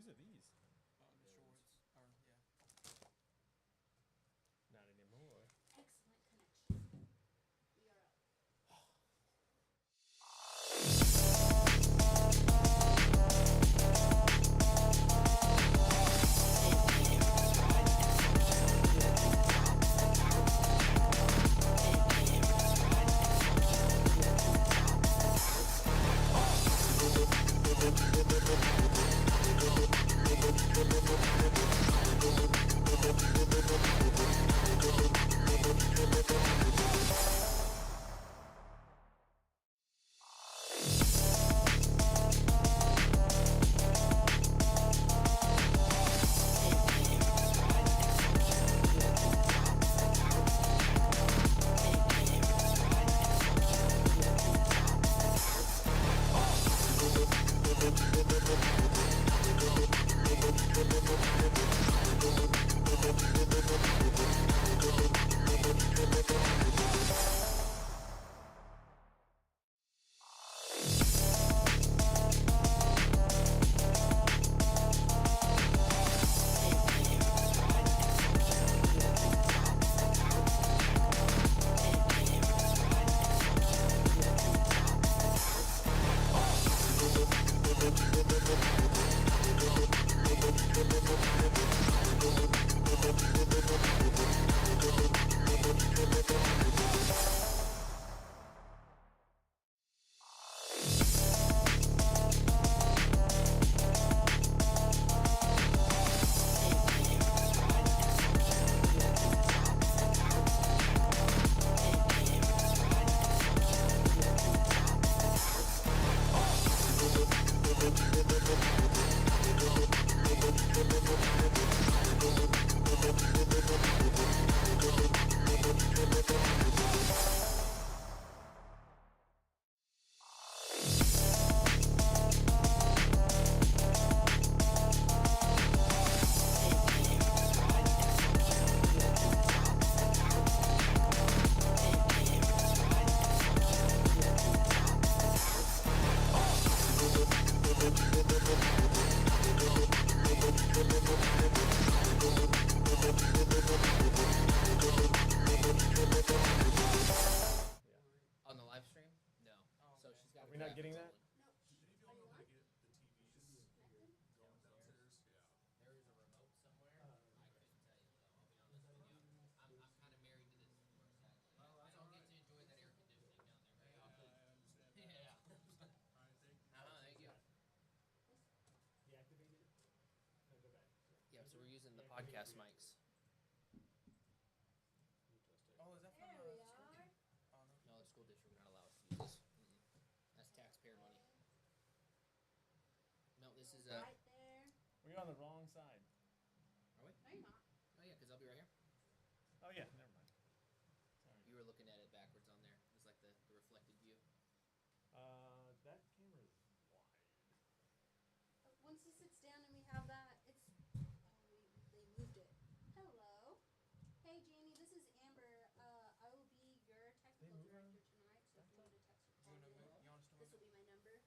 Whose are these? The shorts. Or, yeah. Not anymore. Excellent connection. We are up. On the live stream? No. Oh, So okay. she's got. Are we not getting that? Nope. Did any of Are y'all you know how on? to get the TVs Connected? going downstairs? Yeah. There is a remote somewhere. I couldn't tell you though. I'll be honest with you. I'm kind of married to this floor, sadly. Oh, I that's don't all get right. to enjoy that air conditioning down there very often. I understand that. Yeah. All right, thank you. Thank you. Deactivated it? No, go back. Yeah, so we're using the podcast mics. Oh, is that from There we the school? are. Oh, no. No, the school district would not allow us to use this. That's taxpayer money. No, this is Right there. We're on the wrong side. Are we? No, you're not. Oh yeah, because I'll be right here. Oh yeah, never mind. Sorry. You were looking at it backwards on there. It's like the reflected view. That camera is wide. Once he sits down and we have that, it's. Oh, they moved it. Hello. Hey, Janie, this is Amber. I will be your technical move director on? tonight, so if you need to text or Do call you me, want us to this move will it? be my number.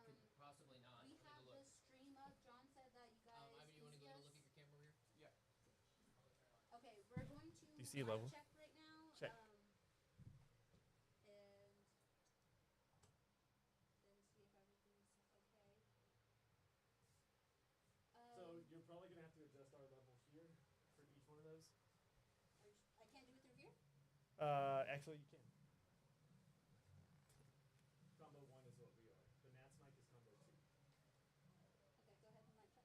It could possibly not. We Let me have go the look. stream up. John said that you guys. Ivy, you can want to see go us. look at your camera over here? Yeah. Okay, we're going to DC mic level. check right now. Check. And then see if everything's okay. So you're probably gonna have to adjust our level here for each one of those. I can't do it through here? Actually you can. Combo 1 is what we are. The Nats mic is combo 2. Okay, go ahead and mic check.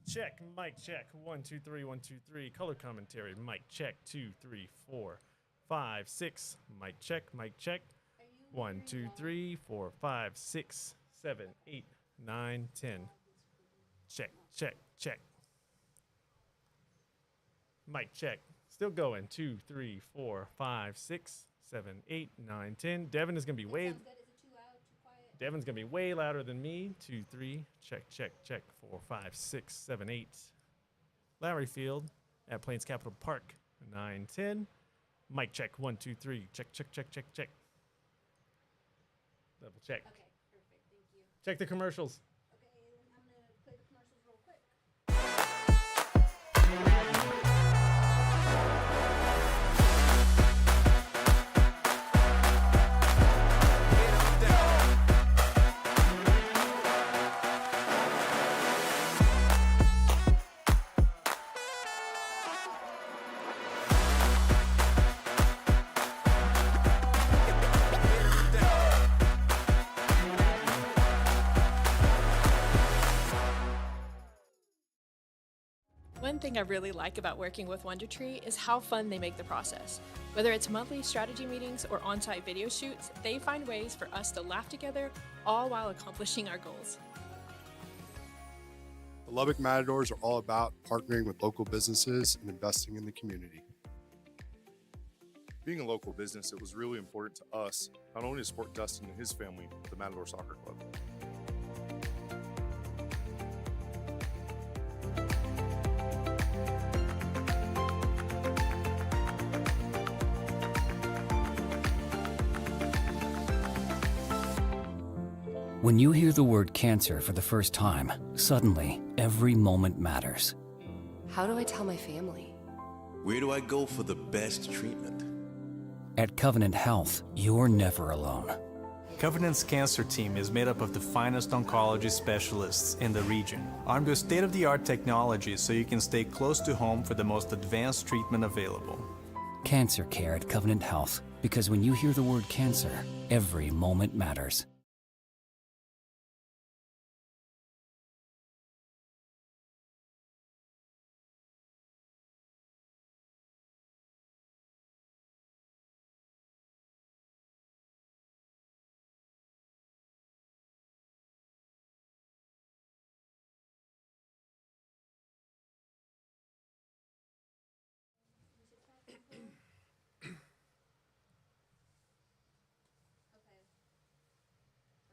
Check, mic check. 1, 2, 3, 1, 2, 3. Color commentary. Mic check. 2, 3, 4, 5, 6. Mic check, mic check. Are you 1, hearing 2, John? 3, 4, 5, 6, 7, 8, 9, 10. Check, check, check. Mic check. Still going. 2, 3, 4, 5, 6, 7, 8, 9, 10. Devin is gonna be That way. sounds good. Is it too loud, too quiet? Devin's gonna be way louder than me. 2, 3. Check, check, check. 4, 5, 6, 7, 8. Lowry Field at Plains Capital Park. 9, 10. Mic check. 1, 2, 3. Check, check, check, check, check. Double check. Okay, perfect. Thank you. Check the commercials. Okay, I'm going to play the commercials real quick. One thing I really like about working with Wonder Tree is how fun they make the process. Whether it's monthly strategy meetings or on-site video shoots, they find ways for us to laugh together, all while accomplishing our goals. The Lubbock Matadors are all about partnering with local businesses and investing in the community. Being a local business, it was really important to us, not only to support Dustin and his family, but the Matador Soccer Club. When you hear the word cancer for the first time, suddenly every moment matters. How do I tell my family? Where do I go for the best treatment? At Covenant Health, you're never alone. Covenant's cancer team is made up of the finest oncology specialists in the region, armed with state-of-the-art technology so you can stay close to home for the most advanced treatment available. Cancer care at Covenant Health, because when you hear the word cancer, every moment matters.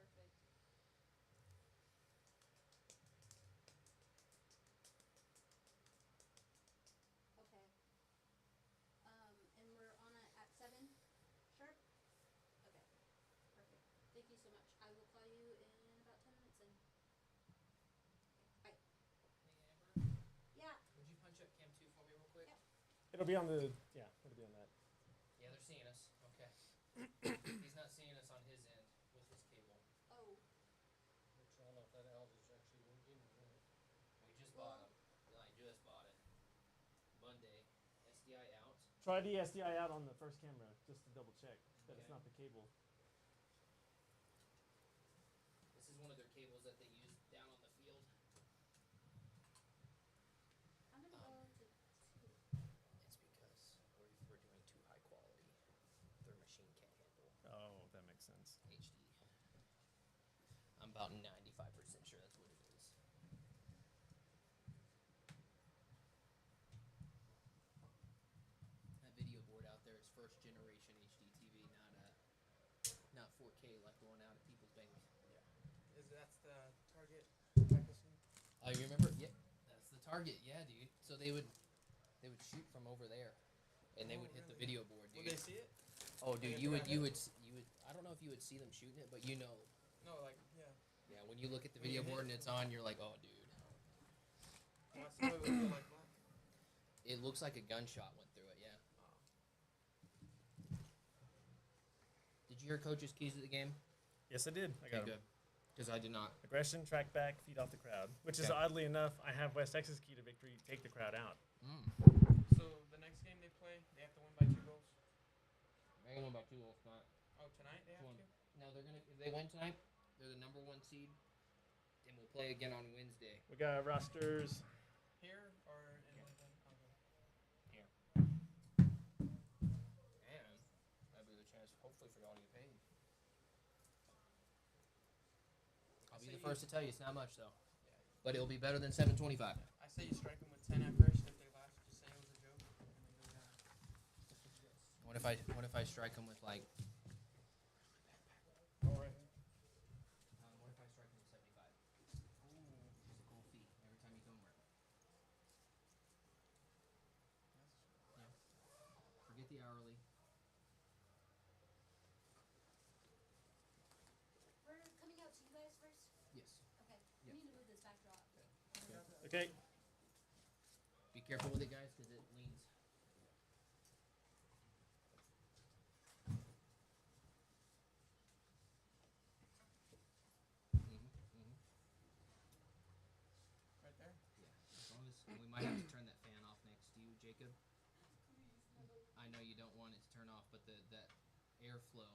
Okay. Perfect. Okay. And we're on at 7 sharp? Okay. Perfect. Thank you so much. I will call you in about 10 minutes then. Okay. Bye. Hey, Amber, Yeah. would you punch up cam 2 for me real quick? Yep. It'll be on the, yeah, it'll be on that. Yeah, they're seeing us. Okay. He's not seeing us on his end with his cable. Oh. Which I don't know if that L is actually working or not. We just bought him. Yeah, I just bought it. Monday. SDI out. Try the SDI out on the first camera just to double check that it's Okay. not the cable. This is one of their cables that they use down on the field. I'm gonna go to 2. It's because we're doing too high quality. Their machine can't handle Oh, that makes sense. HD. I'm about 95% sure that's what it is. That video board out there is first generation HD TV, not 4K like going out at people's bank. Yeah. That's the target practicing? Oh, you remember? Yeah, that's the target. Yeah, dude. So they would shoot from over there, and they would hit the video board, dude. Would they see it? Oh, dude, Like, you would. if I don't know if you would see them shooting it, but you know. No, like, yeah. Yeah, when you look at the When you video hit board and it's on, you're like, oh, dude. Well, I saw it would go like black. It looks like a gunshot went through it. Yeah. Oh. Did you hear Coach's keys to the game? Yes, I did. I got Okay, 'em. good. Because I did not. Aggression, track back, feed off the crowd. Which is Okay. oddly enough, I have West Texas key to victory, take the crowd out. So the next game they play, they have to win by 2 goals? They're gonna win by 2 goals tonight. Oh, tonight they have One. to? No, they're gonna. If they win tonight, they're the number 1 seed, and we'll play again on Wednesday. We got rosters. Here or in Lincoln? Okay. Here. And that'll be the chance, hopefully, for y'all to get paid. I'll be the first to tell you it's not much though, but it'll be better than $7.25. I say you strike them with 10 at first. If they laugh, just say it was a joke, and then go down. What if I strike them with like? Oh, right here. What if I strike them with 75? Ooh, it's a cool fee every time you come work. Yeah. Forget the hourly. We're coming out to you guys first? Yes. Okay. Yep. We need to move this backdrop. Okay. Be careful with it, guys, because it leans. Right there? Yeah. As long as we might have to turn that fan off next to you, Jacob. I know you don't want it to turn off, but that airflow.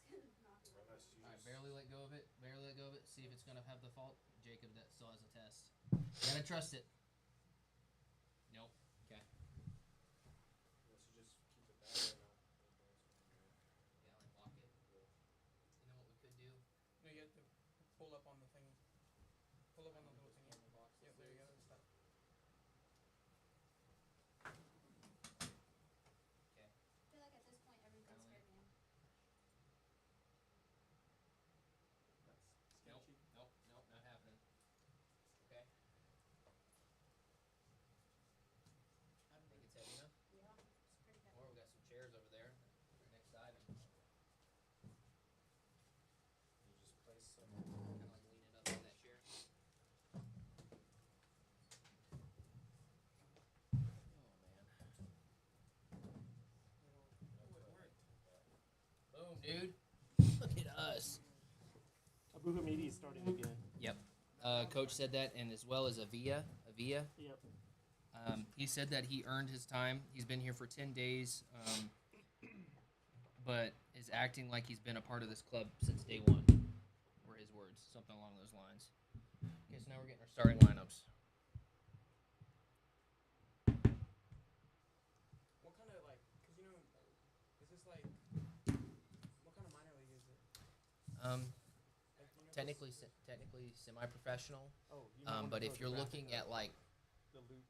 All right, barely let go of it. Barely let go of it. See if it's gonna have the fault. Jacob, that still has a test. You gotta trust it. Nope. up on the thing. Pull up on the little thingy. Yep, there you go. Stop. Okay. I feel like at this point everything's fair game. Nope, nope, nope, not happening. Okay. I think it's heavy enough. Yeah, it's pretty heavy. Or we got some chairs over there. Next item. You just place some. Kind of like leaning up in that chair. Oh man. Boom, dude. Look at us. Abuja Media is starting again. Yep. Coach said that, and as well as Avia. Yep. He said that he earned his time. He's been here for 10 days, but is acting like he's been a part of this club since day one, were his words, something along those lines. Okay, so now we're getting our starting lineups. What kind of like? Cause you know, is this like? What kind of minor league is it? Like, do you know Technically semi-professional. Oh, you know But if you're looking at like the loop.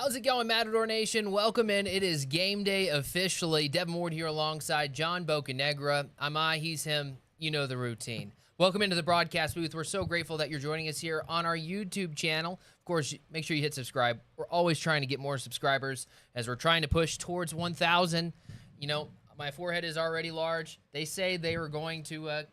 How's it going, Matador Nation? Welcome in. It is game day officially. Devin Ward here alongside John Bocanegra. I'm I, he's him. You know the routine. Welcome into the broadcast booth. We're so grateful that you're joining us here on our YouTube channel. Of course, make sure you hit subscribe. We're always trying to get more subscribers as we're trying to push towards 1,000. You know, my forehead is already large. They say they were going to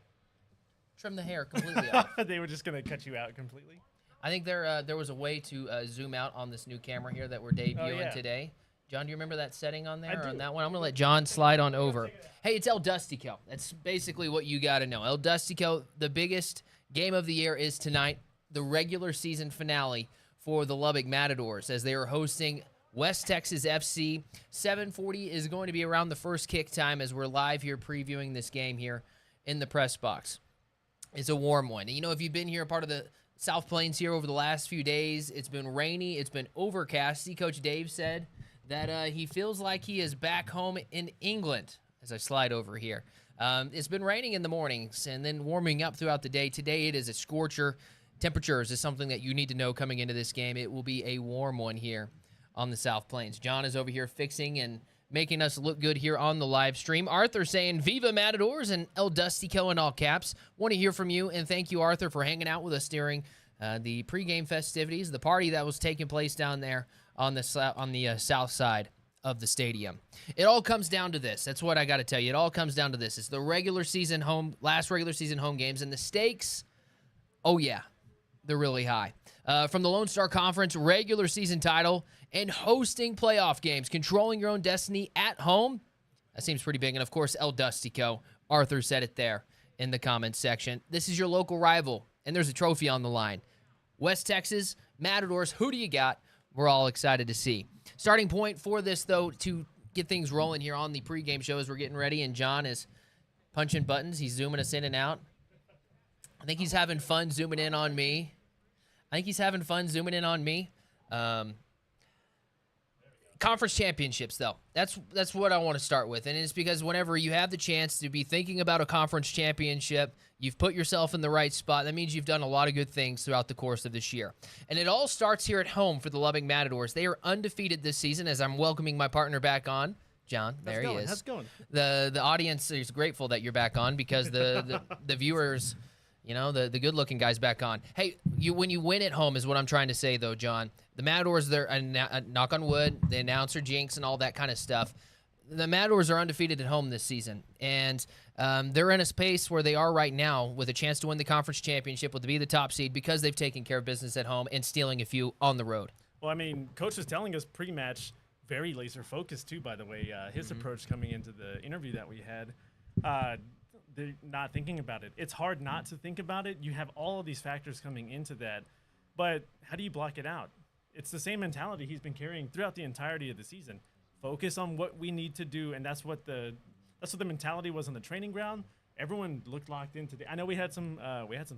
trim the hair completely off. They were just going to cut you out completely? I think there was a way to zoom out on this new camera here that we're debuting today. John, do you remember that setting on there? On that one? I'm going to let John slide on over. Hey, it's El Dustico. That's basically what you got to know. El Dustico, the biggest game of the year is tonight, the regular season finale for the Lubbock Matadors as they are hosting West Texas FC. 7:40 is going to be around the first kick time as we're live here previewing this game here in the press box. It's a warm one. You know, if you've been here, part of the South Plains here over the last few days, it's been rainy, it's been overcast. See, Coach Dave said that he feels like he is back home in England as I slide over here. It's been raining in the mornings and then warming up throughout the day. Today it is a scorcher. Temperatures is something that you need to know coming into this game. It will be a warm one here on the South Plains. John is over here fixing and making us look good here on the live stream. Arthur saying Viva Matadors and El Dustico in all caps. Want to hear from you, and thank you, Arthur, for hanging out with us during the pregame festivities, the party that was taking place down there on the south side of the stadium. It all comes down to this. That's what I got to tell you. It all comes down to this. It's the last regular season home games, and the stakes, oh yeah, they're really high. From the Lone Star Conference regular season title and hosting playoff games, controlling your own destiny at home, that seems pretty big. And, of course, El Dustico. Arthur said it there in the comments section. This is your local rival, and there's a trophy on the line. West Texas, Matadors, who do you got? We're all excited to see. Starting point for this, though, to get things rolling here on the pregame show as we're getting ready, and John is punching buttons. He's zooming us in and out. I think he's having fun zooming in on me. Conference championships, though. That's what I want to start with. And it's because whenever you have the chance to be thinking about a conference championship, you've put yourself in the right spot. That means you've done a lot of good things throughout the course of this year. And it all starts here at home for the Lubbock Matadors. They are undefeated this season as I'm welcoming my partner back on. John, there he is. How's it going? The audience is grateful that you're back on because the viewers, you know, the good-looking guy's back on. Hey, when you win at home is what I'm trying to say, though, John. The Matadors, they're knock on wood, the announcer jinx and all that kind of stuff. The Matadors are undefeated at home this season, and they're in a space where they are right now with a chance to win the conference championship, with to be the top seed because they've taken care of business at home and stealing a few on the road. Well, I mean, Coach was telling us pre-match, very laser-focused, too, by the way. His approach coming into the interview that we had, they're not thinking about it. It's hard not to think about it. You have all of these factors coming into that, but how do you block it out? It's the same mentality he's been carrying throughout the entirety of the season. Focus on what we need to do, and that's what the mentality was on the training ground. Everyone looked locked in today. I know we had some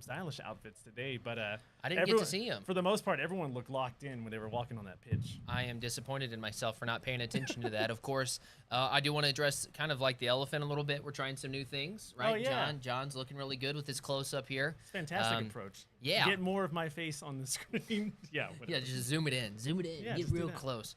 stylish outfits today, but I didn't get to see them. For the most part, everyone looked locked in when they were walking on that pitch. I am disappointed in myself for not paying attention to that. Of course, I do want to address kind of like the elephant a little bit. We're trying some new things, right? Oh, yeah. John's looking really good with his close-up here. It's a fantastic approach. Yeah. Get more of my face on the screen. Yeah. Yeah, just zoom it in. Yeah, get real close.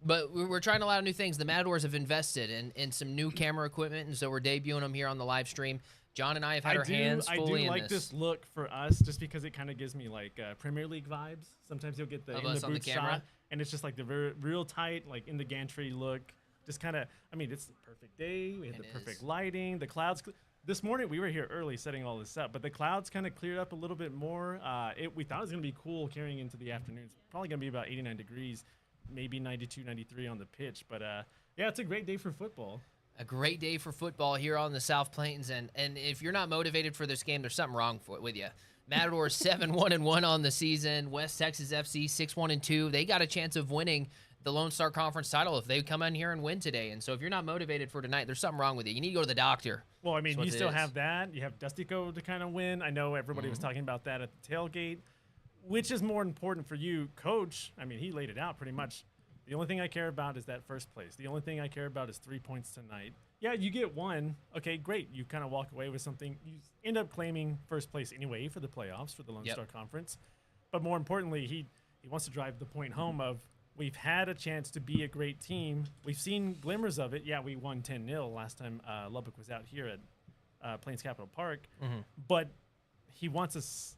But we're trying a lot of new things. The Matadors have invested in some new camera equipment, and so we're debuting them here on the live stream. John and I have had our hands fully in this. I do like this look for us just because it kind of gives me like Premier League vibes. Sometimes you'll get the in the boot shot, and it's just like the real tight, like in the gantry look. Just kind of, I mean, it's the perfect day. We had the perfect lighting. The clouds. This morning we were here early setting all this up, but the clouds kind of cleared up a little bit more. We thought it was going to be cool carrying into the afternoon. It's probably going to be about 89 degrees. Maybe 92, 93 on the pitch. But, yeah, it's a great day for football. A great day for football here on the South Plains. And if you're not motivated for this game, there's something wrong with you. Matadors 7-1-1 on the season. West Texas FC 6-1-2. They got a chance of winning the Lone Star Conference title if they come in here and win today. And so if you're not motivated for tonight, there's something wrong with you. You need to go to the doctor. Well, I mean, you still have that. You have Dustico to kind of win. I know everybody was talking about that at the tailgate. Which is more important for you, Coach? I mean, he laid it out pretty much. The only thing I care about is that first place. The only thing I care about is 3 points tonight. Yeah, you get one. Okay, great. You kind of walk away with something. You end up claiming first place anyway for the playoffs for the Lone Star Conference. But more importantly, he wants to drive the point home of we've had a chance to be a great team. We've seen glimmers of it. Yeah, we won 10-0 last time Lubbock was out here at Plains Capital Park. But he wants us.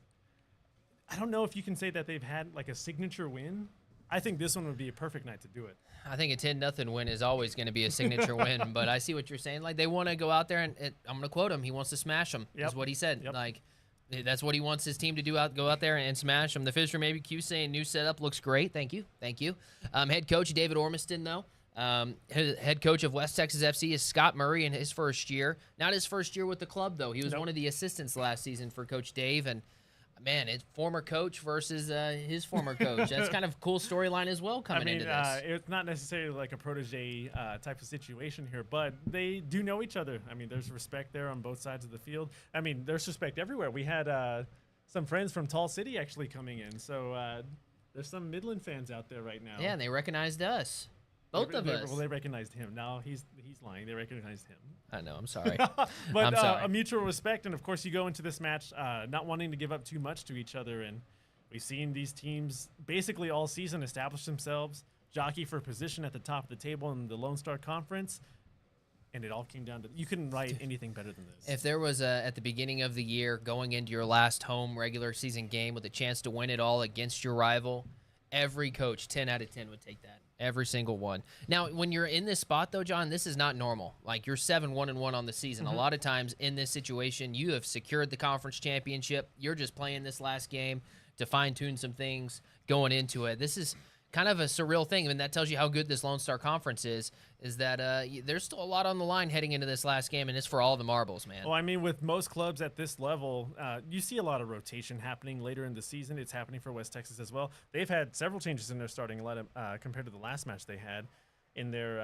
I don't know if you can say that they've had like a signature win. I think this one would be a perfect night to do it. I think a 10-0 win is always going to be a signature win, but I see what you're saying. Like, they want to go out there and I'm going to quote him. He wants to smash them. Is what he said. Like, that's what he wants his team to do. Go out there and smash them. The Fish from ABQ saying new setup looks great. Thank you. Head coach David Ormiston, though. Head coach of West Texas FC is Scott Murray in his first year. Not his first year with the club, though. He was one of the assistants last season for Coach Dave, and man, it's former coach versus his former coach. That's kind of a cool storyline as well coming into this. It's not necessarily like a protege type of situation here, but they do know each other. I mean, there's respect there on both sides of the field. I mean, there's respect everywhere. We had some friends from Tall City actually coming in, so there's some Midland fans out there right now. Yeah, and they recognized us. Both of us. Well, they recognized him. No, he's lying. They recognized him. I know. I'm sorry. But I'm sorry. A mutual respect, and of course, you go into this match not wanting to give up too much to each other. And we've seen these teams basically all season establish themselves, jockey for position at the top of the table in the Lone Star Conference. And it all came down to you couldn't write anything better than this. If there was at the beginning of the year, going into your last home regular season game with a chance to win it all against your rival, every coach, 10 out of 10, would take that. Every single one. Now, when you're in this spot, though, John, this is not normal. Like, you're 7-1-1 on the season. A lot of times in this situation, you have secured the conference championship. You're just playing this last game to fine-tune some things going into it. This is kind of a surreal thing. I mean, that tells you how good this Lone Star Conference is that there's still a lot on the line heading into this last game, and it's for all the marbles, man. Well, I mean, with most clubs at this level, you see a lot of rotation happening later in the season. It's happening for West Texas as well. They've had several changes in their starting lineup compared to the last match they had in their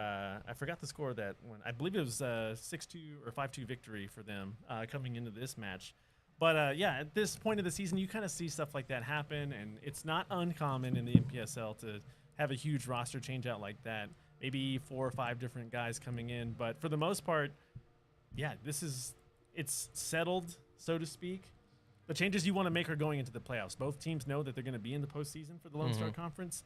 I forgot the score of that one. I believe it was 6-2 or 5-2 victory for them coming into this match. But, yeah, at this point of the season, you kind of see stuff like that happen, and it's not uncommon in the NPSL to have a huge roster change out like that. Maybe 4 or 5 different guys coming in. But for the most part, yeah, it's settled, so to speak. The changes you want to make are going into the playoffs. Both teams know that they're going to be in the postseason for the Lone Star Conference.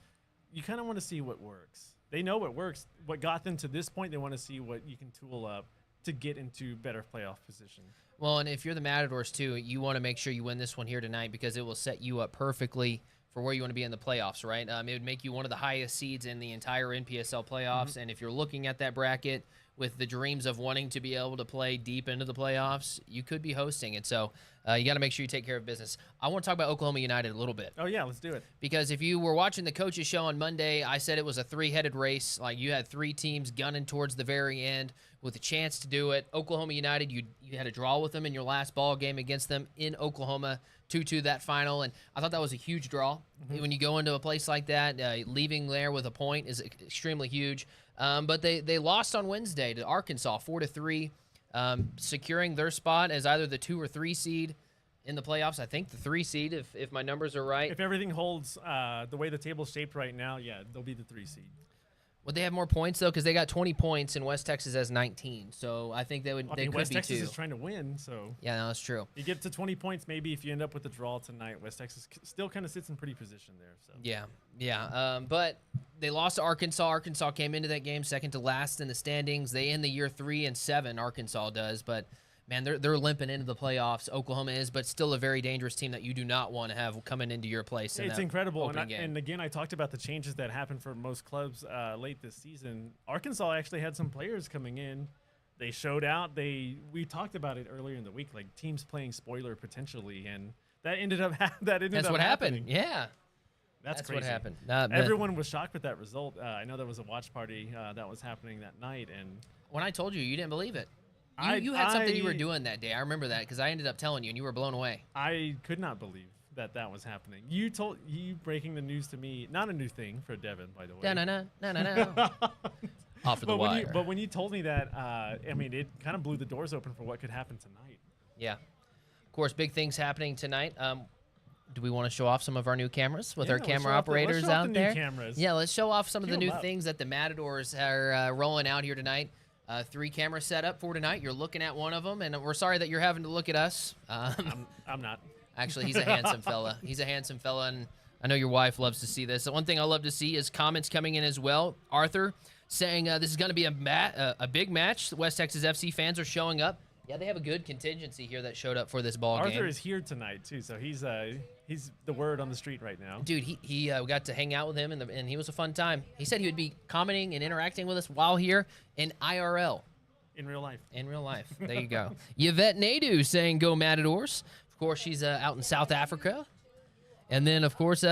You kind of want to see what works. They know what works. What got them to this point, they want to see what you can tool up to get into better playoff position. Well, and if you're the Matadors, too, you want to make sure you win this one here tonight because it will set you up perfectly for where you want to be in the playoffs, right? It would make you one of the highest seeds in the entire NPSL playoffs, and if you're looking at that bracket with the dreams of wanting to be able to play deep into the playoffs, you could be hosting it. So you got to make sure you take care of business. I want to talk about Oklahoma United a little bit. Oh, yeah, let's do it. Because if you were watching the coaches show on Monday, I said it was a 3-headed race. Like, you had 3 teams gunning towards the very end with a chance to do it. Oklahoma United, you had a draw with them in your last ball game against them in Oklahoma, 2-2 that final, and I thought that was a huge draw. When you go into a place like that, leaving there with a point is extremely huge. But they lost on Wednesday to Arkansas 4-3, securing their spot as either the 2 or 3 seed in the playoffs. I think the 3 seed, if my numbers are right. If everything holds the way the table's shaped right now, yeah, they'll be the 3 seed. Would they have more points, though? Because they got 20 points and West Texas has 19. So I think they could West be Texas 2. is trying to win, so. Yeah, no, that's true. You get to 20 points, maybe if you end up with a draw tonight, West Texas still kind of sits in pretty position there. So. Yeah. But they lost to Arkansas. Arkansas came into that game second to last in the standings. They end the year 3-7, Arkansas does. But, man, they're limping into the playoffs. Oklahoma is, but still a very dangerous team that you do not want to have coming into your place. It's incredible. And again, I talked about the changes that happened for most clubs late this season. Arkansas actually had some players coming in. They showed out. We talked about it earlier in the week, like teams playing spoiler potentially, and that ended up That's what happened. Yeah. That's what crazy. happened. Everyone was shocked with that result. I know there was a watch party that was happening that night, and when I told you didn't believe it. You had something you were doing that day. I remember that because I ended up telling you, and you were blown away. I could not believe that was happening. You breaking the news to me, not a new thing for Devin, by the way. No. Off of the wire. But when you told me that, I mean, it kind of blew the doors open for what could happen tonight. Yeah. Of course, big things happening tonight. Do we want to show off some of our new cameras with our camera operators out there? Cameras. Yeah, let's show off some of the new things that the Matadors are rolling out here tonight. 3 camera setup for tonight. You're looking at one of them, and we're sorry that you're having to look at us. I'm not. Actually, he's a handsome fella. He's a handsome fella, and I know your wife loves to see this. The one thing I love to see is comments coming in as well. Arthur saying this is going to be a big match. The West Texas FC fans are showing up. Yeah, they have a good contingency here that showed up for this ball game. Arthur is here tonight too, so he's the word on the street right now. Dude, we got to hang out with him, and he was a fun time. He said he would be commenting and interacting with us while here in IRL. In real life. In real life. There you go. Yvette Nadu saying go Matadors. Of course, she's out in South Africa. And then, of course,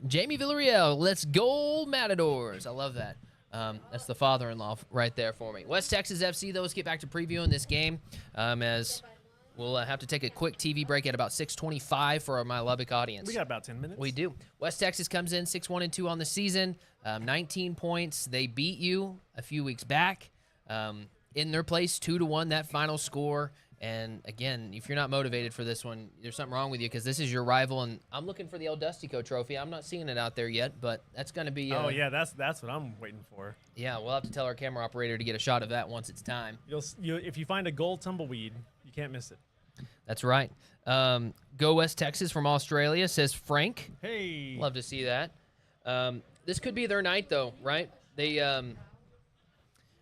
Jamie Villarreal, let's go Matadors. I love that. That's the father-in-law right there for me. West Texas FC, though, let's get back to previewing this game as we'll have to take a quick TV break at about 6:25 for my Lubbock audience. We got about 10 minutes. We do. West Texas comes in 6-1-2 on the season, 19 points. They beat you a few weeks back. In their place, 2-1, that final score. And, again, if you're not motivated for this one, there's something wrong with you because this is your rival. And I'm looking for the El Dustico trophy. I'm not seeing it out there yet, but that's going to be oh, yeah, that's what I'm waiting for. Yeah, we'll have to tell our camera operator to get a shot of that once it's time. If you find a gold tumbleweed, you can't miss it. That's right. Go West Texas from Australia, says Frank. Hey. Love to see that. This could be their night, though, right?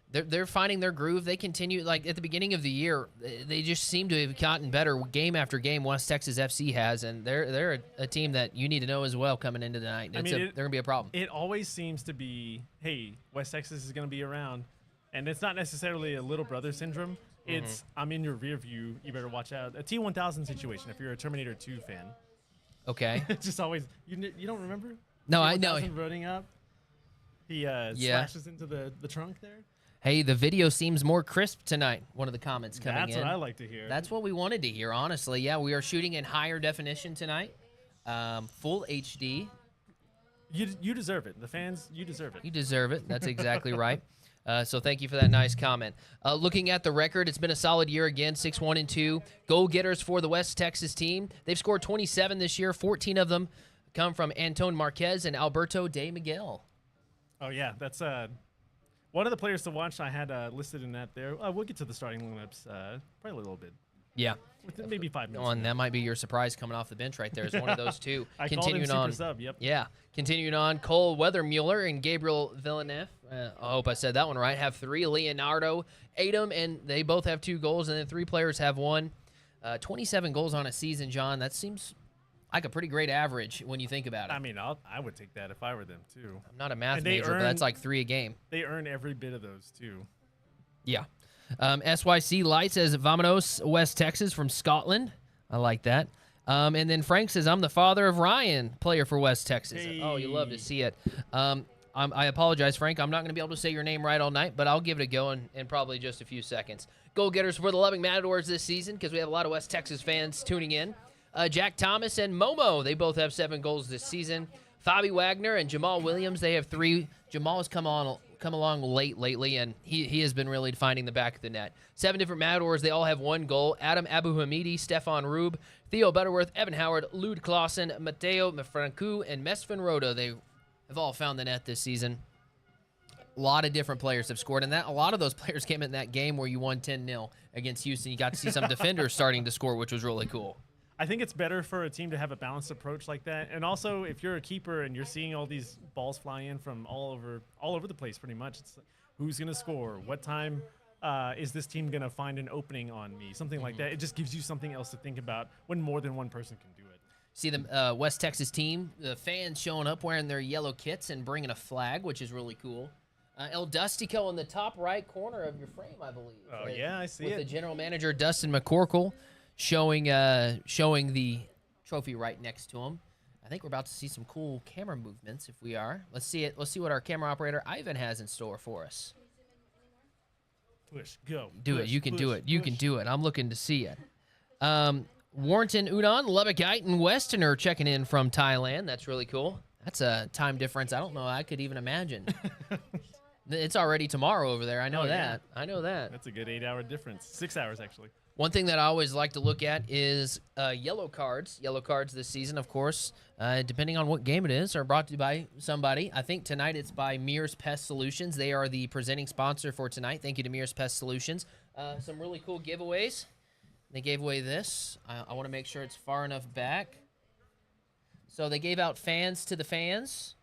They're finding their groove. They continue, like at the beginning of the year, they just seem to have gotten better game after game. West Texas FC has, and they're a team that you need to know as well coming into the night. They're going to be a problem. It always seems to be, hey, West Texas is going to be around, and it's not necessarily a little brother syndrome. It's I'm in your rear view. You better watch out. A T1000 situation. If you're a Terminator 2 fan. Okay. It's just always you don't remember? No, I know. Running up. He slashes into the trunk there. Hey, the video seems more crisp tonight. One of the comments coming in. That's what I like to hear. That's what we wanted to hear, honestly. Yeah, we are shooting in higher definition tonight. Full HD. You deserve it. The fans, you deserve it. You deserve it. That's exactly right. So thank you for that nice comment. Looking at the record, it's been a solid year again, 6-1-2. Goal getters for the West Texas team. They've scored 27 this year. 14 of them come from Anton Marquez and Alberto De Miguel. Oh, yeah. That's one of the players to watch I had listed in that there. We'll get to the starting lineups probably a little bit. Yeah. Within maybe 5 minutes. Oh, and that might be your surprise coming off the bench right there is one of those two. Continuing on. Sub, yep. Yeah. Continuing on, Cole Weathermuller and Gabriel Villeneuve. I hope I said that one right. Have 3. Leonardo, Adam, and they both have 2 goals, and then 3 players have 1. 27 goals on a season, John. That seems like a pretty great average when you think about it. I mean, I would take that if I were them, too. I'm not a math major, but that's like 3 a game. They earn every bit of those, too. Yeah. SYC Light says, Vamonos, West Texas from Scotland. I like that. And then Frank says, I'm the father of Ryan, player for West Texas. Hey. Oh, you love to see it. I apologize, Frank. I'm not going to be able to say your name right all night, but I'll give it a go in probably just a few seconds. Goal getters for the Lubbock Matadors this season, because we have a lot of West Texas fans tuning in. Jack Thomas and Momo, they both have 7 goals this season. Fabi Wagner and Jamal Williams, they have 3. Jamal has come along late lately, and he has been really finding the back of the net. 7 different Matadors, they all have 1 goal. Adam Abu Hamidi, Stefan Rube, Theo Butterworth, Evan Howard, Lud Clausen, Mateo Mefrancu, and Mesfin Roda. They have all found the net this season. A lot of different players have scored, and a lot of those players came in that game where you won 10-0 against Houston. You got to see some defenders starting to score, which was really cool. I think it's better for a team to have a balanced approach like that. And also, if you're a keeper and you're seeing all these balls fly in from all over the place pretty much, it's who's going to score? What time is this team going to find an opening on me? Something like that. It just gives you something else to think about when more than one person can do it. See the West Texas team, the fans showing up wearing their yellow kits and bringing a flag, which is really cool. El Dustico in the top right corner of your frame, I believe. Oh, yeah, I see it. With the general manager, Dustin McCorkle, showing the trophy right next to him. I think we're about to see some cool camera movements if we are. Let's see it. Let's see what our camera operator Ivan has in store for us. Push, go. Do it. You can do it. You can do it. I'm looking to see it. Warrington Udon, Lubbockite, and Westerner checking in from Thailand. That's really cool. That's a time difference I don't know I could even imagine. It's already tomorrow over there. I know that. Yeah. I know that. That's a good 8-hour difference. 6 hours, actually. One thing that I always like to look at is yellow cards. Yellow cards this season, of course, depending on what game it is, are brought to you by somebody. I think tonight it's by Mears Pest Solutions. They are the presenting sponsor for tonight. Thank you to Mears Pest Solutions. Some really cool giveaways. They gave away this. I want to make sure it's far enough back So they gave out fans to the fans.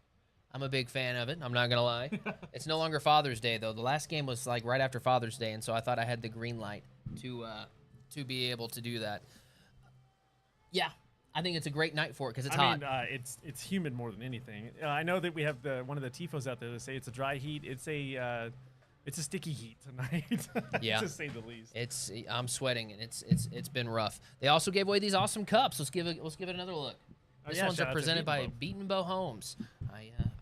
I'm a big fan of it. I'm not going to lie. It's no longer Father's Day, though. The last game was like right after Father's Day, and so I thought I had the green light to be able to do that. Yeah, I think it's a great night for it because it's hot. I mean, it's humid more than anything. I know that we have one of the tifos out there that say it's a dry heat. It's a sticky heat tonight, Yeah, to say the least. I'm sweating, and it's been rough. They also gave away these awesome cups. Let's give it another look. This one's presented by Beaton Bow Homes.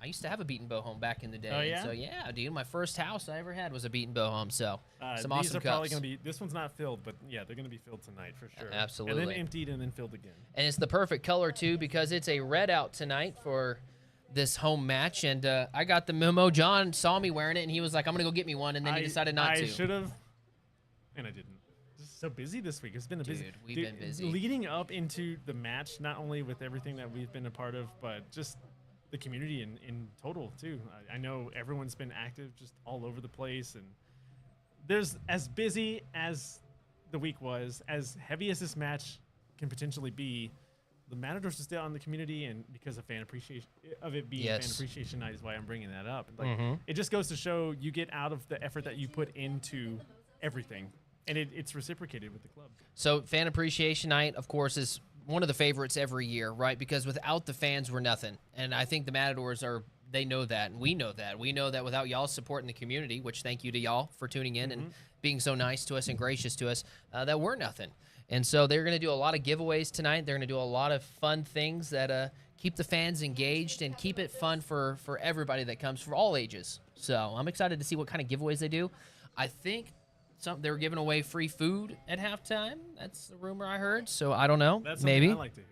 I used to have a Beaton Bow home back in the day. Oh, yeah? So yeah, dude, my first house I ever had was a Beaton Bow home. So some awesome these are cups. probably going to be. This one's not filled, but yeah, they're going to be filled tonight for sure. Absolutely. And then emptied and then filled again. And it's the perfect color too because it's a red out tonight for this home match. And I got the memo. John saw me wearing it, and he was like, "I'm gonna go get me one," and then he decided not to. I should have, and I didn't. Just so busy this week. It's been a busy. Dude, we've been busy. Leading up into the match, not only with everything that we've been a part of, but just the community in total too. I know everyone's been active just all over the place, and there's as busy as the week was, as heavy as this match can potentially be. The Matadors are still on the community, and because of fan appreciation of it being fan appreciation night is why I'm bringing that up. Like, it just goes to show you get out of the effort that you put into everything, and it's reciprocated with the club. So fan appreciation night, of course, is one of the favorites every year, right? Because without the fans, we're nothing. And I think the Matadors they know that, and we know that. We know that without y'all's support in the community, which thank you to y'all for tuning in and being so nice to us and gracious to us, that we're nothing. And so they're going to do a lot of giveaways tonight. They're going to do a lot of fun things that keep the fans engaged and keep it fun for everybody that comes, for all ages. So I'm excited to see what kind of giveaways they do. I think they were giving away free food at halftime. That's the rumor I heard. So I don't know. That's maybe. something I like to hear.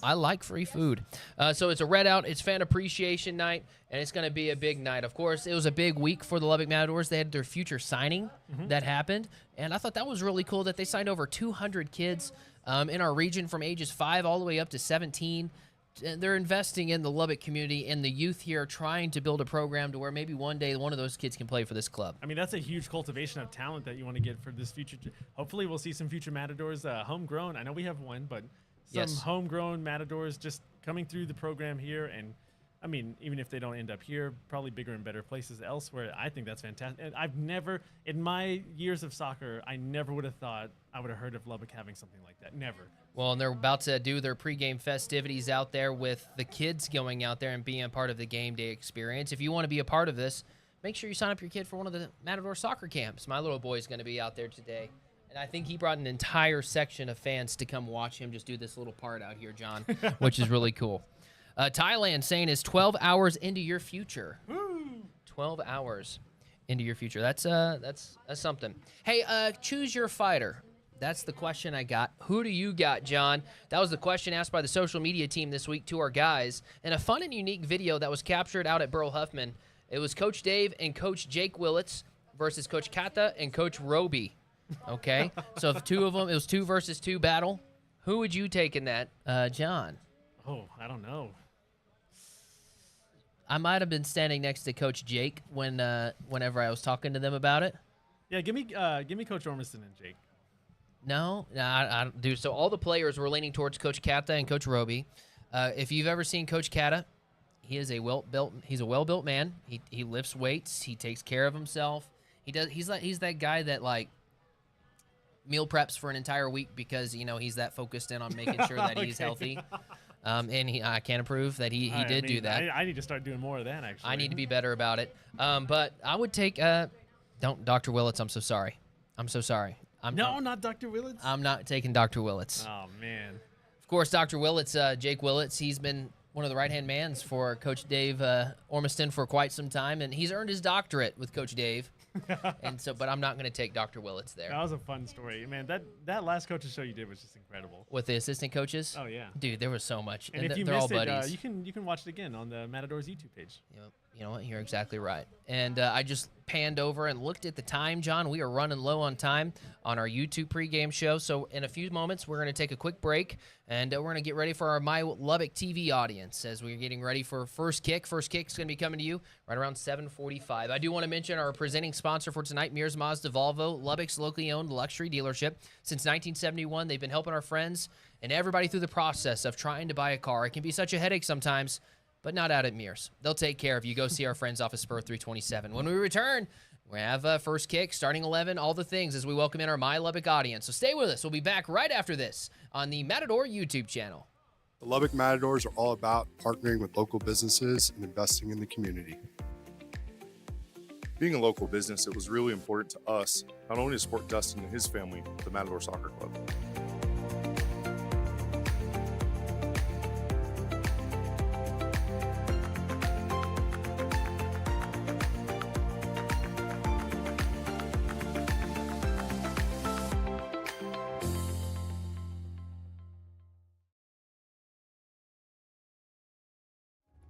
I like free food. So it's a red out. It's fan appreciation night, and it's going to be a big night. Of course, it was a big week for the Lubbock Matadors. They had their future signing that happened, and I thought that was really cool that they signed over 200 kids in our region from ages 5 all the way up to 17. And they're investing in the Lubbock community and the youth here, trying to build a program to where maybe one day one of those kids can play for this club. I mean, that's a huge cultivation of talent that you want to get for this future. Hopefully, we'll see some future Matadors homegrown. I know we have one, but some homegrown Matadors just coming through the program here. And, I mean, even if they don't end up here, probably bigger and better places elsewhere. I think that's fantastic. And I've never, in my years of soccer, I never would have thought I would have heard of Lubbock having something like that. Never. Well, and they're about to do their pregame festivities out there with the kids going out there and being a part of the game day experience. If you want to be a part of this, make sure you sign up your kid for one of the Matador soccer camps. My little boy is going to be out there today. And I think he brought an entire section of fans to come watch him just do this little part out here, John, which is really cool. Thailand saying is 12 hours into your future. Woo! 12 hours into your future. That's something. Hey, choose your fighter. That's the question I got. Who do you got, John? That was the question asked by the social media team this week to our guys. And a fun and unique video that was captured out at Burl Huffman. It was Coach Dave and Coach Jake Willits versus Coach Kata and Coach Roby. Okay, so if two of them, it was 2 versus 2 battle. Who would you take in that, John? Oh, I don't know. I might have been standing next to Coach Jake whenever I was talking to them about it. Yeah, give me Coach Ormiston and Jake. No, I don't do. So all the players were leaning towards Coach Kata and Coach Roby. If you've ever seen Coach Kata, he's a well-built man. He lifts weights. He takes care of himself. He's that guy that like meal preps for an entire week because he's that focused in on making sure that he's healthy. And I can't approve that he did do that. I need to start doing more of that, actually. I need to be better about it. But I would take Dr. Willits. I'm so sorry. Not Dr. Willits. I'm not taking Dr. Willits. Oh man. Of course, Dr. Willits, Jake Willits. He's been one of the right-hand mans for Coach Dave Ormiston for quite some time, and he's earned his doctorate with Coach Dave. And so, but I'm not going to take Dr. Willits there. That was a fun story, man. That last coaches show you did was just incredible. With the assistant coaches. Oh yeah, dude, there was so much. And if you they're missed all it, buddies. you can watch it again on the Matadors YouTube page. You know what? You're exactly right. And I just panned over and looked at the time, John. We are running low on time on our YouTube pregame show. So in a few moments, we're going to take a quick break, and we're going to get ready for our My Lubbock TV audience as we're getting ready for First Kick. First Kick is going to be coming to you right around 7:45. I do want to mention our presenting sponsor for tonight, Mears Mazda Volvo, Lubbock's locally owned luxury dealership. Since 1971, they've been helping our friends and everybody through the process of trying to buy a car. It can be such a headache sometimes, but not out at Mears. They'll take care of you. Go see our friends off of Spur 327. When we return, we have First Kick, starting 11, all the things as we welcome in our My Lubbock audience. So stay with us. We'll be back right after this on the Matador YouTube channel. The Lubbock Matadors are all about partnering with local businesses and investing in the community. Being a local business, it was really important to us, not only to support Dustin and his family, but the Matador Soccer Club.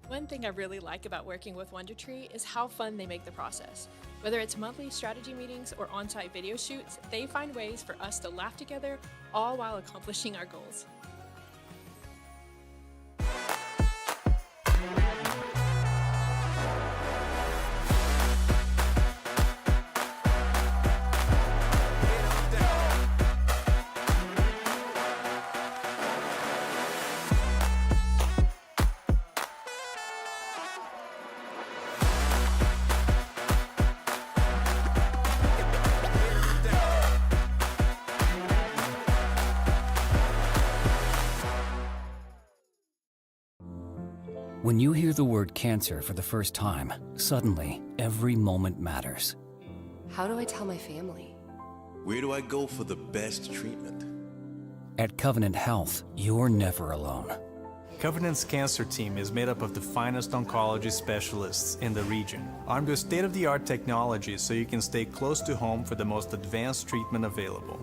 One thing I really like about working with WonderTree is how fun they make the process. Whether it's monthly strategy meetings or on-site video shoots, they find ways for us to laugh together, all while accomplishing our goals. When you hear the word cancer for the first time, suddenly every moment matters. How do I tell my family? Where do I go for the best treatment? At Covenant Health, you're never alone. Covenant's cancer team is made up of the finest oncology specialists in the region, armed with state-of-the-art technology so you can stay close to home for the most advanced treatment available.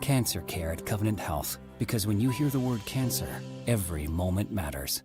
Cancer care at Covenant Health, because when you hear the word cancer, every moment matters.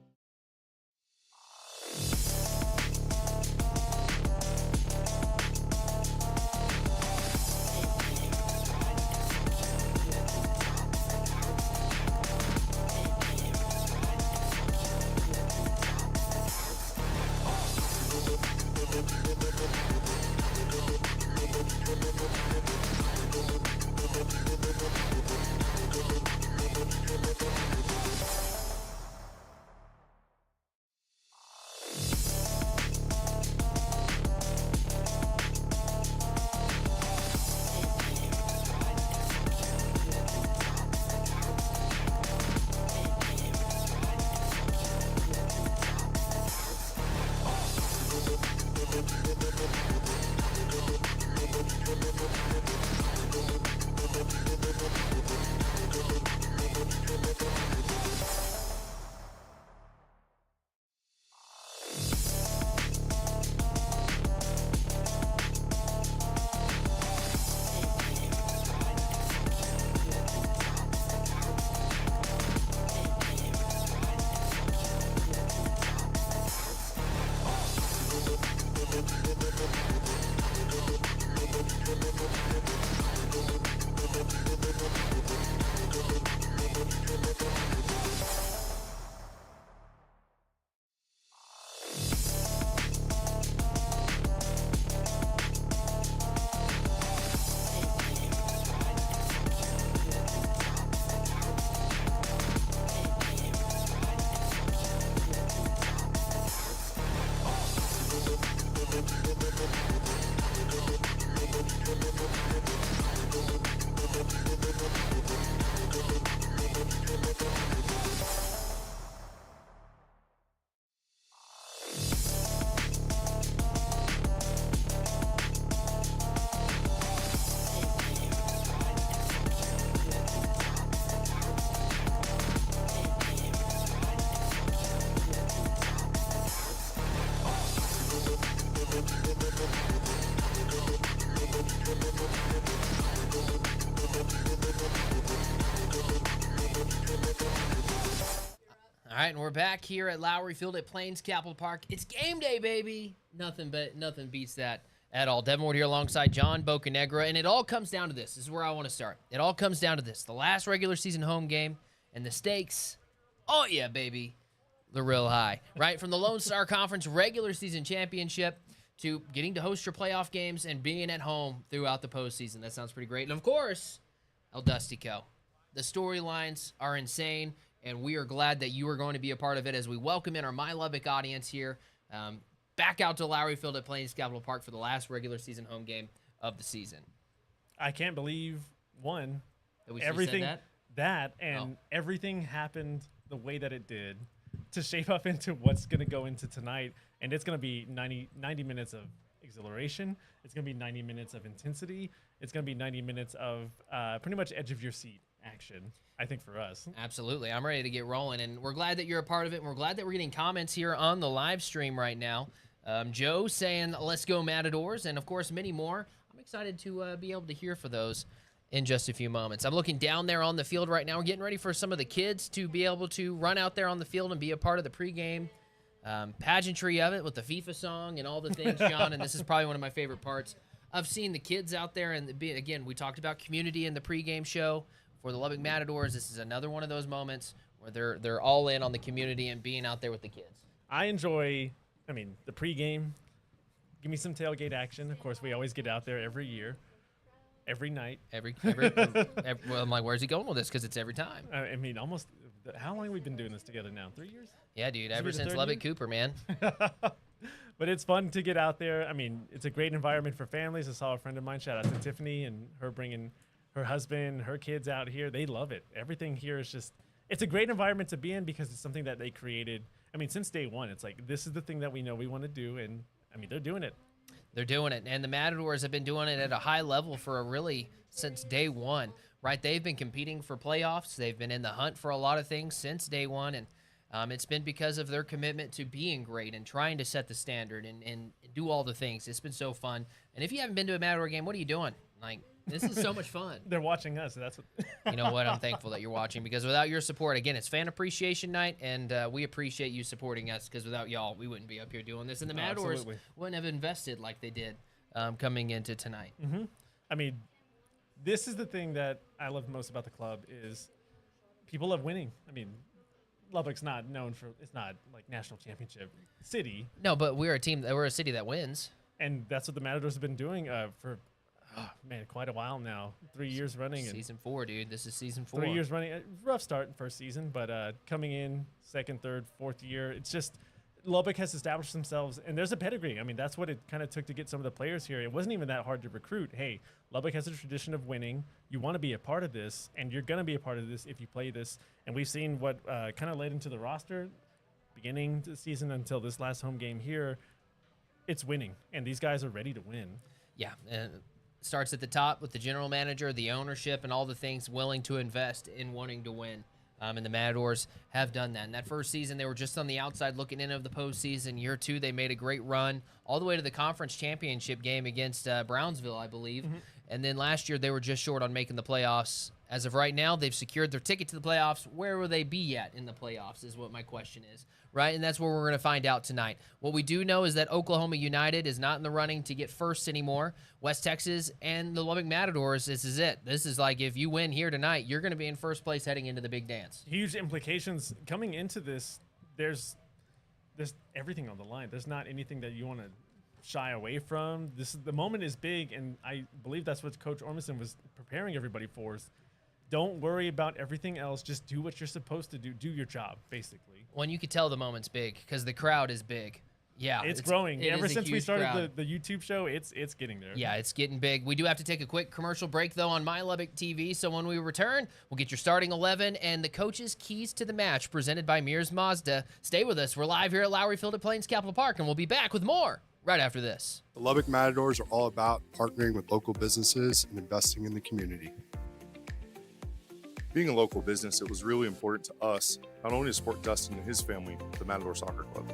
right, and we're back here at Lowry Field at Plains Capital Park. It's game day, baby. Nothing beats that at all. Devin Ward here alongside John Bocanegra, and it all comes down to this. This is where I want to start. It all comes down to this. The last regular season home game, and the stakes, oh yeah, baby, they're real high. Right, from the Lone Star Conference regular season championship to getting to host your playoff games and being at home throughout the postseason. That sounds pretty great. And of course, El Dustico. The storylines are insane, and we are glad that you are going to be a part of it as we welcome in our My Lubbock audience here back out to Lowry Field at Plains Capital Park for the last regular season home game of the season. I can't believe, one, that we everything said everything happened the way that it did to shape up into what's going to go into tonight. And it's going to be 90 minutes of exhilaration. It's going to be 90 minutes of intensity. It's going to be 90 minutes of pretty much edge of your seat action, I think, for us. Absolutely. I'm ready to get rolling, and we're glad that you're a part of it, and we're glad that we're getting comments here on the live stream right now. Joe saying, let's go Matadors, and of course, many more. I'm excited to be able to hear for those in just a few moments. I'm looking down there on the field right now. We're getting ready for some of the kids to be able to run out there on the field and be a part of the pregame pageantry of it with the FIFA song and all the things, John, and this is probably one of my favorite parts of seeing the kids out there. And again, we talked about community in the pregame show for the Lubbock Matadors. This is another one of those moments where they're all in on the community and being out there with the kids. I enjoy, the pregame. Give me some tailgate action. Of course, we always get out there every year, every night. Well, I'm like, where's he going with this? Because it's every time. Almost. How long have we been doing this together now? 3 years? Yeah, dude. Ever since Lubbock Cooper, man. But it's fun to get out there. It's a great environment for families. I saw a friend of mine, shout out to Tiffany, and her bringing her husband, her kids out here. They love it. Everything here is just, it's a great environment to be in because it's something that they created. Since day one, it's like, this is the thing that we know we want to do. And they're doing it. They're doing it. And the Matadors have been doing it at a high level since day one, right? They've been competing for playoffs. They've been in the hunt for a lot of things since day one. And it's been because of their commitment to being great and trying to set the standard and do all the things. It's been so fun. And if you haven't been to a Matador game, what are you doing? This is so much fun. They're watching us. So that's what. You know what? I'm thankful that you're watching because without your support, again, it's Fan Appreciation Night, and we appreciate you supporting us because without y'all, we wouldn't be up here doing this. And the Matadors wouldn't have invested like they did coming into tonight. Mm-hmm. This is the thing that I love most about the club is people love winning. Lubbock's not known for, it's not like national championship city. No, but we're a city that wins. And that's what the Matadors have been doing for quite a while now. 3 years running. Season 4, dude. This is season 4. 3 years running. Rough start in first season, but coming in second, third, fourth year, it's just Lubbock has established themselves, and there's a pedigree. That's what it kind of took to get some of the players here. It wasn't even that hard to recruit. Hey, Lubbock has a tradition of winning. You want to be a part of this, and you're going to be a part of this if you play this. And we've seen what kind of led into the roster beginning the season until this last home game here. It's winning, and these guys are ready to win. Yeah, starts at the top with the general manager, the ownership, and all the things willing to invest in wanting to win. And the Matadors have done that. In that first season, they were just on the outside looking in of the postseason. Year 2, they made a great run all the way to the conference championship game against Brownsville, I believe. Mm-hmm. And then last year, they were just short on making the playoffs. As of right now, they've secured their ticket to the playoffs. Where will they be at in the playoffs is what my question is, right? And that's where we're going to find out tonight. What we do know is that Oklahoma United is not in the running to get first anymore. West Texas and the Lubbock Matadors, this is it. This is like if you win here tonight, you're going to be in first place heading into the big dance. Huge implications coming into this. There's everything on the line. There's not anything that you want to shy away from. The moment is big, and I believe that's what Coach Ormison was preparing everybody for. Don't worry about everything else. Just do what you're supposed to do. Do your job, basically. Well, you could tell the moment's big because the crowd is big. Yeah, it's growing. Ever since we started the YouTube show, it's getting there. Yeah, it's getting big. We do have to take a quick commercial break, though, on My Lubbock TV. So when we return, we'll get your starting 11 and the coach's keys to the match presented by Mears Mazda. Stay with us. We're live here at Lowry Field at Plains Capital Park, and we'll be back with more right after this. The Lubbock Matadors are all about partnering with local businesses and investing in the community. Being a local business, it was really important to us, not only to support Dustin and his family, the Matador Soccer Club.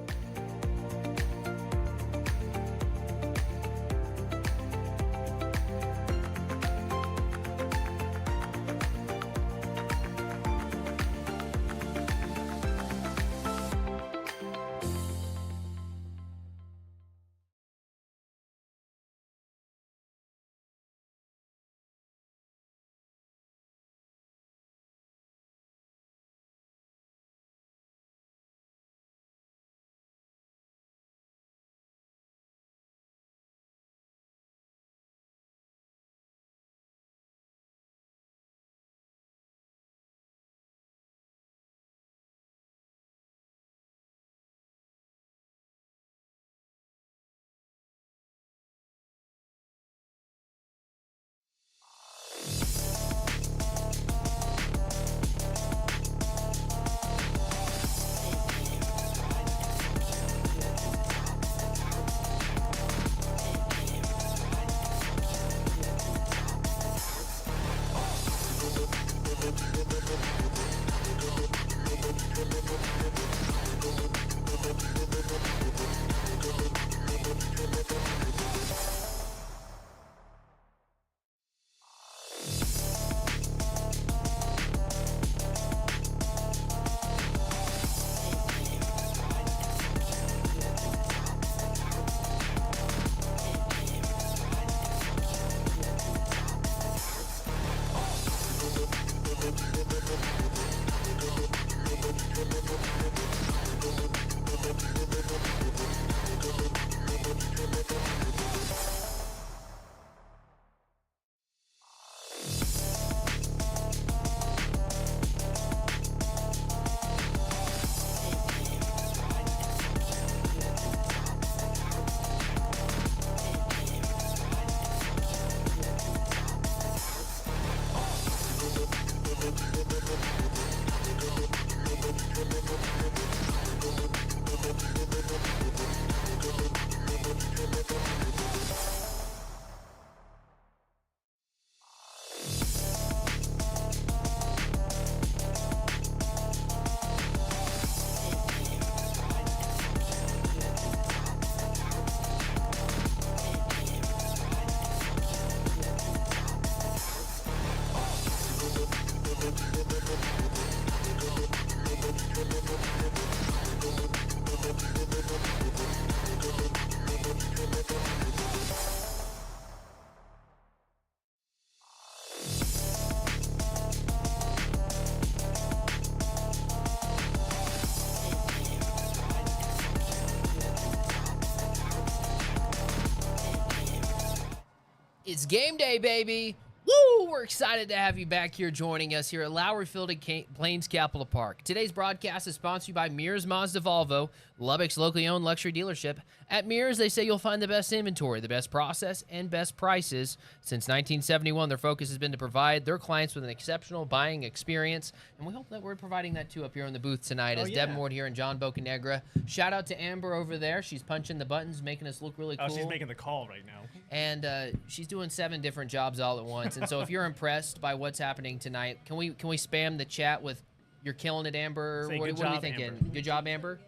It's game day, baby. Woo! We're excited to have you back here joining us here at Lowry Field at Plains Capital Park. Today's broadcast is sponsored by Mears Mazda Volvo, Lubbock's locally owned luxury dealership. At Mears, they say you'll find the best inventory, the best process, and best prices. Since 1971, their focus has been to provide their clients with an exceptional buying experience, and we hope that we're providing that too up here in the booth tonight as Devin Ward here and John Bocanegra. Shout out to Amber over there. She's punching the buttons, making us look really cool. Oh, she's making the call right now. And she's doing 7 different jobs all at once. And so if you're impressed by what's happening tonight, can we spam the chat with "You're killing it, Amber"? Say, What are we thinking? Amber. Good job, Amber.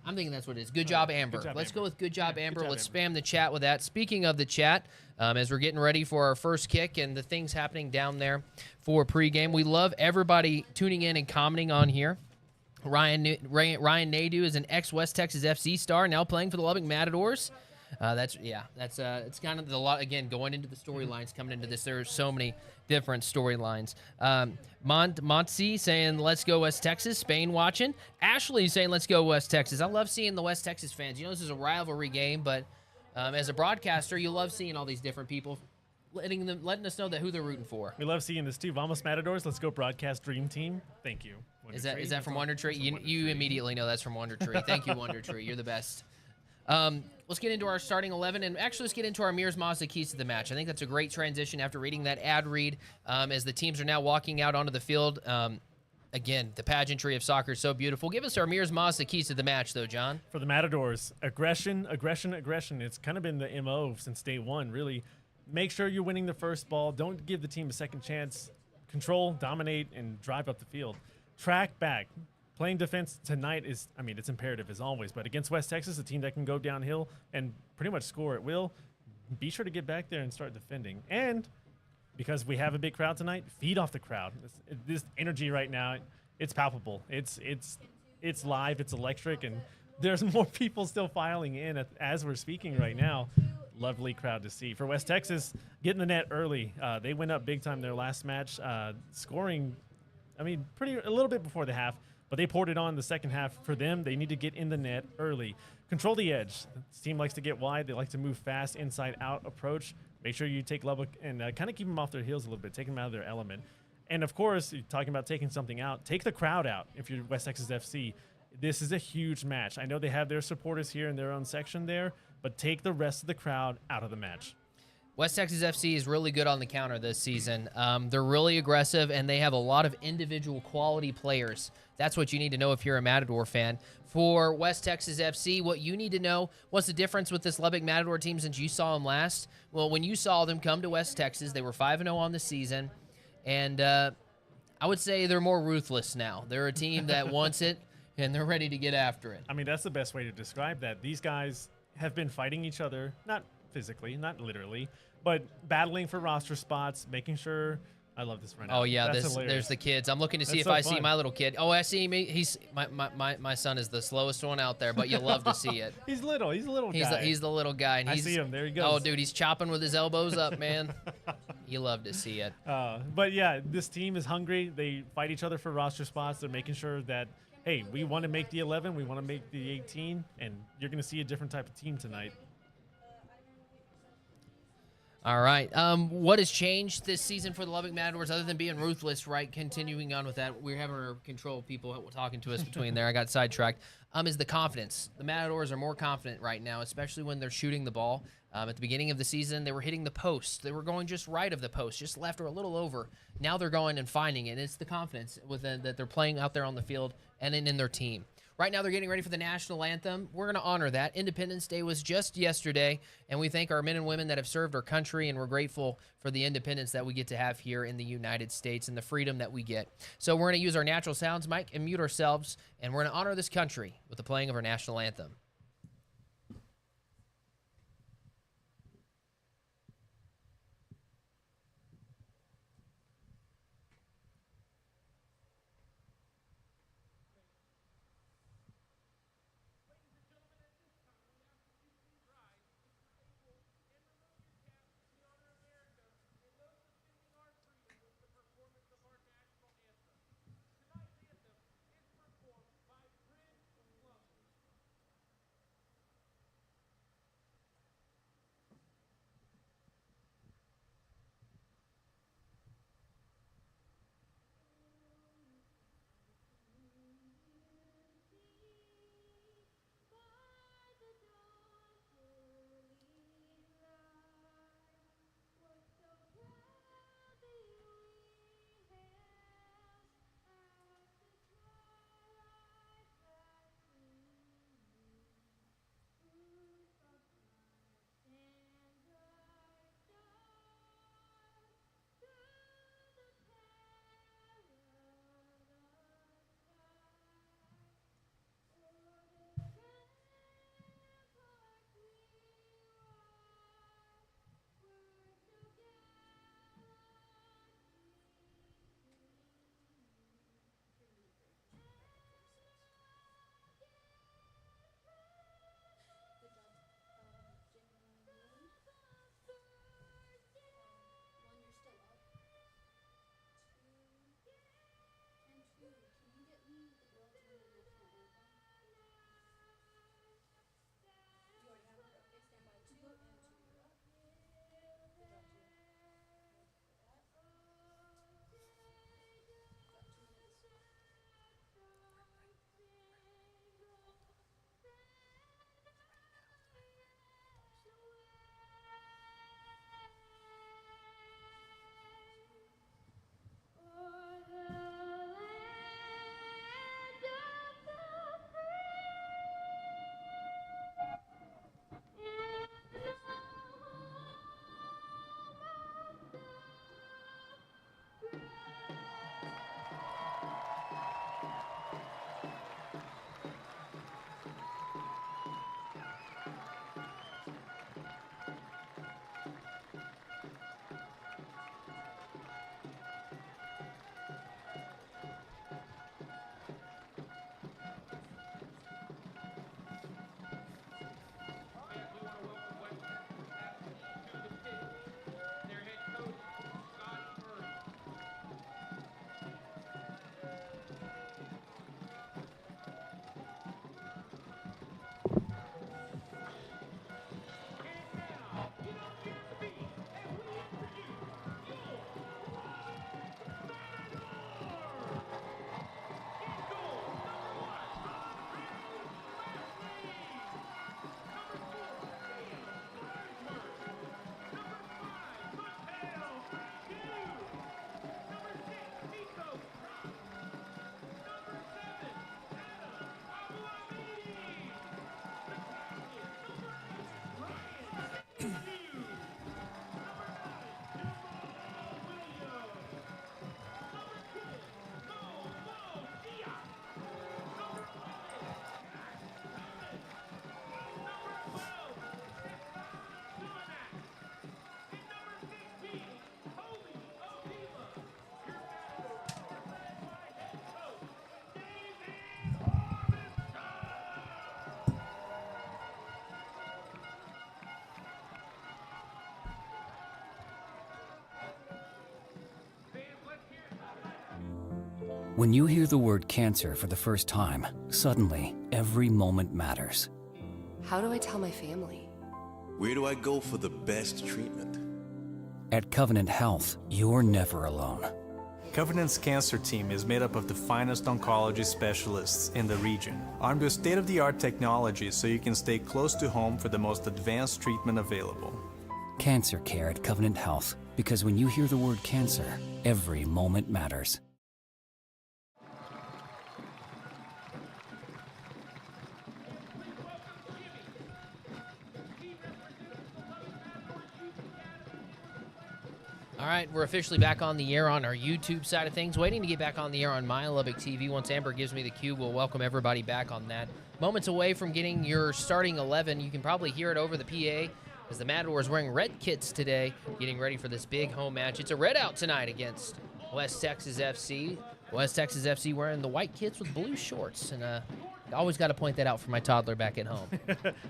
I'm thinking that's what it is. Good job, Amber. Good job, Let's Amber. go with good job, Amber. Good job, Let's Amber. spam the chat with that. Speaking of the chat, as we're getting ready for our first kick and the things happening down there for pregame, we love everybody tuning in and commenting on here. Ryan Nadeau is an ex-West Texas FC star, now playing for the Lubbock Matadors. It's kind of the lot again going into the storylines coming into this. There are so many different storylines. Montse saying let's go West Texas. Spain watching. Ashley saying let's go West Texas. I love seeing the West Texas fans. You know this is a rivalry game, but as a broadcaster, you love seeing all these different people letting us know that who they're rooting for. We love seeing this too. Vamos Matadors. Let's go broadcast dream team. Thank you. Is that from Wonder Tree? You immediately know that's from Wonder Tree. Thank you, Wonder Tree. You're the best. Let's get into our starting 11, and actually let's get into our Mears Mazda keys to the match. I think that's a great transition after reading that ad read as the teams are now walking out onto the field. Again, the pageantry of soccer is so beautiful. Give us our Mears Mazda keys to the match, though, John. For the Matadors, aggression, aggression, aggression. It's kind of been the MO since day one, really. Make sure you're winning the first ball. Don't give the team a second chance. Control, dominate, and drive up the field. Track back. Playing defense tonight is, it's imperative as always, but against West Texas, a team that can go downhill and pretty much score at will, be sure to get back there and start defending. And because we have a big crowd tonight, feed off the crowd. This energy right now, it's palpable. It's live, it's electric, and there's more people still filing in as we're speaking right now. Lovely crowd to see. For West Texas, getting the net early. They went up big time their last match, scoring, a little bit before the half. But they poured it on the second half. For them, they need to get in the net early. Control the edge. This team likes to get wide. They like to move fast, inside-out approach. Make sure you take Lubbock and kind of keep them off their heels a little bit, take them out of their element. And, of course, you're talking about taking something out. Take the crowd out if you're West Texas FC. This is a huge match. I know they have their supporters here in their own section there, but take the rest of the crowd out of the match. West Texas FC is really good on the counter this season. They're really aggressive, and they have a lot of individual quality players. That's what you need to know if you're a Matador fan. For West Texas FC, what you need to know, what's the difference with this Lubbock Matador team since you saw them last? Well, when you saw them come to West Texas, they were 5-0 on the season, and I would say they're more ruthless now. They're a team that wants it, and they're ready to get after it. That's the best way to describe that. These guys have been fighting each other, not physically, not literally, but battling for roster spots, making sure. I love this right now. Oh yeah, That's there's the kids. I'm looking to see That's if so I fun. see my little kid. Oh, I see me. He's my son is the slowest one out there, but you love to see it. He's little. He's a little guy. He's the little guy. And I he's, see him. There he goes. Oh, dude, he's chopping with his elbows up, man. You love to see it. But yeah, this team is hungry. They fight each other for roster spots. They're making sure that, hey, we want to make the 11, we want to make the 18, and you're going to see a different type of team tonight. All right. What has changed this season for the Lubbock Matadors other than being ruthless, right? Continuing on with that, we're having our control people talking to us between there. I got sidetracked. Is the confidence. The Matadors are more confident right now, especially when they're shooting the ball. At the beginning of the season, they were hitting the post. They were going just right of the post, just left or a little over. Now they're going and finding it. It's the confidence that they're playing out there on the field and in their team. Right now, they're getting ready for the national anthem. We're going to honor that. Independence Day was just yesterday, and we thank our men and women that have served our country, and we're grateful for the independence that we get to have here in the United States and the freedom that we get. So we're going to use our natural sounds mic and mute ourselves, and we're going to honor this country with the playing of our national anthem. When you hear the word cancer for the first time, suddenly every moment matters. How do I tell my family? Where do I go for the best treatment? At Covenant Health, you're never alone. Covenant's cancer team is made up of the finest oncology specialists in the region, armed with state-of-the-art technology so you can stay close to home for the most advanced treatment available. Cancer care at Covenant Health, because when you hear the word cancer, every moment matters. All right, we're officially back on the air on our YouTube side of things. Waiting to get back on the air on My Lubbock TV. Once Amber gives me the cue, we'll welcome everybody back on that. Moments away from getting your starting 11. You can probably hear it over the PA as the Matadors wearing red kits today, getting ready for this big home match. It's a red out tonight against West Texas FC. West Texas FC wearing the white kits with blue shorts. And I always got to point that out for my toddler back at home.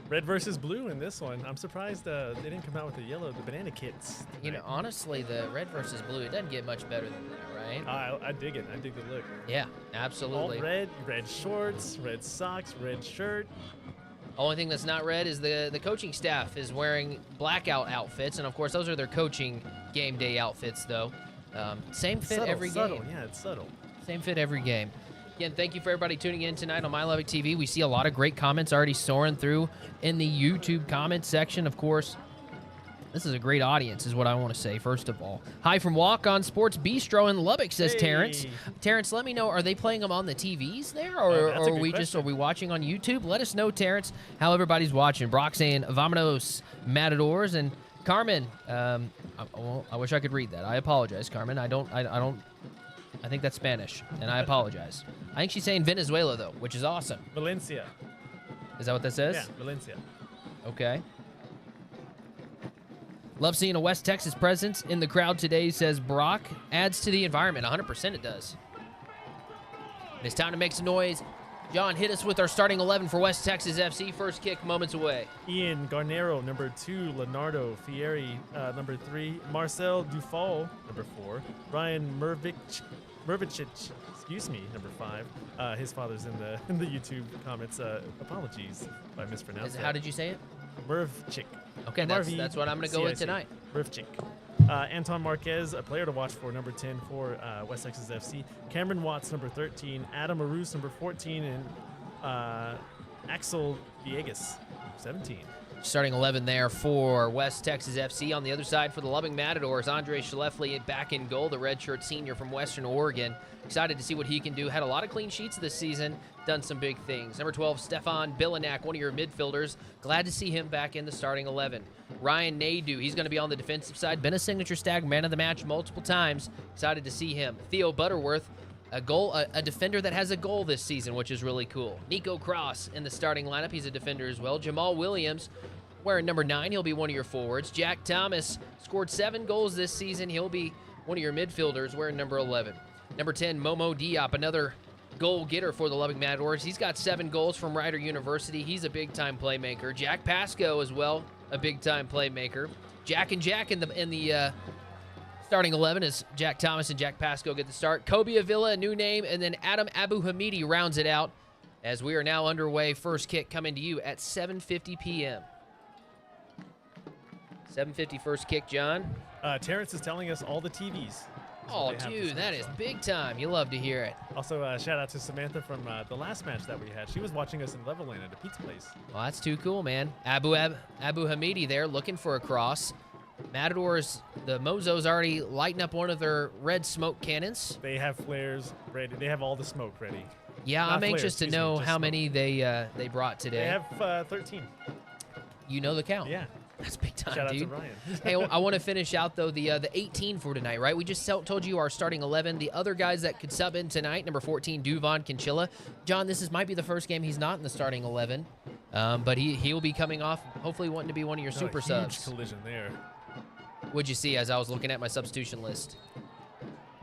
Red versus blue in this one. I'm surprised they didn't come out with the yellow, the banana kits. You know, honestly, the red versus blue, it doesn't get much better than that, right? I dig it. I dig the look. Yeah, absolutely. All red, red shorts, red socks, red shirt. Only thing that's not red is the coaching staff is wearing blackout outfits, and of course those are their coaching game day outfits, though. Same fit every game. Yeah, it's subtle. Same fit every game. Again, thank you for everybody tuning in tonight on My Lubbock TV. We see a lot of great comments already soaring through in the YouTube comment section. Of course, this is a great audience, is what I want to say, first of all. Hi from Walk On Sports Bistro in Lubbock, says Terrence. Terrence, let me know, are they playing them on the TVs there, or are we watching on YouTube? Let us know, Terrence, how everybody's watching. Brock saying, Vamonos Matadors, and Carmen, I wish I could read that. I apologize, Carmen. I think that's Spanish, and I apologize. I think she's saying Venezuela, though, which is awesome. Valencia. Is that what that says? Yeah, Valencia. Okay. Love seeing a West Texas presence in the crowd today, says Brock. Adds to the environment. 100% it does. It's time to make some noise. John, hit us with our starting 11 for West Texas FC. First kick, moments away. Ian Garnero, number 2. Leonardo Fieri, number 3. Marcel Dufal, number 4. Ryan Mervicic, excuse me, number 5. His father's in the YouTube comments. Apologies if I mispronounced that. How did you say it? Mervcic. Okay, that's what I'm going to go with tonight. Mervcic. Anton Marquez, a player to watch for, number 10 for West Texas FC. Cameron Watts, number 13. Adam Arus, number 14. And Axel Villegas, 17. Starting 11 there for West Texas FC. On the other side for the Lubbock Matadors, Andre Schleffly back in goal, the redshirt senior from Western Oregon. Excited to see what he can do. Had a lot of clean sheets this season, done some big things. Number 12, Stefan Bilanak, one of your midfielders. Glad to see him back in the starting 11. Ryan Nadeau, he's going to be on the defensive side. Been a signature stag man of the match multiple times. Excited to see him. Theo Butterworth, a defender that has a goal this season, which is really cool. Nico Cross in the starting lineup. He's a defender as well. Jamal Williams, wearing number 9. He'll be one of your forwards. Jack Thomas scored 7 goals this season. He'll be one of your midfielders, wearing number 11. Number 10, Momo Diop, another goal getter for the Lubbock Matadors. He's got 7 goals from Rider University. He's a big-time playmaker. Jack Pasco as well, a big-time playmaker. Jack and Jack in the starting 11 as Jack Thomas and Jack Pasco get the start. Kobe Avila, a new name, and then Adam Abu Hamidi rounds it out as we are now underway. First kick coming to you at 7:50 p.m. 7:50 first kick, John. Terrence is telling us all the TVs. Oh, dude, that is big time. You love to hear it. Also, shout out to Samantha from the last match that we had. She was watching us in Levelland at a pizza place. Well, that's too cool, man. Abu Hamidi there looking for a cross. Matadors, the Mozos already lighting up one of their red smoke cannons. They have flares ready. They have all the smoke ready. Yeah, I'm anxious to know how many they brought today. They have 13. You know the count. Yeah. That's big time, Shout dude. out to Ryan. Hey, I want to finish out, though, the 18 for tonight, right? We just told you our starting 11. The other guys that could sub in tonight, number 14, Duvon Conchilla. John, might be the first game he's not in the starting 11, but he will be coming off, hopefully wanting to be one of your super subs. Huge collision there. What'd you see as I was looking at my substitution list?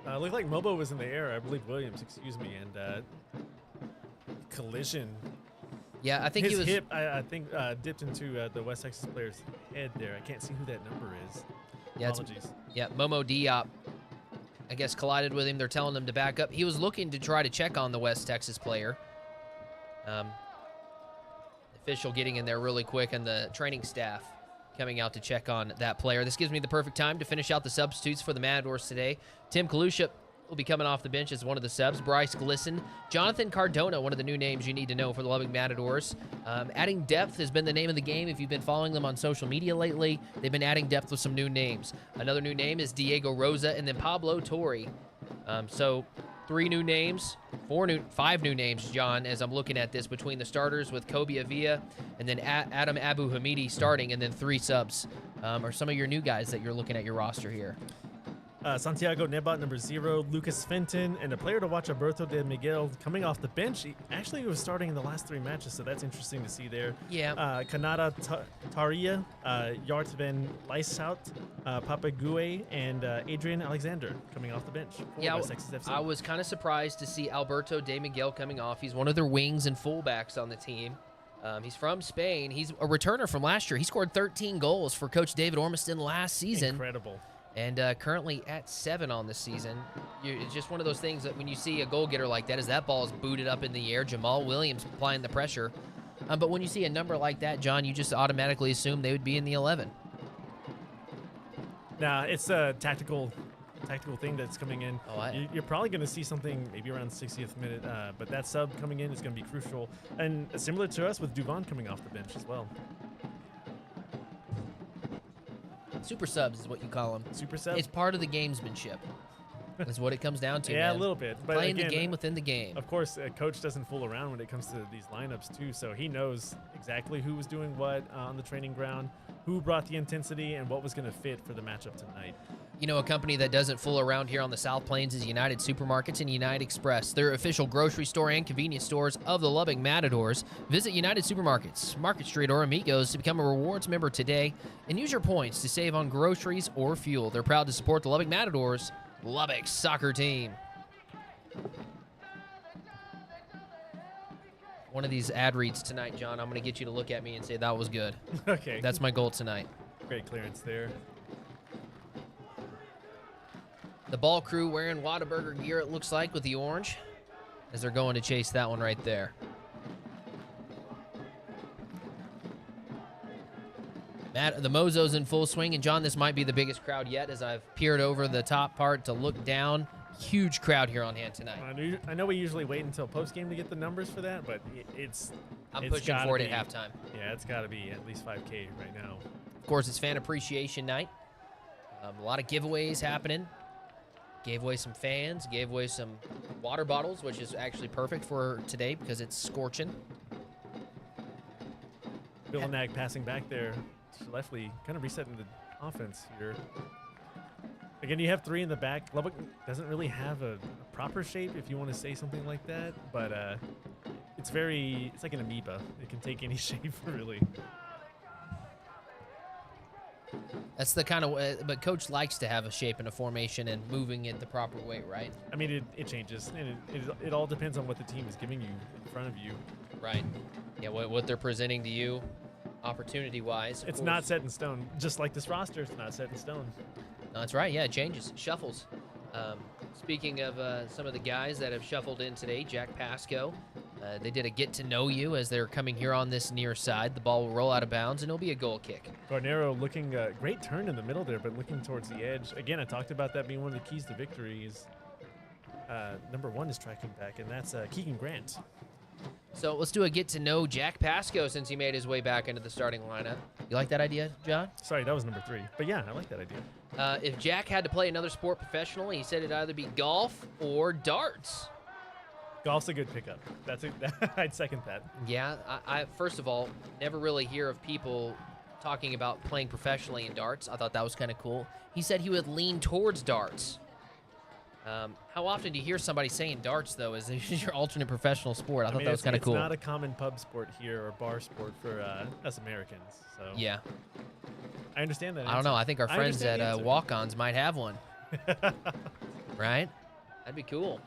Looked like Mobo was in the air. I believe Williams, excuse me, and collision. Yeah, I think his he was. Hip, I think, dipped into the West Texas player's head there. I can't see who that number is. Yeah, Apologies. Momo Diop I guess, collided with him. They're telling him to back up. He was looking to try to check on the West Texas player. Official getting in there really quick, and the training staff coming out to check on that player. This gives me the perfect time to finish out the substitutes for the Matadors today. Tim Kalusha will be coming off the bench as one of the subs. Bryce Glisson. Jonathan Cardona, one of the new names you need to know for the Lubbock Matadors. Adding depth has been the name of the game. If you've been following them on social media lately, they've been adding depth with some new names. Another new name is Diego Rosa, and then Pablo Torre. So 3 new names, 5 new names, John, as I'm looking at this, between the starters with Kobe Avila and then Adam Abu Hamidi starting, and then 3 subs are some of your new guys that you're looking at your roster here. Santiago Nebat, number 0, Lucas Fenton, and a player to watch, Alberto de Miguel, coming off the bench. He actually was starting in the last 3 matches, so that's interesting to see there. Yeah. Kanada Taria, Yart van Leishout, Papague, and Adrian Alexander coming off the bench. Yeah, I was kind of surprised to see Alberto de Miguel coming off. He's one of their wings and fullbacks on the team. He's from Spain. He's a returner from last year. He scored 13 goals for Coach David Ormiston last season. Incredible. And currently at 7 on the season. It's just one of those things that when you see a goal getter like that, as that ball is booted up in the air, Jamal Williams applying the pressure. But when you see a number like that, John, you just automatically assume they would be in the 11. Nah, it's a tactical thing that's coming in. You're probably going to see something maybe around the 60th minute, but that sub coming in is going to be crucial. And similar to us with Duvon coming off the bench as well. Super subs is what you call them. Super subs? It's part of the gamesmanship. That's what it comes down to, Yeah, man. a little bit. But Playing again, the game within the game. Of course, a coach doesn't fool around when it comes to these lineups, too. So he knows exactly who was doing what on the training ground, who brought the intensity, and what was going to fit for the matchup tonight. You know, a company that doesn't fool around here on the South Plains is United Supermarkets and United Express. They're official grocery store and convenience stores of the Lubbock Matadors. Visit United Supermarkets, Market Street, or Amigos to become a rewards member today and use your points to save on groceries or fuel. They're proud to support the Lubbock Matadors, Lubbock's soccer team. One of these ad reads tonight, John, I'm going to get you to look at me and say that was good. Okay. That's my goal tonight. Great clearance there. The ball crew wearing Whataburger gear, it looks like, with the orange, as they're going to chase that one right there. The Mozo's in full swing, and John, this might be the biggest crowd yet as I've peered over the top part to look down. Huge crowd here on hand tonight. I know we usually wait until postgame to get the numbers for that, but I'm pushing for it at halftime. Yeah, it's got to be at least 5K right now. Of course, it's fan appreciation night. A lot of giveaways happening. Gave away some fans, gave away some water bottles, which is actually perfect for today because it's scorching. Villanag passing back there to Schleffly, kind of resetting the offense here. Again, you have 3 in the back. Lubbock doesn't really have a proper shape, if you want to say something like that, but it's like an amoeba. It can take any shape, really. That's the kind of, but coach likes to have a shape and a formation and moving it the proper way, right? I mean, it changes, and it all depends on what the team is giving you in front of you. Right. Yeah, what they're presenting to you, opportunity-wise. It's not set in stone. Just like this roster, it's not set in stone. No, that's right. Yeah, it changes, shuffles. Speaking of some of the guys that have shuffled in today, Jack Pasco. They did a get-to-know-you as they're coming here on this near side. The ball will roll out of bounds, and it'll be a goal kick. Garnero looking great turn in the middle there, but looking towards the edge. Again, I talked about that being one of the keys to victory is number 1 is tracking back, and that's Keegan Grant. So let's do a get-to-know Jack Pasco since he made his way back into the starting lineup. You like that idea, John? Sorry, that was number 3. But yeah, I like that idea. If Jack had to play another sport professionally, he said it'd either be golf or darts. Golf's a good pickup. I'd second that. Yeah, I first of all, never really hear of people talking about playing professionally in darts. I thought that was kind of cool. He said he would lean towards darts. How often do you hear somebody saying darts, though, is your alternate professional sport? I thought that was kind of cool. It's not a common pub sport here or bar sport for us Americans. So yeah. I understand that. I don't know. I think our friends at Walk-Ons might have one. Right? That'd be cool.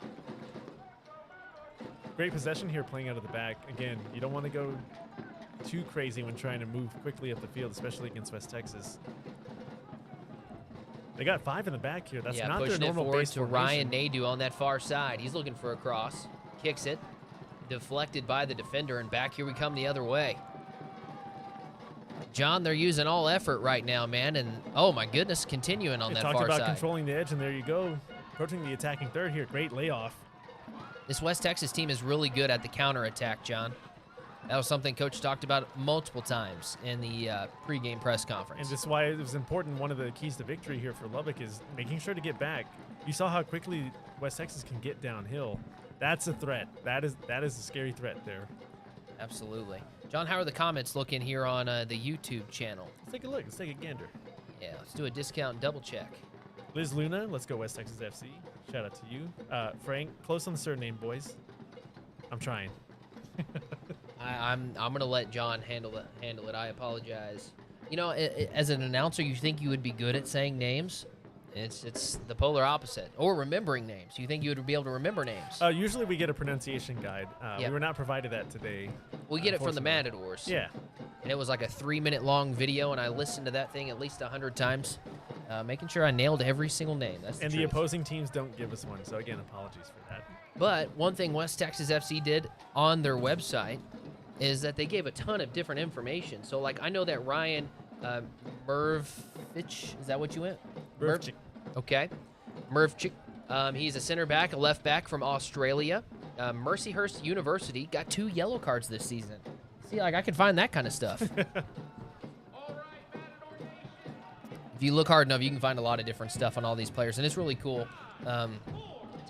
Great possession here playing out of the back. Again, you don't want to go too crazy when trying to move quickly up the field, especially against West Texas. They got 5 in the back here. That's not their pushing it normal forward base to formation. Ryan Nadeau on that far side. He's looking for a cross. Kicks it. Deflected by the defender, and back here we come the other way. John, they're using all effort right now, man, and oh my goodness, continuing on that far Talked about side. controlling the edge, and there you go. Approaching the attacking third here. Great layoff. This West Texas team is really good at the counterattack, John. That was something Coach talked about multiple times in the pregame press conference. And this is why it was important. One of the keys to victory here for Lubbock is making sure to get back. You saw how quickly West Texas can get downhill. That's a threat. That is a scary threat there. Absolutely. John, how are the comments looking here on the YouTube channel? Let's take a look. Let's take a gander. Yeah, let's do a discount double check. Liz Luna, let's go West Texas FC. Shout out to you. Frank, close on the surname, boys. I'm trying. I'm gonna let John handle it. I apologize. You know, as an announcer, you think you would be good at saying names. It's the polar opposite. Or remembering names. You think you would be able to remember names. Usually we get a pronunciation guide. We were not provided that today. We get it from the Matadors. Yeah. And it was like a 3-minute long video, and I listened to that thing at least 100 times, making sure I nailed every single name. That's the And truth. the opposing teams don't give us one, so again, apologies for that. But one thing West Texas FC did on their website is that they gave a ton of different information. So, like, I know that Ryan Mervich, is that what you went? Mervchik. Okay. Mervchik. He's a center back, a left back from Australia. Mercyhurst University got 2 yellow cards this season. See, like, I can find that kind of stuff. If you look hard enough, you can find a lot of different stuff on all these players, and it's really cool to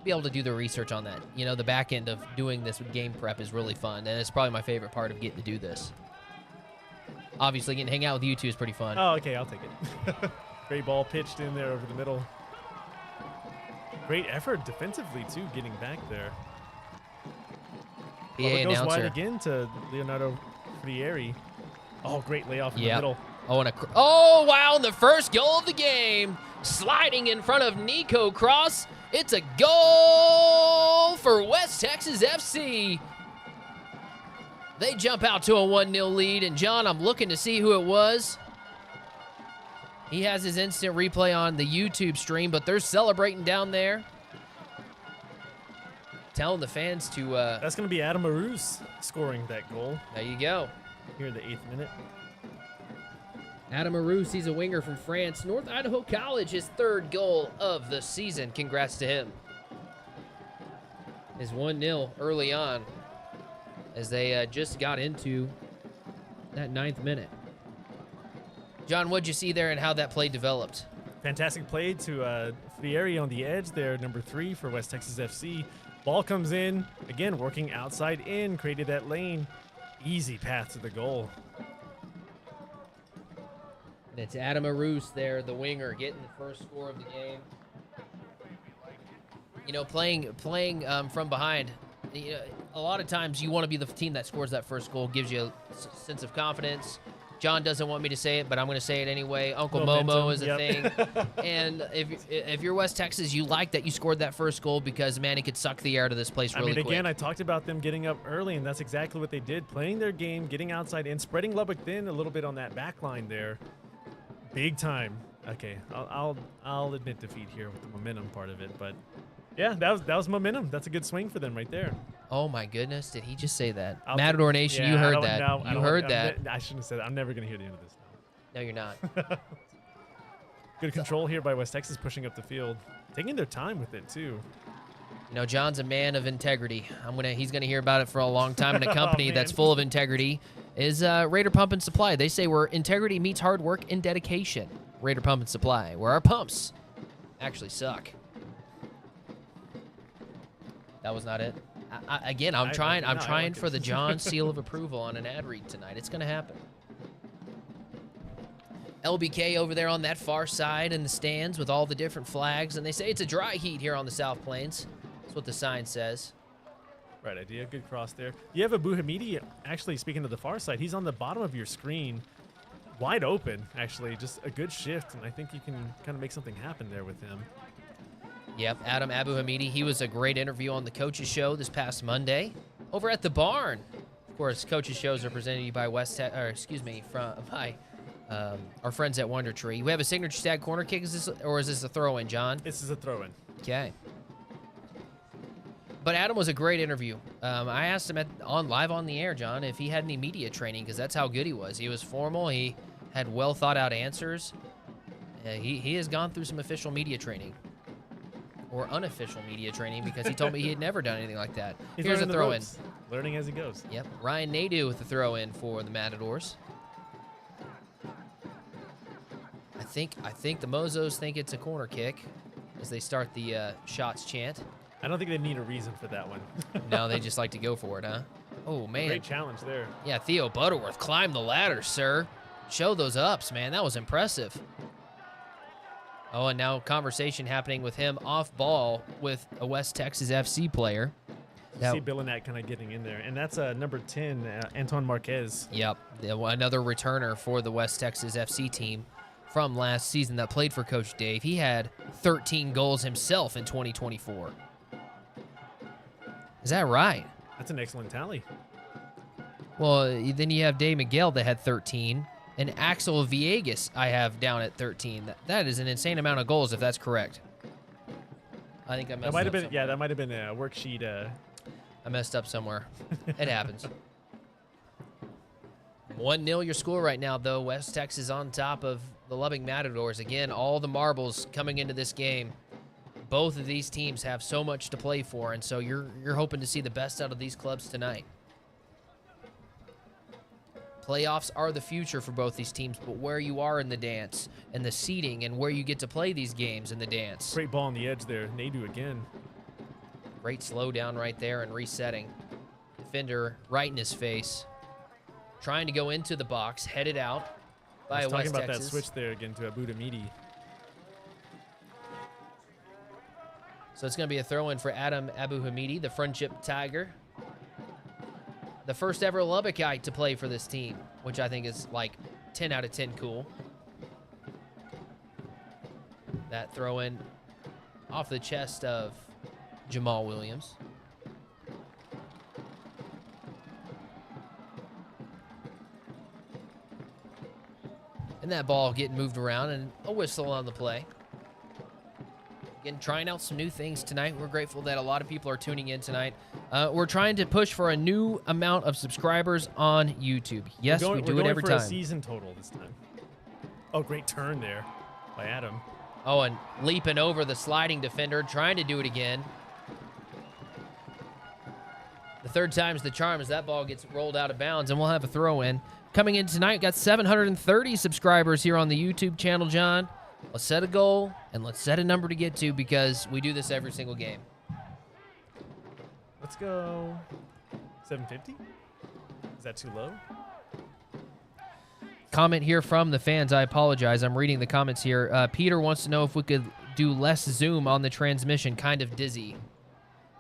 be able to do the research on that. You know, the back end of doing this with game prep is really fun, and it's probably my favorite part of getting to do this. Obviously, getting to hang out with you two is pretty fun. Oh, okay, I'll take it. Great ball pitched in there over the middle. Great effort defensively, too, getting back there. PA Well, it goes announcer. wide again to Leonardo Frieri. Oh, great layoff in the middle. Oh, oh, wow, and the first goal of the game. Sliding in front of Nico Cross. It's a goal for West Texas FC. They jump out to a 1-0 lead, and John, I'm looking to see who it was. He has his instant replay on the YouTube stream, but they're celebrating down there. Telling the fans to... That's going to be Adam Aruz scoring that goal. There you go. Here in the 8th minute. Adam Aruz, he's a winger from France. North Idaho College, his 3rd goal of the season. Congrats to him. His 1-0 early on as they just got into that 9th minute. John, what'd you see there and how that play developed? Fantastic play to Frieri on the edge there, number 3 for West Texas FC. Ball comes in, again, working outside in, created that lane. Easy path to the goal. And it's Adam Aruz there, the winger, getting the first score of the game. You know, playing from behind, you know, a lot of times you want to be the team that scores that first goal, gives you a sense of confidence. John doesn't want me to say it, but I'm going to say it anyway. Uncle Momo is a thing. And if you're West Texas, you like that you scored that first goal because, man, it could suck the air out of this place really quick. Again, I talked about them getting up early, and that's exactly what they did. Playing their game, getting outside in, spreading Lubbock thin a little bit on that back line there. Big time. Okay, I'll admit defeat here with the momentum part of it, but yeah, that was momentum. That's a good swing for them right there. Oh my goodness, did he just say that? Matador Nation, you heard that. You heard that. I shouldn't have said that. I'm never going to hear the end of this now. No, you're not. Good control here by West Texas, pushing up the field. Taking their time with it, too. You know, John's a man of integrity. He's gonna hear about it for a long time. And a company that's full of integrity is Raider Pump and Supply. They say where integrity meets hard work and dedication. Raider Pump and Supply, where our pumps actually suck. That was not it. I'm trying for the John seal of approval on an ad read tonight. It's gonna happen. LBK over there on that far side in the stands with all the different flags, and they say it's a dry heat here on the South Plains. That's what the sign says. Right idea. Good cross there. You have Abu Hamidi, actually, speaking to the far side, he's on the bottom of your screen. Wide open, actually. Just a good shift, and I think you can kind of make something happen there with him. Yep, Adam Abu Hamidi. He was a great interview on the Coaches Show this past Monday over at the Barn. Of course, Coaches Shows are presented to you by our friends at Wonder Tree. We have a signature stag corner kick, is this a throw-in, John? This is a throw-in. Okay. But Adam was a great interview. I asked him live on the air, John, if he had any media training, because that's how good he was. He was formal. He had well thought out answers. He has gone through some official media training, or unofficial media training, because he told me he had never done anything like that. He's Here's a learning the throw-in. ropes, learning as he goes. Yep, Ryan Nadeau with the throw-in for the Matadors. I think the Mozos think it's a corner kick as they start the shots chant. I don't think they need a reason for that one. No, they just like to go for it, huh? Oh, man. Great challenge there. Yeah, Theo Butterworth, climb the ladder, sir. Show those ups, man. That was impressive. Oh, and now conversation happening with him off ball with a West Texas FC player. You see Billinat kind of getting in there. And that's number 10, Anton Marquez. Yep, another returner for the West Texas FC team from last season that played for Coach Dave. He had 13 goals himself in 2024. Is that right? That's an excellent tally. Well, then you have Dave Miguel that had 13, and Axel Villegas I have down at 13. That is an insane amount of goals, if that's correct. I think I messed That might up have been, somewhere. yeah, that might have been a worksheet. I messed up somewhere. It happens. 1-0 your score right now, though. West Texas on top of the Lubbock Matadors. Again, all the marbles coming into this game. Both of these teams have so much to play for, and so you're hoping to see the best out of these clubs tonight. Playoffs are the future for both these teams, but where you are in the dance and the seeding and where you get to play these games in the dance. Great ball on the edge there. Nadeau again. Great slowdown right there and resetting. Defender right in his face. Trying to go into the box, headed out by Talking West about Texas. that switch there again to Abu Hamidi. So it's going to be a throw-in for Adam Abu Hamidi, the Friendship Tiger. The first ever Lubbockite to play for this team, which I think is like 10 out of 10 cool. That throw-in off the chest of Jamal Williams. And that ball getting moved around and a whistle on the play. Again, trying out some new things tonight. We're grateful that a lot of people are tuning in tonight. We're trying to push for a new amount of subscribers on YouTube. Yes, we do it every time. We're going for a season total this time. Oh, great turn there by Adam. Oh, and leaping over the sliding defender, trying to do it again. The third time's the charm as that ball gets rolled out of bounds, and we'll have a throw-in. Coming in tonight, got 730 subscribers here on the YouTube channel, John. Let's set a goal, and let's set a number to get to because we do this every single game. Let's go 750. Is that too low? Comment here from the fans. I apologize. I'm reading the comments here. Peter wants to know if we could do less zoom on the transmission. Kind of dizzy.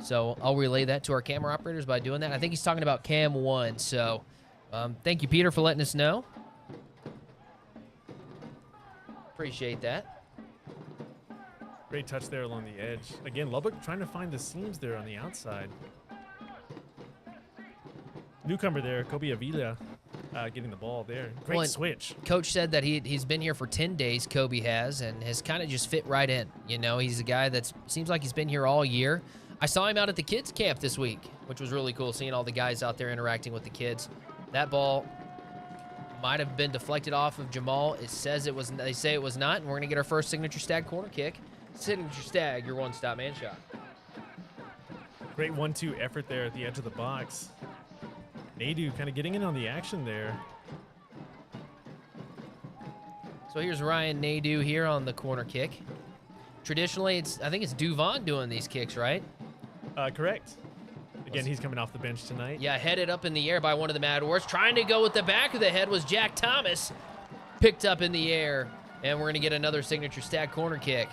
So I'll relay that to our camera operators by doing that. I think he's talking about Cam 1. So thank you, Peter, for letting us know. Appreciate that. Great touch there along the edge. Again, Lubbock trying to find the seams there on the outside. Newcomer there, Kobe Avila, getting the ball there. Great switch. Coach said that he's been here for 10 days, Kobe has, and has kind of just fit right in. You know, he's a guy that seems like he's been here all year. I saw him out at the kids' camp this week, which was really cool, seeing all the guys out there interacting with the kids. That ball might have been deflected off of Jamal. It says it was. They say it was not, and we're going to get our first signature stag corner kick. Signature stag, your one-stop man shot. Great 1-2 effort there at the edge of the box. Nadeau kind of getting in on the action there. So here's Ryan Nadeau here on the corner kick. Traditionally, I think it's Duvon doing these kicks, right? Correct. Again, he's coming off the bench tonight. Yeah, headed up in the air by one of the Matadors. Trying to go with the back of the head was Jack Thomas. Picked up in the air, and we're going to get another signature stag corner kick.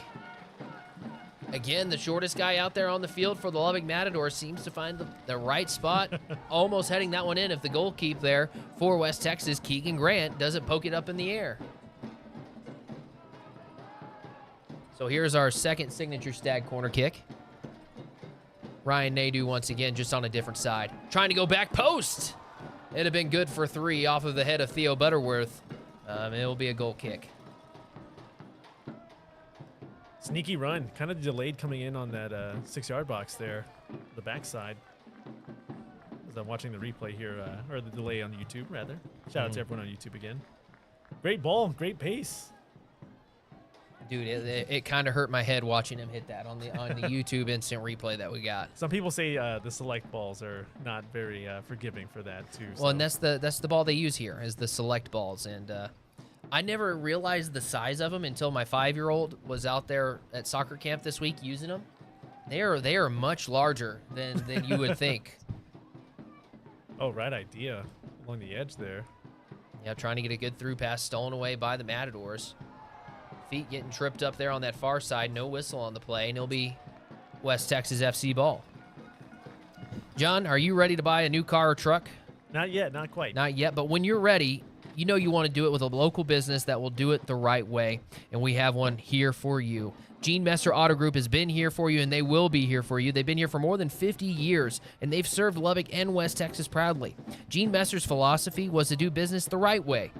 Again, the shortest guy out there on the field for the Lubbock Matadors seems to find the right spot. Almost heading that one in if the goalkeeper there for West Texas, Keegan Grant, doesn't poke it up in the air. So here's our second signature stag corner kick. Ryan Nadeau once again just on a different side. Trying to go back post. It'd have been good for 3 off of the head of Theo Butterworth. It will be a goal kick. Sneaky run, kind of delayed coming in on that 6-yard box there, the backside. As I'm watching the replay here, or the delay on YouTube rather. Shout out to everyone on YouTube again. Great ball, great pace. Dude, it kind of hurt my head watching him hit that on the YouTube instant replay that we got. Some people say the select balls are not very forgiving for that too. Well, and that's the ball they use here is the select balls, and I never realized the size of them until my 5-year-old was out there at soccer camp this week using them. They are much larger than you would think. Oh, right idea along the edge there. Yeah, trying to get a good through pass stolen away by the Matadors. Feet getting tripped up there on that far side. No whistle on the play, and it'll be West Texas FC ball. John, are you ready to buy a new car or truck? Not yet, not quite. Not yet, but when you're ready, you know you want to do it with a local business that will do it the right way, and we have one here for you. Gene Messer Auto Group has been here for you, and they will be here for you. They've been here for more than 50 years, and they've served Lubbock and West Texas proudly. Gene Messer's philosophy was to do business the right way,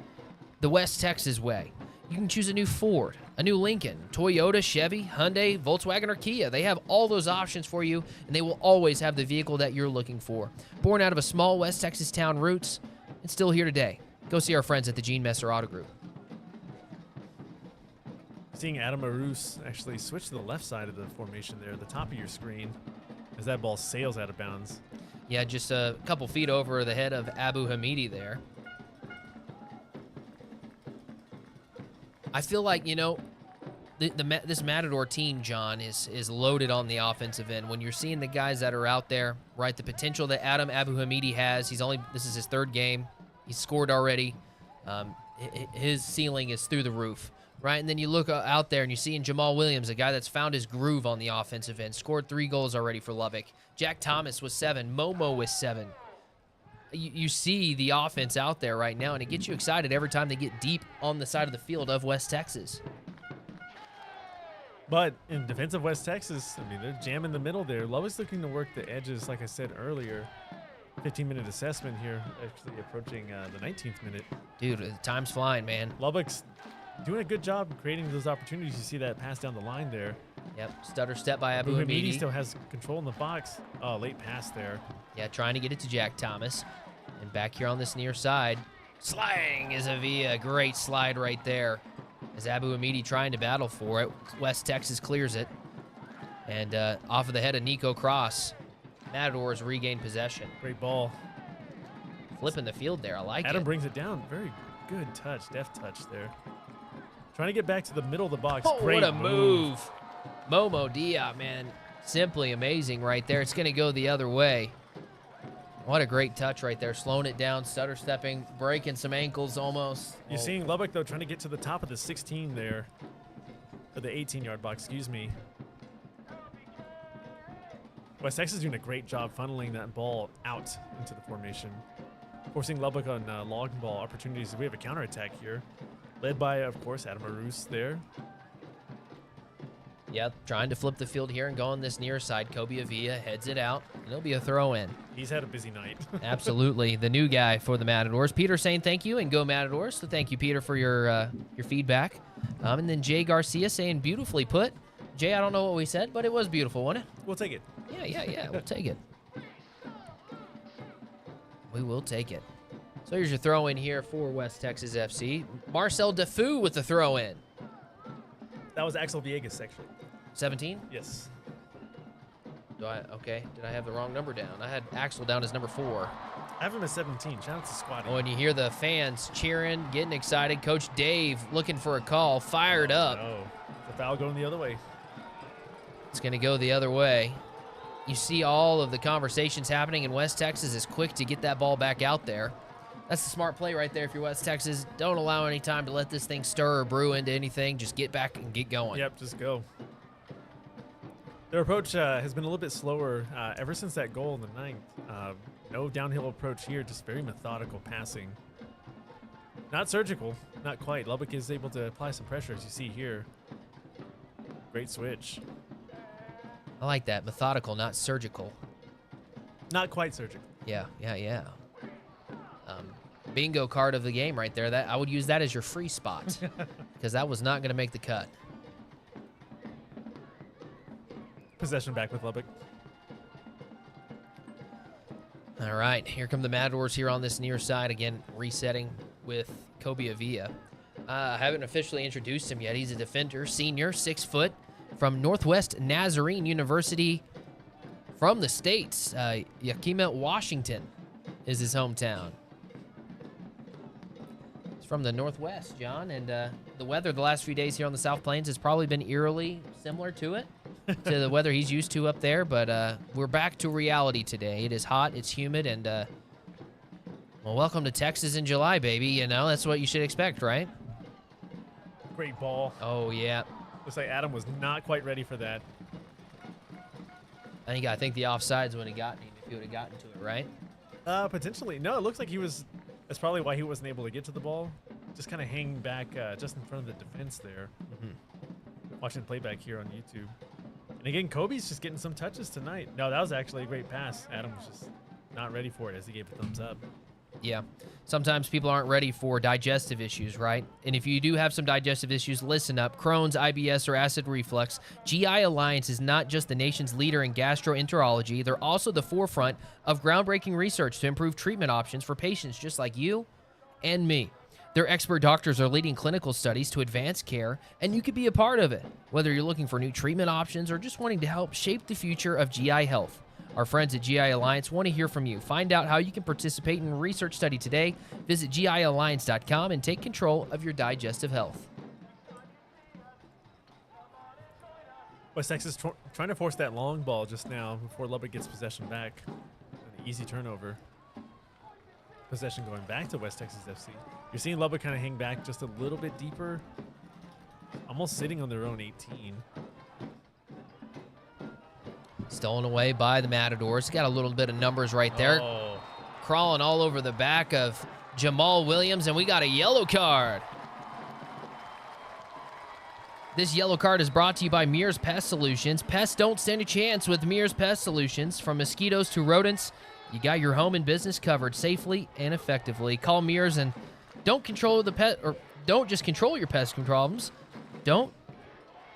the West Texas way. You can choose a new Ford, a new Lincoln, Toyota, Chevy, Hyundai, Volkswagen, or Kia. They have all those options for you, and they will always have the vehicle that you're looking for. Born out of a small West Texas town roots, and still here today. Go see our friends at the Gene Messer Auto Group. Seeing Adam Arus actually switch to the left side of the formation there, the top of your screen, as that ball sails out of bounds. Yeah, just a couple feet over the head of Abu Hamidi there. I feel like, you know, this Matador team, John, is loaded on the offensive end. When you're seeing the guys that are out there, right, the potential that Adam Abu Hamidi has, this is his 3rd game. He's scored already. His ceiling is through the roof, right? And then you look out there and you're seeing Jamal Williams, a guy that's found his groove on the offensive end, scored 3 goals already for Lubbock. Jack Thomas with 7. Momo with 7. You see the offense out there right now, and it gets you excited every time they get deep on the side of the field of West Texas. But in defense of West Texas, I mean, they're jamming the middle there. Lubbock's looking to work the edges, like I said earlier. 15-minute assessment here, actually approaching the 19th minute. Dude, the time's flying, man. Lubbock's doing a good job creating those opportunities. You see that pass down the line there. Yep, stutter step by Abu Hamidi Hamidi. still has control in the box. Oh, late pass there. Yeah, trying to get it to Jack Thomas. And back here on this near side, sliding is a great slide right there. As Abu Hamidi trying to battle for it. West Texas clears it. And off of the head of Nico Cross, Matadors regain possession. Great ball. Flipping the field there, I like it. Adam brings it down. Very good touch, deft touch there. Trying to get back to the middle of the box. Oh, Great what a move. Momo Dia, man. Simply amazing right there. It's going to go the other way. What a great touch right there. Slowing it down, stutter stepping, breaking some ankles almost. You're seeing Lubbock, though, trying to get to the top of the 16 there. Or the 18-yard box, excuse me. West Texas is doing a great job funneling that ball out into the formation. Forcing Lubbock on long ball opportunities. We have a counterattack here. Led by, of course, Adam Arus there. Yep, trying to flip the field here and go on this near side. Kobe Avila heads it out, and it'll be a throw in. He's had a busy night. Absolutely. The new guy for the Matadors. Peter saying thank you and go Matadors. So thank you, Peter, for your feedback. And then Jay Garcia saying beautifully put. Jay, I don't know what we said, but it was beautiful, wasn't it? We'll take it. Yeah, we'll take it. We will take it. So here's your throw in here for West Texas FC. Marcel Defoe with the throw in. That was Axel Villegas, actually. 17? Yes. Okay, did I have the wrong number down? I had Axel down as number 4. I have him at 17. Shout out to Squatty. Oh, and you hear the fans cheering, getting excited. Coach Dave looking for a call, fired up. Oh, the foul going the other way. It's going to go the other way. You see all of the conversations happening, and West Texas is quick to get that ball back out there. That's the smart play right there if you're West Texas. Don't allow any time to let this thing stir or brew into anything. Just get back and get going. Yep, just go. Their approach has been a little bit slower ever since that goal in the 9th. No downhill approach here, just very methodical passing. Not surgical, not quite. Lubbock is able to apply some pressure, as you see here. Great switch. I like that. Methodical, not surgical. Not quite surgical. Yeah. bingo card of the game right there. That I would use that as your free spot because that was not going to make the cut. Possession back with Lubbock. All right, here come the Matadors here on this near side. Again, resetting with Kobe Avila. I haven't officially introduced him yet. He's a defender, senior, 6 foot, from Northwest Nazarene University from the States. Yakima, Washington is his hometown. He's from the Northwest, John, and the weather the last few days here on the South Plains has probably been eerily similar to it. To the weather he's used to up there, but we're back to reality today. It is hot, it's humid, and well, welcome to Texas in July, baby. You know, that's what you should expect, right? Great ball. Oh, yeah. Looks like Adam was not quite ready for that. I think the offsides would have gotten him if he would have gotten to it, right? Potentially. No, it looks like he was. That's probably why he wasn't able to get to the ball. Just kind of hanging back just in front of the defense there. Watching the playback here on YouTube. And again, Kobe's just getting some touches tonight. No, that was actually a great pass. Adam was just not ready for it as he gave a thumbs up. Yeah. Sometimes people aren't ready for digestive issues, right? And if you do have some digestive issues, listen up. Crohn's, IBS, or acid reflux, GI Alliance is not just the nation's leader in gastroenterology. They're also the forefront of groundbreaking research to improve treatment options for patients just like you and me. Their expert doctors are leading clinical studies to advance care, and you could be a part of it, whether you're looking for new treatment options or just wanting to help shape the future of GI health. Our friends at GI Alliance want to hear from you. Find out how you can participate in a research study today. Visit GIAlliance.com and take control of your digestive health. West Texas trying to force that long ball just now before Lubbock gets possession back. An easy turnover. Possession going back to West Texas FC. You're seeing Lubbock kind of hang back just a little bit deeper. Almost sitting on their own 18. Stolen away by the Matadors. Got a little bit of numbers right there. Oh. Crawling all over the back of Jamal Williams, and we got a yellow card. This yellow card is brought to you by Mears Pest Solutions. Pests don't stand a chance with Mears Pest Solutions. From mosquitoes to rodents, you got your home and business covered safely and effectively. Call Mears and don't just control your pest problems. Don't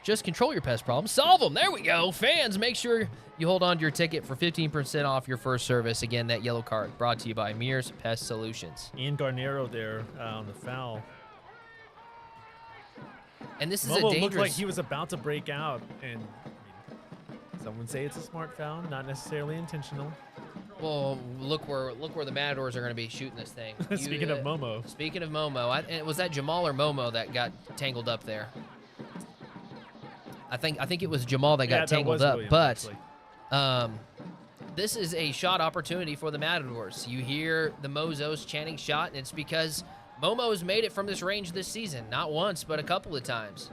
just control your pest problems. Solve them. There we go. Fans, make sure you hold on to your ticket for 15% off your first service. Again, that yellow card brought to you by Mears Pest Solutions. Ian Garnero there on the foul. And this is Momo a dangerous... looked like he was about to break out, and some would say it's a smart foul, not necessarily intentional. Well, look where the Matadors are going to be shooting this thing. Speaking of Momo. Speaking of Momo, was that Jamal or Momo that got tangled up there? I think it was Jamal that got tangled up. Williams, but this is a shot opportunity for the Matadors. You hear the Mozos chanting shot, and it's because Momo's made it from this range this season. Not once, but a couple of times.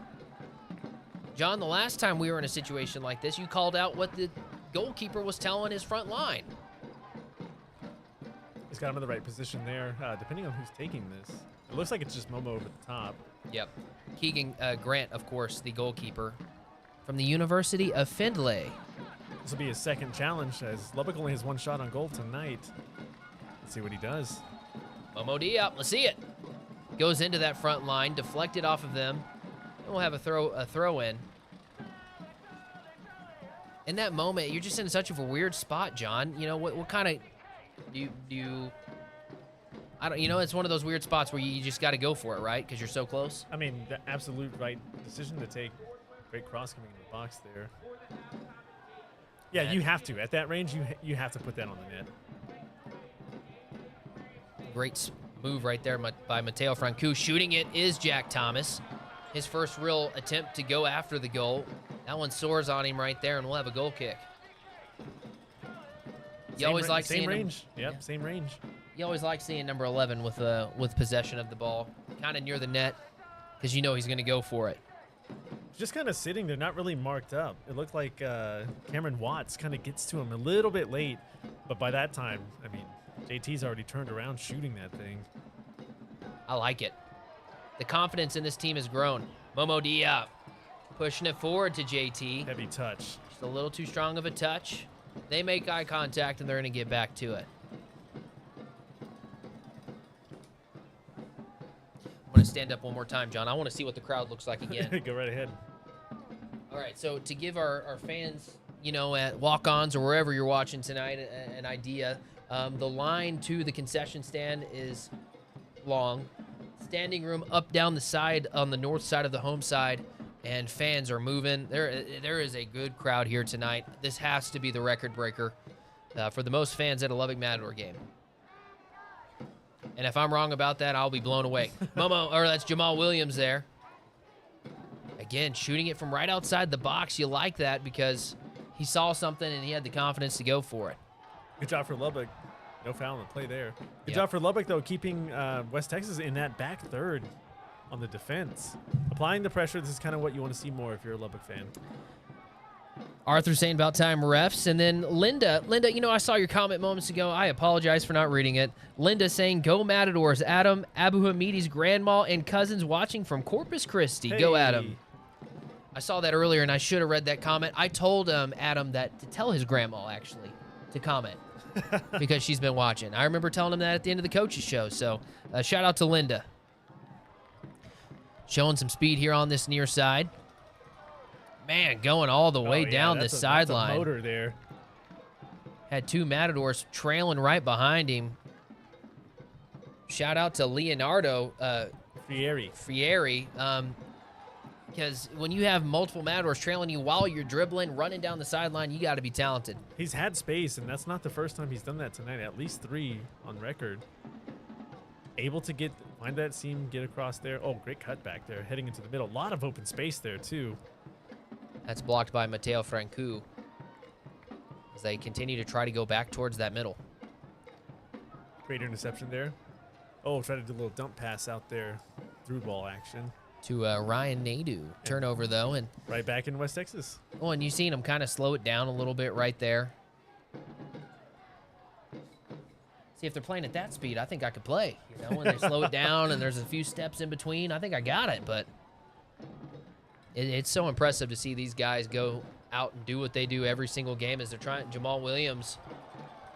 John, the last time we were in a situation like this, you called out what the goalkeeper was telling his front line. He's got him in the right position there, depending on who's taking this. It looks like it's just Momo over the top. Yep. Keegan Grant, of course, the goalkeeper from the University of Findlay. This will be his second challenge, as Lubbock only has one shot on goal tonight. Let's see what he does. Momo Diop, let's see it. Goes into that front line, deflected off of them, and we'll have a throw in. In that moment, you're just in such of a weird spot, John. You know, what kind of do you I don't, you know, it's one of those weird spots where you just got to go for it, right? Because you're so close. I mean, the absolute right decision to take. Great cross coming in the box there. Yeah, you have to. At that range, you have to put that on the net. Great move right there by Mateo Francu. Shooting it is Jack Thomas. His first real attempt to go after the goal. That one soars on him right there, and we'll have a goal kick. You always like seeing same range. Yep, same range. You always like seeing number 11 with possession of the ball, kind of near the net, because you know he's going to go for it. Just kind of sitting there, not really marked up. It looked like Cameron Watts kind of gets to him a little bit late, but by that time, I mean, JT's already turned around shooting that thing. I like it. The confidence in this team has grown. Momo Diop pushing it forward to JT. Heavy touch. Just a little too strong of a touch. They make eye contact, and they're going to get back to it. I'm going to stand up one more time, John. I want to see what the crowd looks like again. Go right ahead. All right, so to give our fans, at walk-ons or wherever you're watching tonight an idea, the line to the concession stand is long. Standing room up down the side on the north side of the home side, and fans are moving. There is a good crowd here tonight. This has to be the record breaker for the most fans at a Lubbock Matador game. And if I'm wrong about that, I'll be blown away. That's Jamal Williams there. Again, shooting it from right outside the box. You like that because he saw something and he had the confidence to go for it. Good job for Lubbock. No foul on the play there. Good job for Lubbock, though, keeping West Texas in that back third on the defense. Applying the pressure, this is kind of what you want to see more if you're a Lubbock fan. Arthur saying about time refs. And then Linda, I saw your comment moments ago. I apologize for not reading it. Linda saying, go Matadors. Adam, Abu Hamidi's grandma and cousins watching from Corpus Christi. Go Adam. I saw that earlier, and I should have read that comment. I told Adam that to tell his grandma, actually, to comment. Because she's been watching. I remember telling him that at the end of the coaches show. So shout out to Linda. Showing some speed here on this near side. Man, going all the way down the sideline. That's a motor there. Had two Matadors trailing right behind him. Shout out to Leonardo Frieri. Because when you have multiple Matadors trailing you while you're dribbling, running down the sideline, you got to be talented. He's had space, and that's not the first time he's done that tonight. At least 3 on record. Able to find that seam, get across there. Oh, great cut back there, heading into the middle. A lot of open space there, too. That's blocked by Mateo Francu as they continue to try to go back towards that middle. Great interception there. Oh, try to do a little dump pass out there. Through ball action. To Ryan Nadeau. Turnover, though. And right back in West Texas. Oh, and you've seen him kind of slow it down a little bit right there. See, if they're playing at that speed, I think I could play. When they slow it down and there's a few steps in between, I think I got it. But it's so impressive to see these guys go out and do what they do every single game as they're trying. Jamal Williams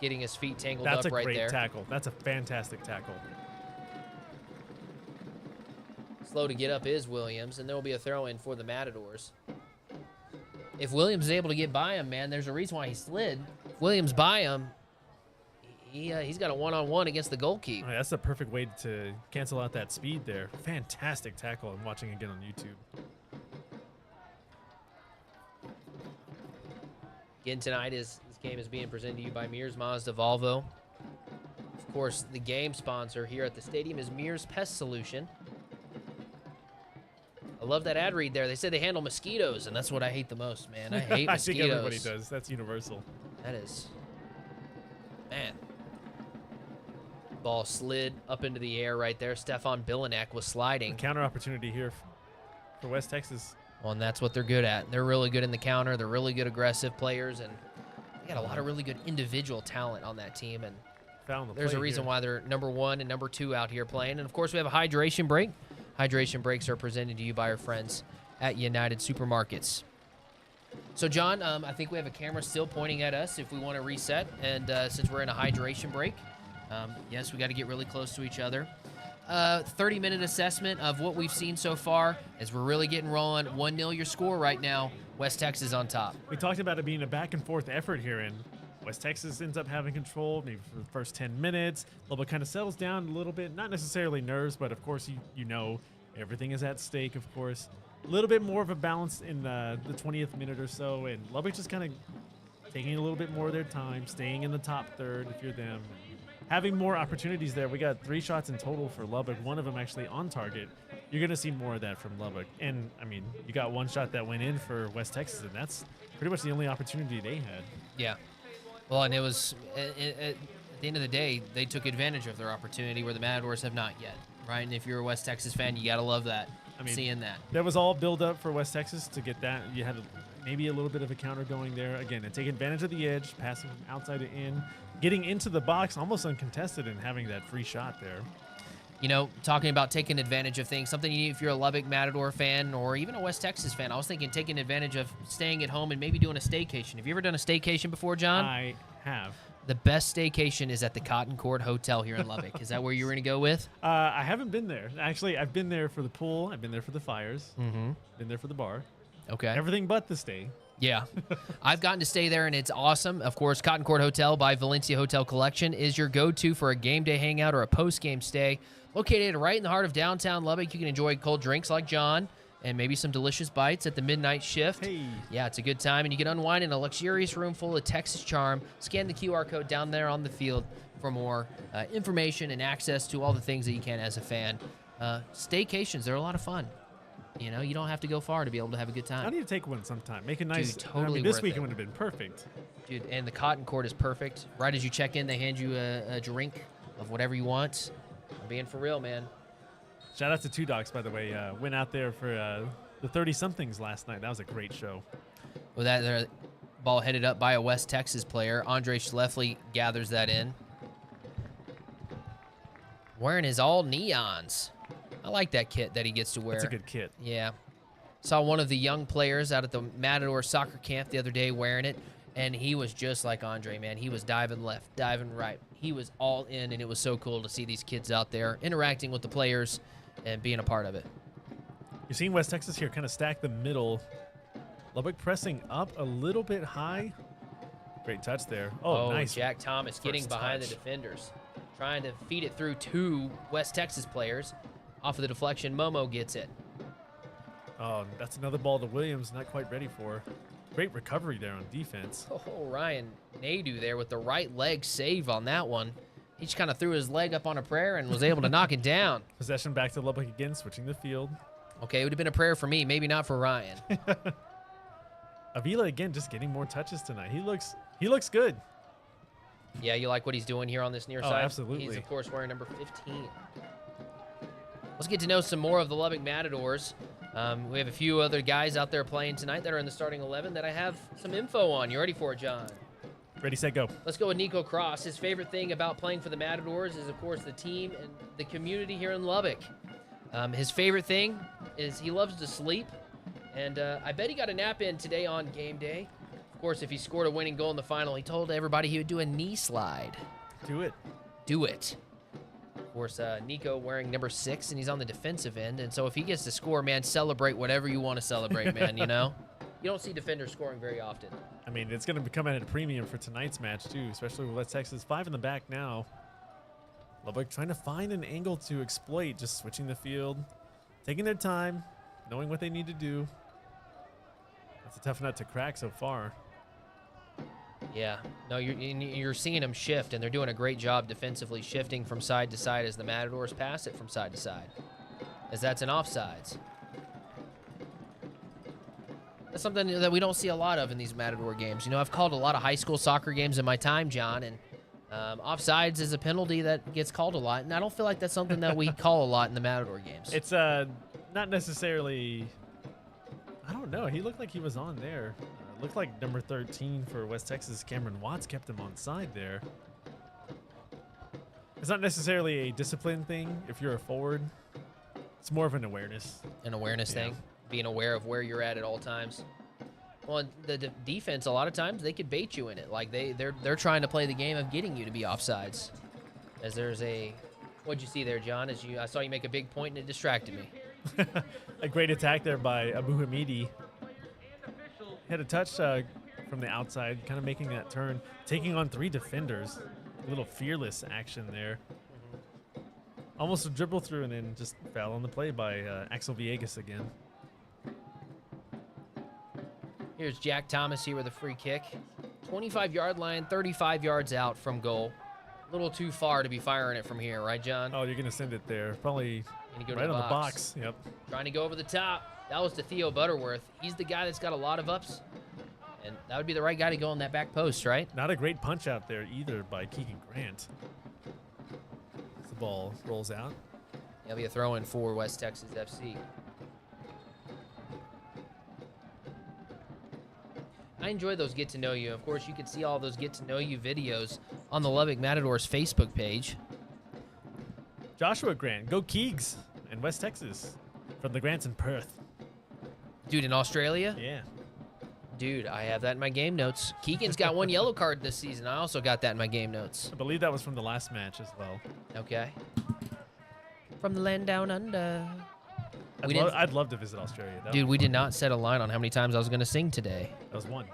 getting his feet tangled up right there. That's a great tackle. That's a fantastic tackle. Slow to get up is Williams, and there will be a throw-in for the Matadors. If Williams is able to get by him, man, there's a reason why he slid. If Williams by him, he's got a one-on-one against the goalkeeper. Right, that's the perfect way to cancel out that speed there. Fantastic tackle. I'm watching again on YouTube. Again, tonight this game is being presented to you by Mears Mazda Volvo. Of course, the game sponsor here at the stadium is Mears Pest Solution. I love that ad read there. They say they handle mosquitoes, and that's what I hate the most, man. I hate mosquitoes. I think everybody does. That's universal. That is, man. Ball slid up into the air right there. Stefan Bilenek was sliding. A counter opportunity here for West Texas. Well, and that's what they're good at. They're really good in the counter. They're really good aggressive players, and they got a lot of really good individual talent on that team. And there's a reason why they're number 1 and number 2 out here playing. And, of course, we have a hydration break. Hydration breaks are presented to you by our friends at United Supermarkets. So, John, I think we have a camera still pointing at us if we want to reset. And since we're in a hydration break, yes, we got to get really close to each other. 30-minute assessment of what we've seen so far as we're really getting rolling. 1-0 your score right now. West Texas on top. We talked about it being a back-and-forth effort here, and West Texas ends up having control maybe for the first 10 minutes. Lubbock kind of settles down a little bit. Not necessarily nerves, but, of course, you know everything is at stake, of course. A little bit more of a balance in the 20th minute or so, and Lubbock just kind of taking a little bit more of their time, staying in the top third if you're them. Having more opportunities there. We got 3 shots in total for Lubbock, one of them actually on target. You're going to see more of that from Lubbock. And, I mean, you got 1 shot that went in for West Texas, and that's pretty much the only opportunity they had. Yeah. Well, and it was, at the end of the day, they took advantage of their opportunity where the Matadors have not yet, right? And if you're a West Texas fan, you got to love that, seeing that. That was all build up for West Texas to get that. You had maybe a little bit of a counter going there. Again, and take advantage of the edge, passing from outside to in, getting into the box almost uncontested and having that free shot there. You know, talking about taking advantage of things, something you need if you're a Lubbock Matador fan or even a West Texas fan. I was thinking taking advantage of staying at home and maybe doing a staycation. Have you ever done a staycation before, John? I have. The best staycation is at the Cotton Court Hotel here in Lubbock. Is that where you were going to go with? I haven't been there. Actually, I've been there for the pool. I've been there for the fires. Mm-hmm. Been there for the bar. Okay. Everything but the stay. Yeah. I've gotten to stay there, and it's awesome. Of course, Cotton Court Hotel by Valencia Hotel Collection is your go-to for a game day hangout or a post-game stay. Located right in the heart of downtown Lubbock, you can enjoy cold drinks like John and maybe some delicious bites at the midnight shift. Hey. Yeah, it's a good time, and you can unwind in a luxurious room full of Texas charm. Scan the QR code down there on the field for more information and access to all the things that you can as a fan. Staycations, they're a lot of fun. You know, you don't have to go far to be able to have a good time. I need to take one sometime. Make a nice. Dude, totally this worth weekend it. would have been perfect. Dude, and the Cotton Court is perfect. Right as you check in, they hand you a drink of whatever you want. I'm being for real, man. Shout out to Two Dogs, by the way. Went out there for the 30-somethings last night. That was a great show. With that ball headed up by a West Texas player, Andre Schleffly gathers that in. Wearing his all neons. I like that kit that he gets to wear. That's a good kit. Yeah. Saw one of the young players out at the Matador soccer camp the other day wearing it, and he was just like Andre, man. He was diving left, diving right. He was all in, and it was so cool to see these kids out there interacting with the players and being a part of it. You're seeing West Texas here kind of stack the middle. Lubbock pressing up a little bit high. Great touch there. Oh, nice. Jack Thomas getting behind the defenders. Trying to feed it through two West Texas players. Off of the deflection, Momo gets it. Oh, that's another ball to Williams, not quite ready for. Great recovery there on defense. Oh, Ryan Nadu there with the right leg save on that one. He just kind of threw his leg up on a prayer and was able to knock it down. Possession back to Lubbock again, switching the field. Okay, it would have been a prayer for me, maybe not for Ryan. Avila again, just getting more touches tonight. He looks good. Yeah, you like what he's doing here on this near Oh, side? absolutely. He's, of course, wearing number 15. Let's get to know some more of the Lubbock Matadors. We have a few other guys out there playing tonight that are in the starting 11 that I have some info on. You ready for it, John? Ready, set, go. Let's go with Nico Cross. His favorite thing about playing for the Matadors is, of course, the team and the community here in Lubbock. His favorite thing is he loves to sleep, and I bet he got a nap in today on game day. Of course, if he scored a winning goal in the final, he told everybody he would do a knee slide. Do it. Do it. Of course, Nico wearing number 6, and he's on the defensive end. And so if he gets to score, man, celebrate whatever you want to celebrate, man, you know? You don't see defenders scoring very often. I mean, it's going to become at a premium for tonight's match, too, especially with West Texas. 5 in the back now. Lubbock trying to find an angle to exploit, just switching the field, taking their time, knowing what they need to do. That's a tough nut to crack so far. Yeah, no, you're seeing them shift, and they're doing a great job defensively shifting from side to side as the Matadors pass it from side to side, as that's an offsides. That's something that we don't see a lot of in these Matador games. You know, I've called a lot of high school soccer games in my time, John, and offsides is a penalty that gets called a lot, and I don't feel like that's something that we call a lot in the Matador games. It's not necessarily. I don't know. He looked like he was on there. Looked like number 13 for West Texas, Cameron Watts, kept him on side there. It's not necessarily a discipline thing if you're a forward. It's more of an awareness. An awareness thing, being aware of where you're at all times. Well, and the defense, a lot of times, they could bait you in it. Like, they're trying to play the game of getting you to be offsides. As there's a... What'd you see there, John? I saw you make a big point, and it distracted me. A great attack there by Abu Hamidi. Had a touch from the outside, kind of making that turn, taking on 3 defenders. A little fearless action there. Almost a dribble through and then just fell on the play by Axel Villegas again. Here's Jack Thomas here with a free kick. 25-yard line, 35 yards out from goal. A little too far to be firing it from here, right, John? Oh, you're going to send it there. Probably go right on the box. Yep. Trying to go over the top. That was to Theo Butterworth. He's the guy that's got a lot of ups. And that would be the right guy to go on that back post, right? Not a great punch out there either by Keegan Grant. As the ball rolls out. That'll be a throw-in for West Texas FC. I enjoy those get-to-know-you. Of course, you can see all those get-to-know-you videos on the Lubbock Matadors Facebook page. Joshua Grant, go Keegs in West Texas from the Grants in Perth. Dude, in Australia? Yeah. Dude, I have that in my game notes. Keegan's got 1 yellow card this season. I also got that in my game notes. I believe that was from the last match as well. Okay. From the land down under. I'd love to visit Australia. Dude, we did not set a line on how many times I was going to sing today. That was 1.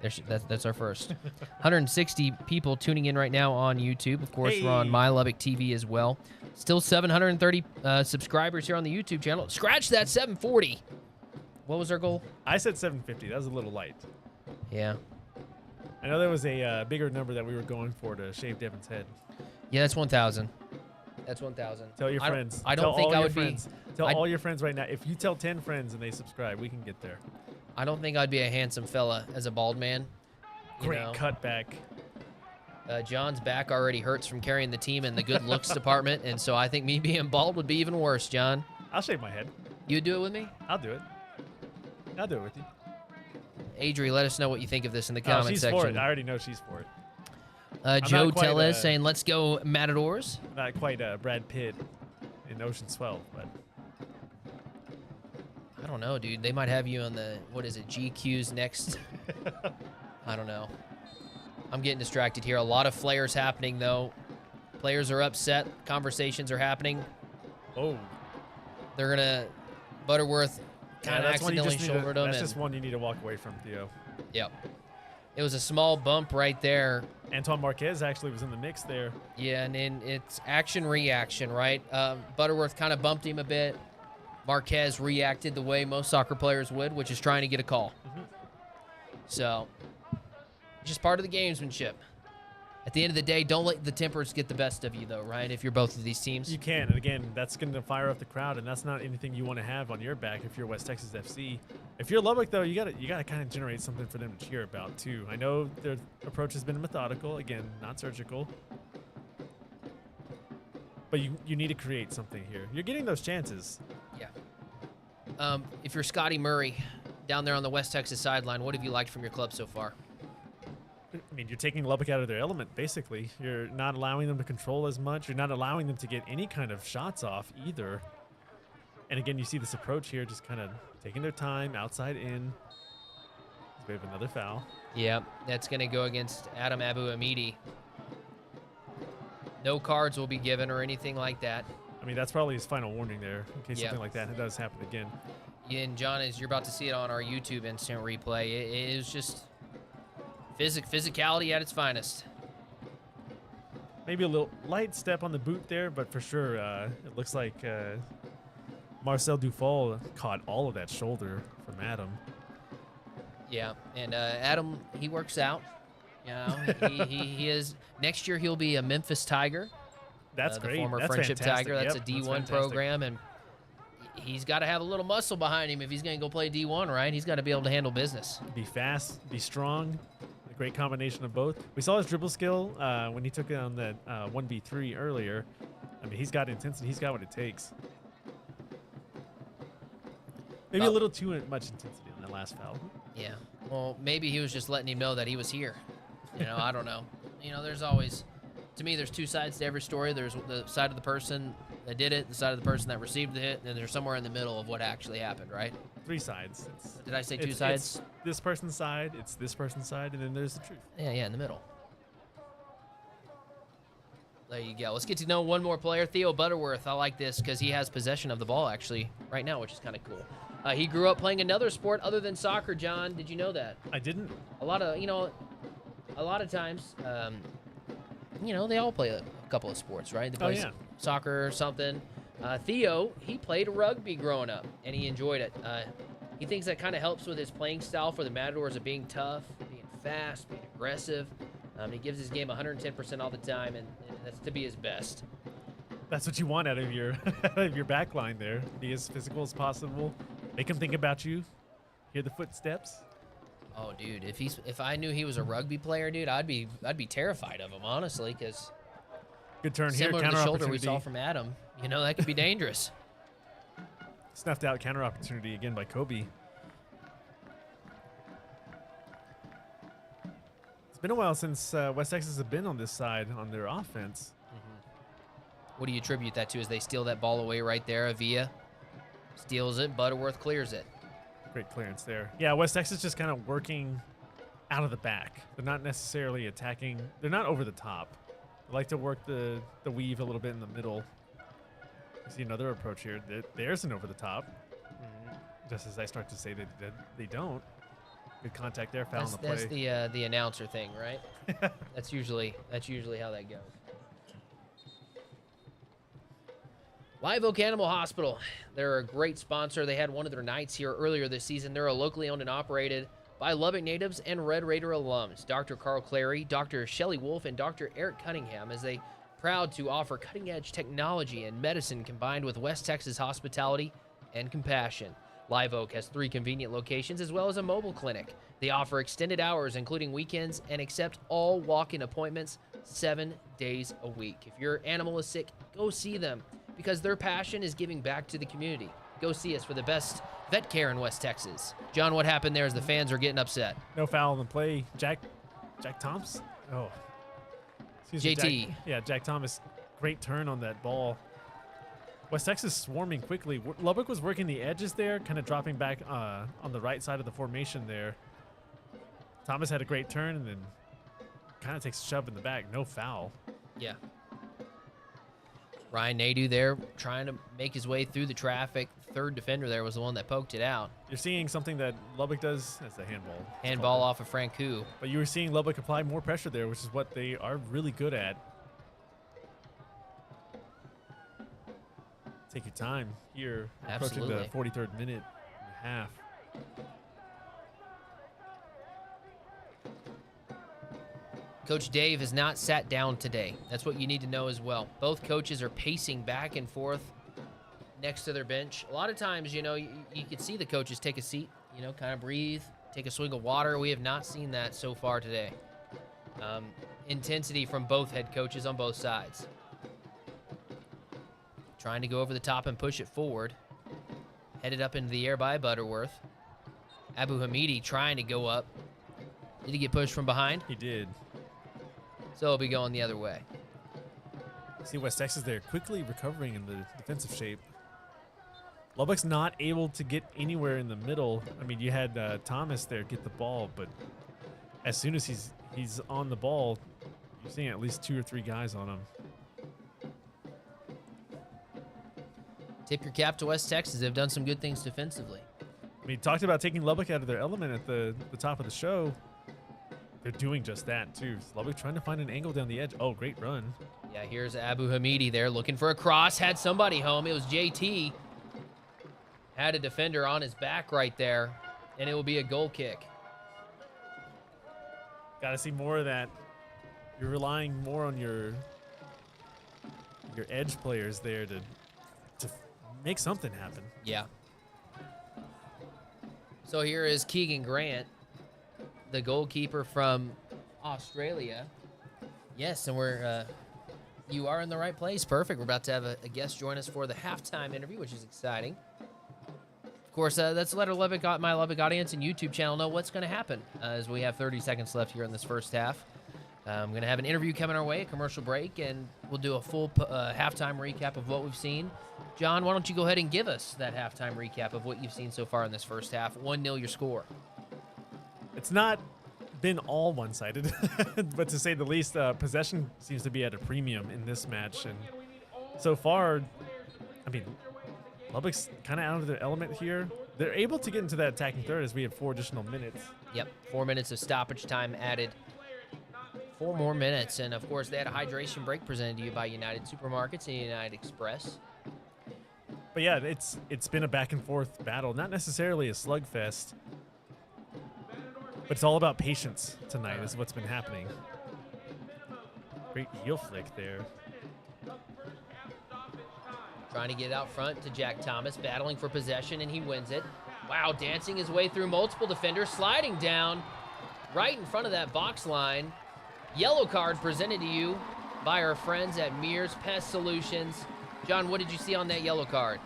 That's our first. 160 people tuning in right now on YouTube. Of course, we're on My Lubbock TV as well. Still 730 subscribers here on the YouTube channel. Scratch that 740. What was our goal? I said 750. That was a little light. Yeah. I know there was a bigger number that we were going for to shave Devin's head. Yeah, that's 1,000. That's 1,000. Tell your friends. I don't think I would be. Tell all your friends right now. If you tell 10 friends and they subscribe, we can get there. I don't think I'd be a handsome fella as a bald man. Great cutback. John's back already hurts from carrying the team in the good looks department, and so I think me being bald would be even worse, John. I'll shave my head. You do it with me? I'll do it. I'll do it with you. Adri, let us know what you think of this in the comment she's section. For it. I already know she's for it. Joe Tellez saying, let's go Matadors. Not quite Brad Pitt in Ocean's 12, but... I don't know, dude. They might have you on the, GQ's next. I don't know. I'm getting distracted here. A lot of flares happening, though. Players are upset. Conversations are happening. Oh. They're going to... Butterworth kind of accidentally shouldered him. That's just one you need to walk away from, Theo. Yep. It was a small bump right there. Anton Marquez actually was in the mix there. Yeah, and it's action-reaction, right? Butterworth kind of bumped him a bit. Marquez reacted the way most soccer players would, which is trying to get a call. So, just part of the gamesmanship. At the end of the day, don't let the tempers get the best of you, though, right? If you're both of these teams. You can, and again, that's going to fire up the crowd, and that's not anything you want to have on your back if you're West Texas FC. If you're Lubbock, though, you gotta kind of generate something for them to cheer about too. I know their approach has been methodical, again, not surgical, but you need to create something here. You're getting those chances. Yeah. If you're Scotty Murray down there on the West Texas sideline, what have you liked from your club so far? I mean, you're taking Lubbock out of their element, basically. You're not allowing them to control as much. You're not allowing them to get any kind of shots off either. And again, you see this approach here, just kind of taking their time, outside in. We have another foul. Yeah, that's going to go against Adam Abu Amidi. No cards will be given or anything like that. I mean, that's probably his final warning there, in case something like that does happen again. Yeah, and John, as you're about to see it on our YouTube instant replay, it is just physicality at its finest. Maybe a little light step on the boot there, but for sure, it looks like Marcel Dufal caught all of that shoulder from Adam. Yeah, and Adam, he works out. You know, he is. Next year, he'll be a Memphis Tiger. That's the great. former That's Friendship fantastic. Tiger. That's Yep, a D1 program, and he's got to have a little muscle behind him if he's going to go play D1, right? He's got to be able to handle business. Be fast, be strong. A great combination of both. We saw his dribble skill when he took it on that 1v3 earlier. I mean, he's got intensity. He's got what it takes. Maybe a little too much intensity on that last foul. Yeah. Well, maybe he was just letting him know that he was here. You know, I don't know. You know, there's always, to me, there's two sides to every story. There's the side of the person that did it, the side of the person that received the hit, and then there's somewhere in the middle of what actually happened, right? 3 sides. Did I say two sides? It's this person's side, it's this person's side, and then there's the truth. Yeah, in the middle. There you go. Let's get to know one more player, Theo Butterworth. I like this because he has possession of the ball, actually, right now, which is kind of cool. He grew up playing another sport other than soccer, John. Did you know that? I didn't. A lot of times, you know, they all play a couple of sports, right? They play soccer or something. Theo, he played rugby growing up, and he enjoyed it. He thinks that kind of helps with his playing style for the Matadors of being tough, being fast, being aggressive. He gives his game 110% all the time, and that's to be his best. That's what you want out of your back line there. Be as physical as possible. Make him think about you. Hear the footsteps. Oh, dude, if I knew he was a rugby player, dude, I'd be terrified of him, honestly, because good turn here. Similar to the shoulder we saw from Adam, you know, that could be dangerous. Snuffed out counter opportunity again by Kobe. It's been a while since West Texas has been on this side on their offense. What do you attribute that to? As they steal that ball away right there, Avia steals it, Butterworth clears it. Great clearance there. Yeah, West Texas just kind of working out of the back. They're not necessarily attacking. They're not over the top. They like to work the weave a little bit in the middle. You see another approach here. There's an over the top. Just as I start to say that they don't. Good contact there. Foul on the play. That's the announcer thing, right? That's usually how that goes. Live Oak Animal Hospital. They're a great sponsor. They had one of their nights here earlier this season. They're a locally owned and operated by Lubbock natives and Red Raider alums. Dr. Carl Clary, Dr. Shelley Wolf, and Dr. Eric Cunningham, as they proud to offer cutting-edge technology and medicine combined with West Texas hospitality and compassion. Live Oak has 3 convenient locations as well as a mobile clinic. They offer extended hours, including weekends, and accept all walk-in appointments 7 days a week. If your animal is sick, go see them, because their passion is giving back to the community. Go see us for the best vet care in West Texas. John, what happened there as the fans are getting upset? No foul on the play. Jack Thomas? Oh. Excuse JT. Me, Jack Thomas. Great turn on that ball. West Texas swarming quickly. Lubbock was working the edges there, kind of dropping back on the right side of the formation there. Thomas had a great turn and then kind of takes a shove in the back. No foul. Yeah. Ryan Nadeau there trying to make his way through the traffic. Third defender there was the one that poked it out. You're seeing something that Lubbock does. That's a handball. Handball off of Francoux. But you were seeing Lubbock apply more pressure there, which is what they are really good at. Take your time here. Absolutely. Approaching the 43rd minute and a half. Coach Dave has not sat down today. That's what you need to know as well. Both coaches are pacing back and forth next to their bench. A lot of times, you could see the coaches take a seat, kind of breathe, take a swig of water. We have not seen that so far today. Intensity from both head coaches on both sides. Trying to go over the top and push it forward. Headed up into the air by Butterworth. Abu Hamidi trying to go up. Did he get pushed from behind? He did. So he'll be going the other way. See West Texas there quickly recovering in the defensive shape. Lubbock's not able to get anywhere in the middle. I mean, you had Thomas there get the ball, but as soon as he's on the ball, you're seeing at least 2 or 3 guys on him. Tip your cap to West Texas. They've done some good things defensively. I mean, talked about taking Lubbock out of their element at the top of the show. They're doing just that, too. Lubbock trying to find an angle down the edge. Oh, great run. Yeah, here's Abu Hamidi there looking for a cross. Had somebody home. It was JT. Had a defender on his back right there, and it will be a goal kick. Got to see more of that. You're relying more on your edge players there to make something happen. Yeah. So here is Keegan Grant, the goalkeeper from Australia. Yes, and you are in the right place. Perfect. We're about to have a guest join us for the halftime interview, which is exciting. Of course, let's let our my Lubbock audience and YouTube channel know what's going to happen as we have 30 seconds left here in this first half. I'm going to have an interview coming our way, a commercial break, and we'll do a full halftime recap of what we've seen. John, why don't you go ahead and give us that halftime recap of what you've seen so far in this first half? 1-0 your score. It's not been all one-sided, but to say the least, possession seems to be at a premium in this match. And so far, I mean, Lubbock's kind of out of their element here. They're able to get into that attacking third as we have 4 additional minutes. Yep, 4 minutes of stoppage time added. 4 more minutes, and of course, they had a hydration break presented to you by United Supermarkets and United Express. But yeah, it's been a back-and-forth battle, not necessarily a slugfest. But it's all about patience tonight is what's been happening. Great heel flick there. Trying to get out front to Jack Thomas, battling for possession, and he wins it. Wow, dancing his way through multiple defenders, sliding down right in front of that box line. Yellow card presented to you by our friends at Mears Pest Solutions. John, what did you see on that yellow card?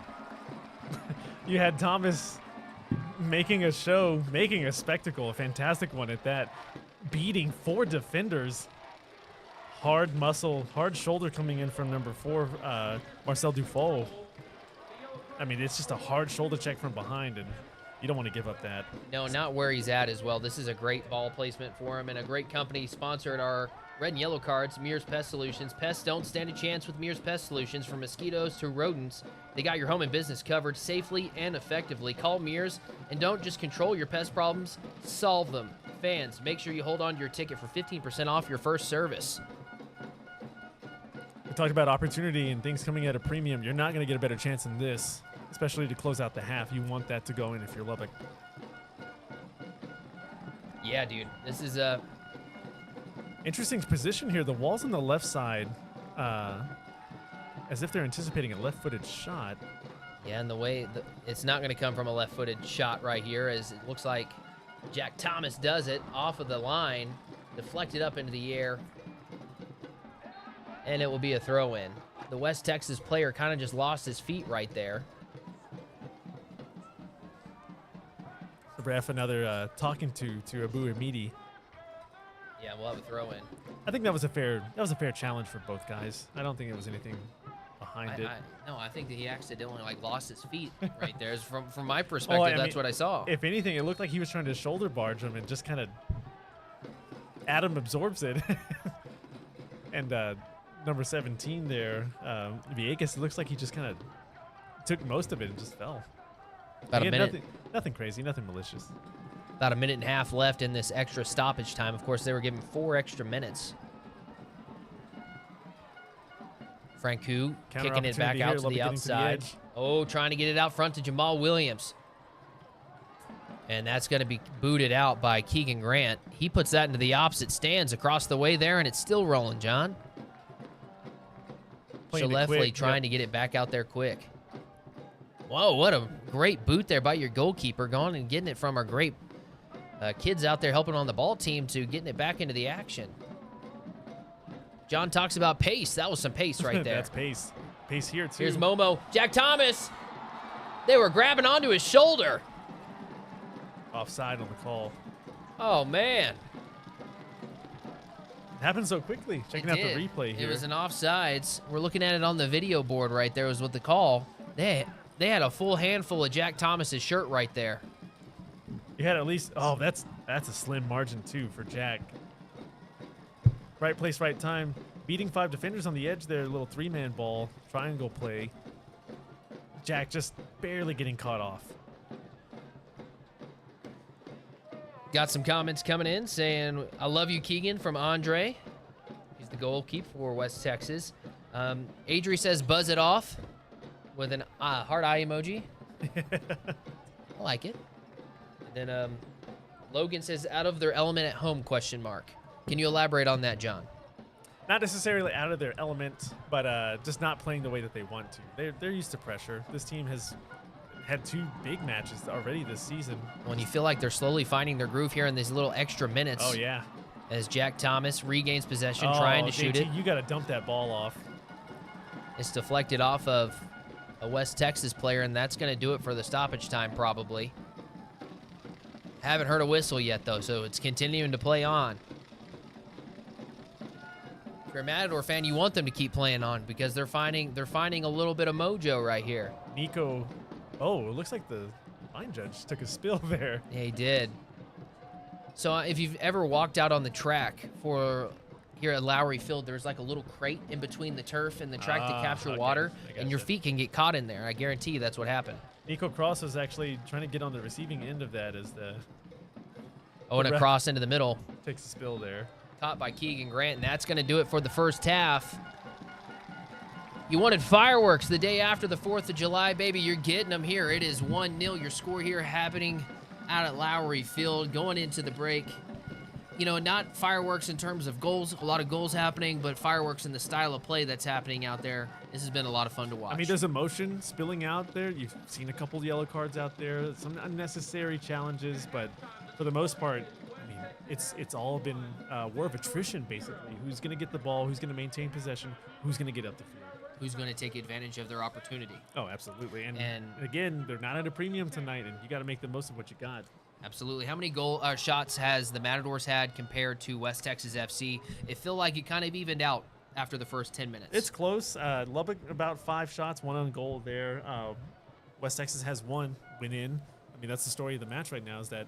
You had Thomas making a show, making a spectacle, a fantastic one at that, beating 4 defenders. Hard muscle, hard shoulder coming in from number 4, Marcel Dufault. I mean, it's just a hard shoulder check from behind, and You don't want to give up that. No, not where he's at as well. This is a great ball placement for him, and a great company sponsored our red and yellow cards, Mears Pest Solutions. Pests don't stand a chance with Mears Pest Solutions. From mosquitoes to rodents, they got your home and business covered safely and effectively. Call Mears and don't just control your pest problems, solve them. Fans, make sure you hold on to your ticket for 15% off your first service. We talked about opportunity and things coming at a premium. You're not going to get a better chance than this, especially to close out the half. You want that to go in if you're Lubbock. Yeah, dude. This is a interesting position here. The wall's on the left side, as if they're anticipating a left-footed shot. Yeah, and the way it's not going to come from a left-footed shot right here, as it looks like Jack Thomas does it off of the line, deflected up into the air, and it will be a throw-in. The West Texas player kind of just lost his feet right there. The ref, another talking to Abu Hamidi. Yeah, we'll have a throw-in. I think that was a fair challenge for both guys. I don't think it was anything behind it. No, I think that he accidentally lost his feet right there. From my perspective, that's what I saw. If anything, it looked like he was trying to shoulder barge him and just kind of Adam absorbs it. And number 17 there, Viegas, it looks like he just kind of took most of it and just fell. About a minute. Nothing crazy, nothing malicious. About a minute and a half left in this extra stoppage time. Of course, they were given 4 extra minutes. Franku kicking it back out to the outside. Oh, trying to get it out front to Jamal Williams. And that's going to be booted out by Keegan Grant. He puts that into the opposite stands across the way there, and it's still rolling, John. Shalefley trying to get it back out there quick. Whoa, what a great boot there by your goalkeeper, going and getting it from our great kids out there helping on the ball team to getting it back into the action. John talks about pace. That was some pace right there. That's pace. Pace here, too. Here's Momo. Jack Thomas. They were grabbing onto his shoulder. Offside on the call. Oh, man. It happened so quickly. Checking out the replay here. It was an offsides. We're looking at it on the video board right there was what the call. They had a full handful of Jack Thomas's shirt right there. You had at least, that's a slim margin, too, for Jack. Right place, right time. Beating 5 defenders on the edge there. Little 3-man ball. Triangle play. Jack just barely getting caught off. Got some comments coming in saying, I love you, Keegan, from Andre. He's the goalkeeper for West Texas. Adri says, buzz it off with an heart eye emoji. I like it. And then Logan says, out of their element at home, question mark. Can you elaborate on that, John? Not necessarily out of their element, but just not playing the way that they want to. They're used to pressure. This team has had 2 big matches already this season. When you feel like they're slowly finding their groove here in these little extra minutes. Oh, yeah. As Jack Thomas regains possession, trying to shoot it. You got to dump that ball off. It's deflected off of a West Texas player, and that's going to do it for the stoppage time probably. Haven't heard a whistle yet, though, so it's continuing to play on. If you're a Matador fan, you want them to keep playing on because they're finding a little bit of mojo right here. Nico, it looks like the line judge took a spill there. Yeah, he did. So if you've ever walked out on the track for here at Lowry Field, there's like a little crate in between the turf and the track to capture water, and your feet can get caught in there. I guarantee you that's what happened. Nico Cross was actually trying to get on the receiving end of that as the and a cross into the middle. Takes a spill there. Caught by Keegan Grant, and that's going to do it for the first half. You wanted fireworks the day after the 4th of July, baby. You're getting them here. It is 1-0. Your score here happening out at Lowry Field going into the break. You know, not fireworks in terms of goals, a lot of goals happening, but fireworks in the style of play that's happening out there. This has been a lot of fun to watch. I mean, there's emotion spilling out there. You've seen a couple yellow cards out there, some unnecessary challenges, but for the most part, I mean, it's all been war of attrition, basically. Who's going to get the ball? Who's going to maintain possession? Who's going to get up the field? Who's going to take advantage of their opportunity? Oh, absolutely. And again, they're not at a premium tonight, and you got to make the most of what you got. Absolutely. How many shots has the Matadors had compared to West Texas FC? It felt like it kind of evened out after the first 10 minutes. It's close. Lubbock about 5 shots, 1 on goal there. West Texas has 1 went in. I mean, that's the story of the match right now, is that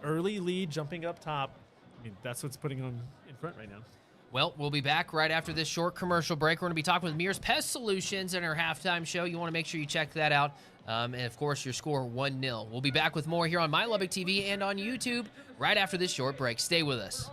early lead jumping up top. I mean, that's what's putting them in front right now. Well, we'll be back right after this short commercial break. We're going to be talking with Mears Pest Solutions in our halftime show. You want to make sure you check that out. And, of course, your score 1-0. We'll be back with more here on My Lubbock TV and on YouTube right after this short break. Stay with us.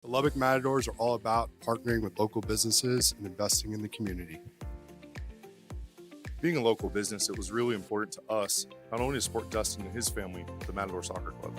The Lubbock Matadors are all about partnering with local businesses and investing in the community. Being a local business, it was really important to us, not only to support Dustin and his family, but the Matador Soccer Club.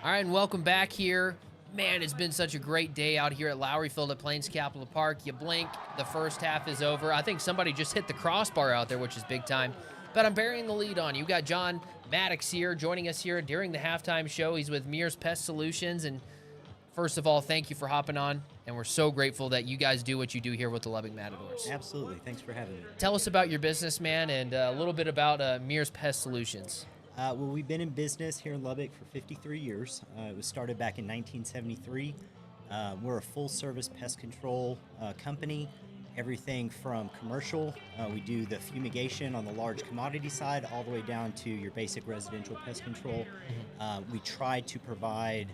All right, and welcome back here. Man, it's been such a great day out here at Lowry Field at Plains Capital Park. You blink, the first half is over. I think somebody just hit the crossbar out there, which is big time. but I'm burying the lead on you. We got John Maddox here joining us here during the halftime show. He's with Mears Pest Solutions. And first of all, thank you for hopping on. And we're so grateful that you guys do what you do here with the Lubbock Matadors. Absolutely. Thanks for having me. Tell us about your business, man, and a little bit about Mears Pest Solutions. Well, we've been in business here in Lubbock for 53 years. It was started back in 1973. We're a full-service pest control company. Everything from commercial, we do the fumigation on the large commodity side, all the way down to your basic residential pest control. We try to provide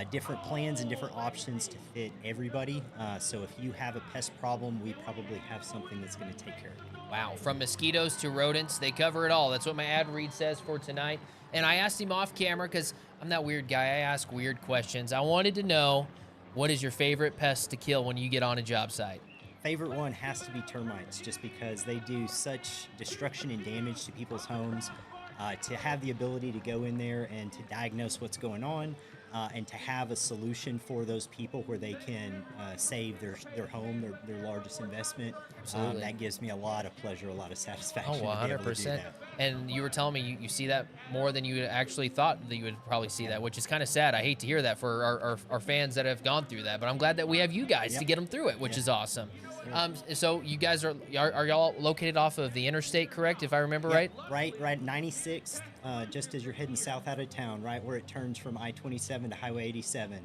different plans and different options to fit everybody. So if you have a pest problem, we probably have something that's going to take care of it. Wow, from mosquitoes to rodents, they cover it all. That's what my ad read says for tonight. And I asked him off camera because I'm that weird guy. I ask weird questions. I wanted to know, what is your favorite pest to kill when you get on a job site? Favorite one has to be termites, just because they do such destruction and damage to people's homes. To have the ability to go in there and to diagnose what's going on, and to have a solution for those people where they can save their home, their largest investment. That gives me a lot of pleasure, a lot of satisfaction. Oh, 100%. And you were telling me you see that more than you actually thought that you would probably see that, which is kind of sad. I hate to hear that for our fans that have gone through that, but I'm glad that we have you guys to get them through it, which is awesome. So you guys are y'all located off of the interstate, correct, if I remember right? Right, 96th, just as you're heading south out of town, right where it turns from I-27 to Highway 87,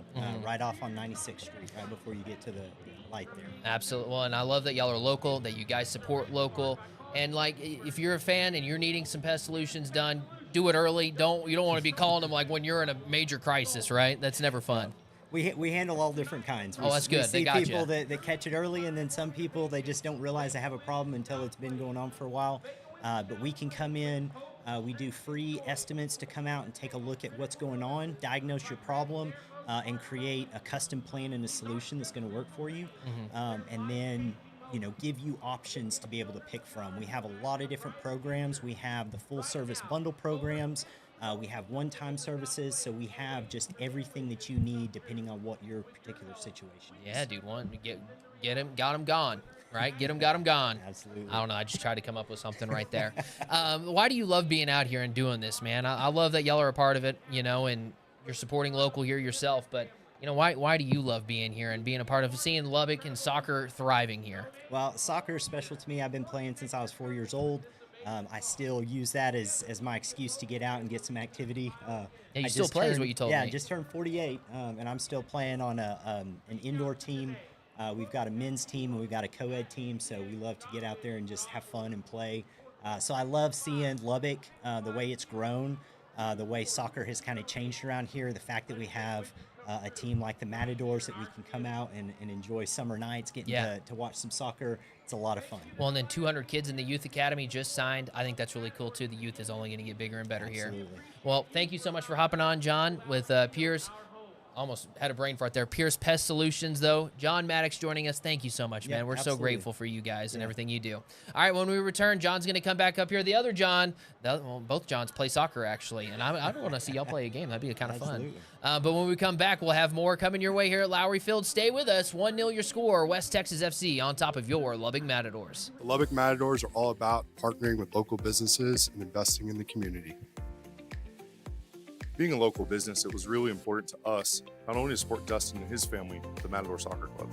right off on 96th Street, right before you get to the light there. Absolutely. Well, and I love that y'all are local, that you guys support local. And like, if you're a fan and you're needing some pest solutions done, do it early. You don't want to be calling them like when you're in a major crisis, right? That's never fun. We handle all different kinds. That's good. We see they got people you. that catch it early, and then some people, they just don't realize they have a problem until it's been going on for a while. But we can come in. We do free estimates to come out and take a look at what's going on, diagnose your problem, and create a custom plan and a solution that's going to work for you. And then, give you options to be able to pick from. We have a lot of different programs. We have the full service bundle programs. We have one-time services, so we have just everything that you need depending on what your particular situation is. Yeah, dude, get him, got him gone, right? Get him, got him gone. Absolutely. I don't know, I just tried to come up with something right there. Why do you love being out here and doing this, man? I love that y'all are a part of it, and you're supporting local here yourself, but why do you love being here and being a part of seeing Lubbock and soccer thriving here? Well, soccer is special to me. I've been playing since I was 4 years old. I still use that as my excuse to get out and get some activity. You still play is what you told me. Yeah, I just turned 48, and I'm still playing on an indoor team. We've got a men's team and we've got a co-ed team, so we love to get out there and just have fun and play. So I love seeing Lubbock, the way it's grown, the way soccer has kind of changed around here, the fact that we have a team like the Matadors that we can come out and enjoy summer nights, getting to watch some soccer. It's a lot of fun. Well, and then 200 kids in the Youth Academy just signed. I think that's really cool, too. The youth is only going to get bigger and better here. Well, thank you so much for hopping on, John, with Piers. Almost had a brain fart there. Pierce Pest Solutions, though. John Maddox joining us. Thank you so much, man. We're so grateful for you guys and everything you do. All right, when we return, John's going to come back up here. The other John, both Johns play soccer, actually, and I don't want to see y'all play a game. That'd be kind of fun. But when we come back, we'll have more coming your way here at Lowry Field. Stay with us. 1-0 your score. West Texas FC on top of your Lubbock Matadors. The Lubbock Matadors are all about partnering with local businesses and investing in the community. Being a local business, it was really important to us, not only to support Dustin and his family, but the Matador Soccer Club.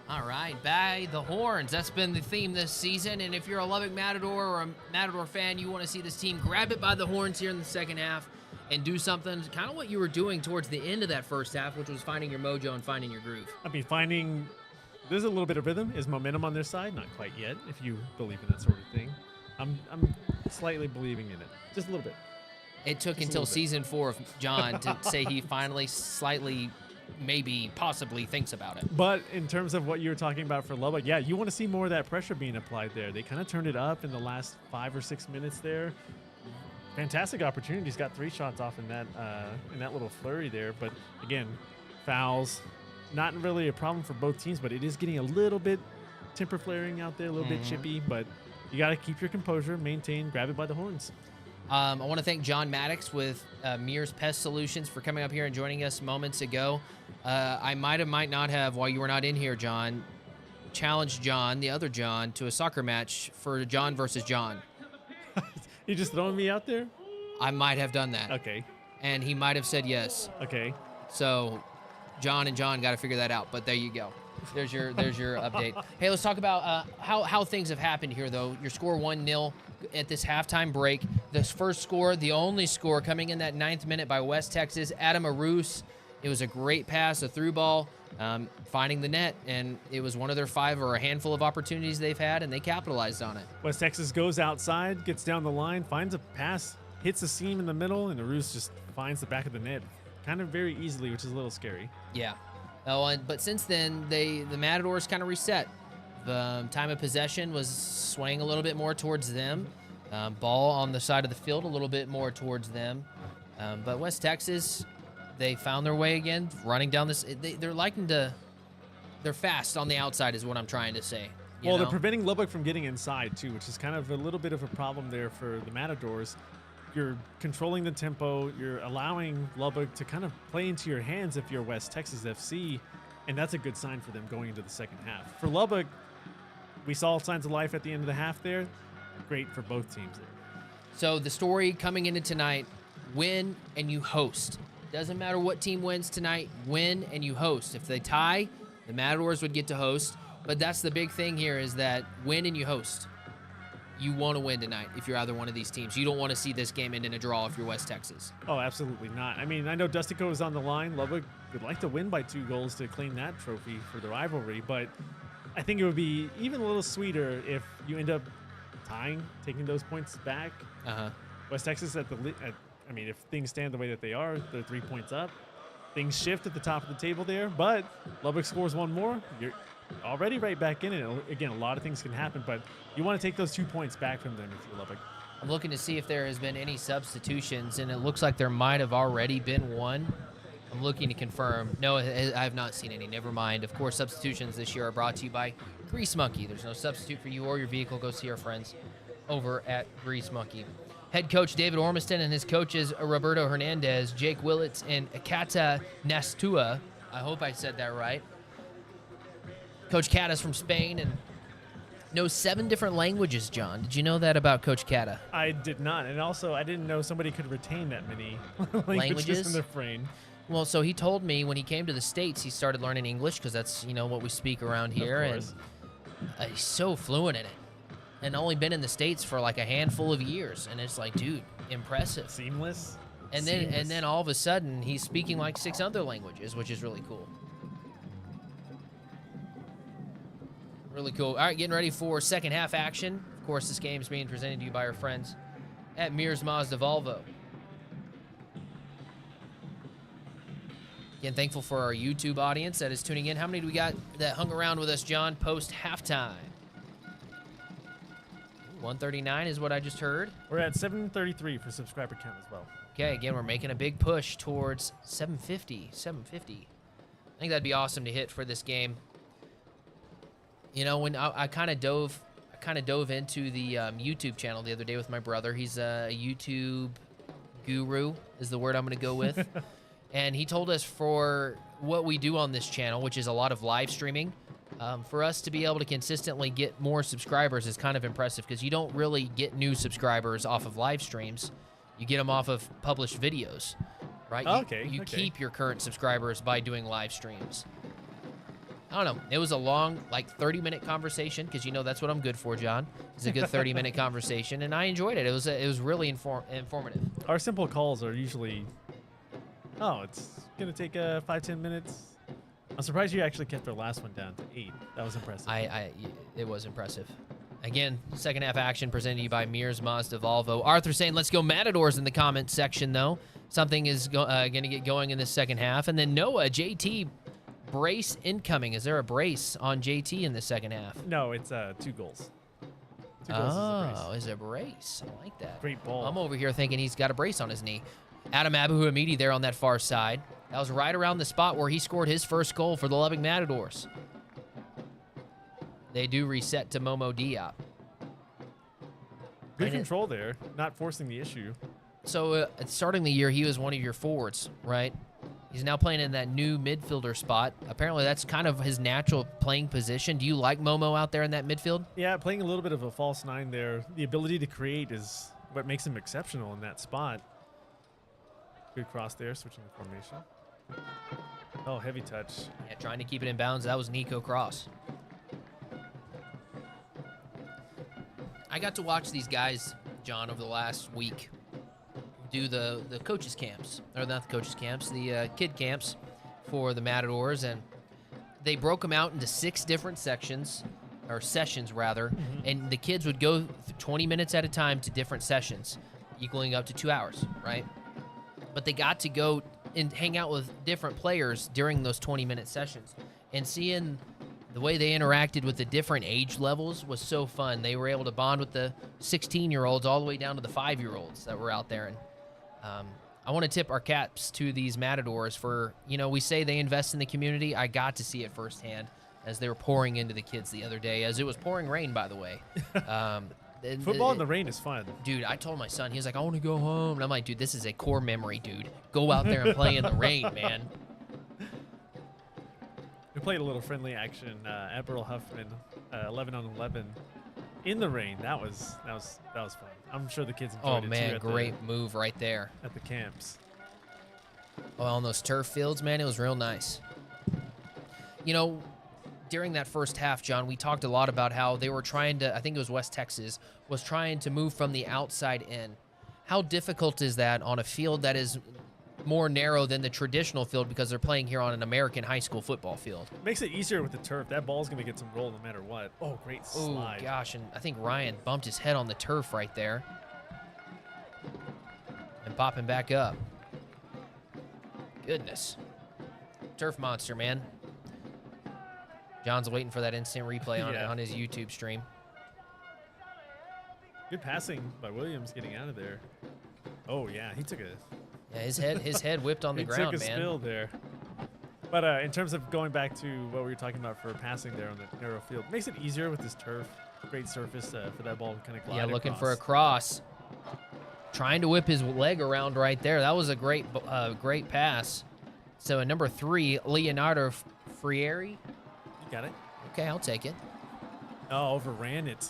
All right, by the horns. That's been the theme this season. And if you're a Lubbock Matador or a Matador fan, you want to see this team grab it by the horns here in the second half and do something kind of what you were doing towards the end of that first half, which was finding your mojo and finding your groove. I mean, there's a little bit of rhythm. Is momentum on their side? Not quite yet, if you believe in that sort of thing. I'm slightly believing in it, just a little bit. It took until season 4 of John to say he finally slightly, maybe, possibly thinks about it. But in terms of what you were talking about for Lubbock, yeah, you want to see more of that pressure being applied there. They kind of turned it up in the last 5 or 6 minutes there. Fantastic opportunities. Got 3 shots off in that little flurry there. But again, fouls, not really a problem for both teams, but it is getting a little bit temper flaring out there, a little bit chippy. But you got to keep your composure, maintain, grab it by the horns. I want to thank John Maddox with Mears Pest Solutions for coming up here and joining us moments ago. I might not have, while you were not in here, John, challenged John, the other John, to a soccer match for John versus John. You just throwing me out there? I might have done that. Okay. And he might have said yes. Okay. So John and John got to figure that out, but there you go. There's your update. Hey, let's talk about how things have happened here, though. Your score 1-0 at this halftime break. This first score, the only score, coming in that 9th minute by West Texas. Adam Arus. It was a great pass, a through ball, finding the net, and it was one of their 5 or a handful of opportunities they've had, and they capitalized on it. West Texas goes outside, gets down the line, finds a pass, hits a seam in the middle, and Arus just finds the back of the net kind of very easily, which is a little scary. Yeah. But since then, the Matadors kind of reset. The time of possession was swaying a little bit more towards them. Ball on the side of the field a little bit more towards them. But West Texas, they found their way again, running down this. They're fast on the outside is what I'm trying to say. Well, they're preventing Lubbock from getting inside, too, which is kind of a little bit of a problem there for the Matadors. You're controlling the tempo. You're allowing Lubbock to kind of play into your hands if you're West Texas FC, and that's a good sign for them going into the second half. For Lubbock, we saw signs of life at the end of the half there. Great for both teams there. So the story coming into tonight, win and you host. Doesn't matter what team wins tonight, win and you host. If they tie, the Matadors would get to host, but that's the big thing here is that win and you host. You want to win tonight if you're either one of these teams. You don't want to see this game end in a draw if you're West Texas. Oh, absolutely not. I mean, I know Dustico is on the line. Lubbock would like to win by 2 goals to claim that trophy for the rivalry, but I think it would be even a little sweeter if you end up tying, taking those points back. West Texas I mean, if things stand the way that they are, they're 3 points up. Things shift at the top of the table there, but Lubbock scores one more. You're already right back in it. Again, a lot of things can happen, but you want to take those 2 points back from them if you're Lubbock. I'm looking to see if there has been any substitutions, and it looks like there might have already been one. I'm looking to confirm. No, I have not seen any. Never mind. Of course, substitutions this year are brought to you by Grease Monkey. There's no substitute for you or your vehicle. Go see our friends over at Grease Monkey. Head coach David Ormiston and his coaches Roberto Hernandez, Jake Willits, and Akata Nastua. I hope I said that right. Coach Cata's from Spain and knows 7 different languages, John. Did you know that about Coach Cata? I did not. And also, I didn't know somebody could retain that many languages in their brain. Well, so he told me when he came to the States, he started learning English because that's, what we speak around here. And he's so fluent in it. And only been in the States for like a handful of years. And it's like, dude, impressive. Seamless. And then all of a sudden, he's speaking like 6 other languages, which is really cool. Really cool. All right, getting ready for second half action. Of course, this game is being presented to you by our friends at Mears Mazda Volvo. Again, thankful for our YouTube audience that is tuning in. How many do we got that hung around with us, John, post halftime? 139 is what I just heard. We're at 733 for subscriber count as well. Okay, again, we're making a big push towards 750. I think that'd be awesome to hit for this game. When I kind of dove into the YouTube channel the other day with my brother. He's a YouTube guru is the word I'm going to go with. And he told us for what we do on this channel, which is a lot of live streaming, for us to be able to consistently get more subscribers is kind of impressive because you don't really get new subscribers off of live streams. You get them off of published videos, right? You keep your current subscribers by doing live streams. I don't know. It was a long, 30-minute conversation because that's what I'm good for, John. It's a good 30-minute conversation, and I enjoyed it. It was really informative. Our simple calls are usually, it's going to take 5-10 minutes. I'm surprised you actually kept our last one down to 8. That was impressive. It was impressive. Again, second half action presented to you by Mears Mazda Volvo. Arthur saying, let's go Matadors in the comment section, though. Something is going to get going in the second half. And then Noah, JT, brace incoming. Is there a brace on JT in the second half? No, it's 2 goals. 2 goals is a brace. I like that. Great ball. I'm over here thinking he's got a brace on his knee. Adam Abuhamidi there on that far side. That was right around the spot where he scored his first goal for the Lubbock Matadors. They do reset to Momo Diop. Good control there, not forcing the issue. So starting the year, he was one of your forwards, right? He's now playing in that new midfielder spot. Apparently, that's kind of his natural playing position. Do you like Momo out there in that midfield? Yeah, playing a little bit of a false 9 there. The ability to create is what makes him exceptional in that spot. Good cross there, switching the formation. Oh, heavy touch. Yeah, trying to keep it in bounds. That was Nico Cross. I got to watch these guys, John, over the last week do the coaches camps, or not the coaches camps, the kid camps for the Matadors, and they broke them out into 6 different sections, or sessions rather, and the kids would go 20 minutes at a time to different sessions, equaling up to 2 hours, right? But they got to go and hang out with different players during those 20-minute sessions, and seeing the way they interacted with the different age levels was so fun. They were able to bond with the 16-year-olds all the way down to the 5-year-olds that were out there. And I want to tip our caps to these Matadors for, we say they invest in the community. I got to see it firsthand as they were pouring into the kids the other day, as it was pouring rain, by the way. Football in the rain is fun. Dude, I told my son, he was like, I want to go home. And I'm like, dude, this is a core memory, dude. Go out there and play in the rain, man. We played a little friendly action at Burl Huffman, 11-on-11 in the rain. That was fun. I'm sure the kids enjoyed it too. Oh man, great move right there at the camps. Oh, on those turf fields, man, it was real nice. During that first half, John, we talked a lot about how they were trying to, I think it was West Texas, was trying to move from the outside in. How difficult is that on a field that is more narrow than the traditional field because they're playing here on an American high school football field. Makes it easier with the turf. That ball's going to get some roll no matter what. Oh, great slide. Oh, gosh, and I think Ryan bumped his head on the turf right there. And popping back up. Goodness. Turf monster, man. John's waiting for that instant replay on his YouTube stream. Good passing by Williams getting out of there. Oh, yeah, he took a... Yeah, his head whipped on the ground, man. He took a spill there. But in terms of going back to what we were talking about for passing there on the narrow field, makes it easier with this turf. Great surface for that ball to kind of glide across. Looking for a cross. Trying to whip his leg around right there. That was a great pass. So at number 3, Leonardo Frieri. You got it. Okay, I'll take it. Oh, overran it.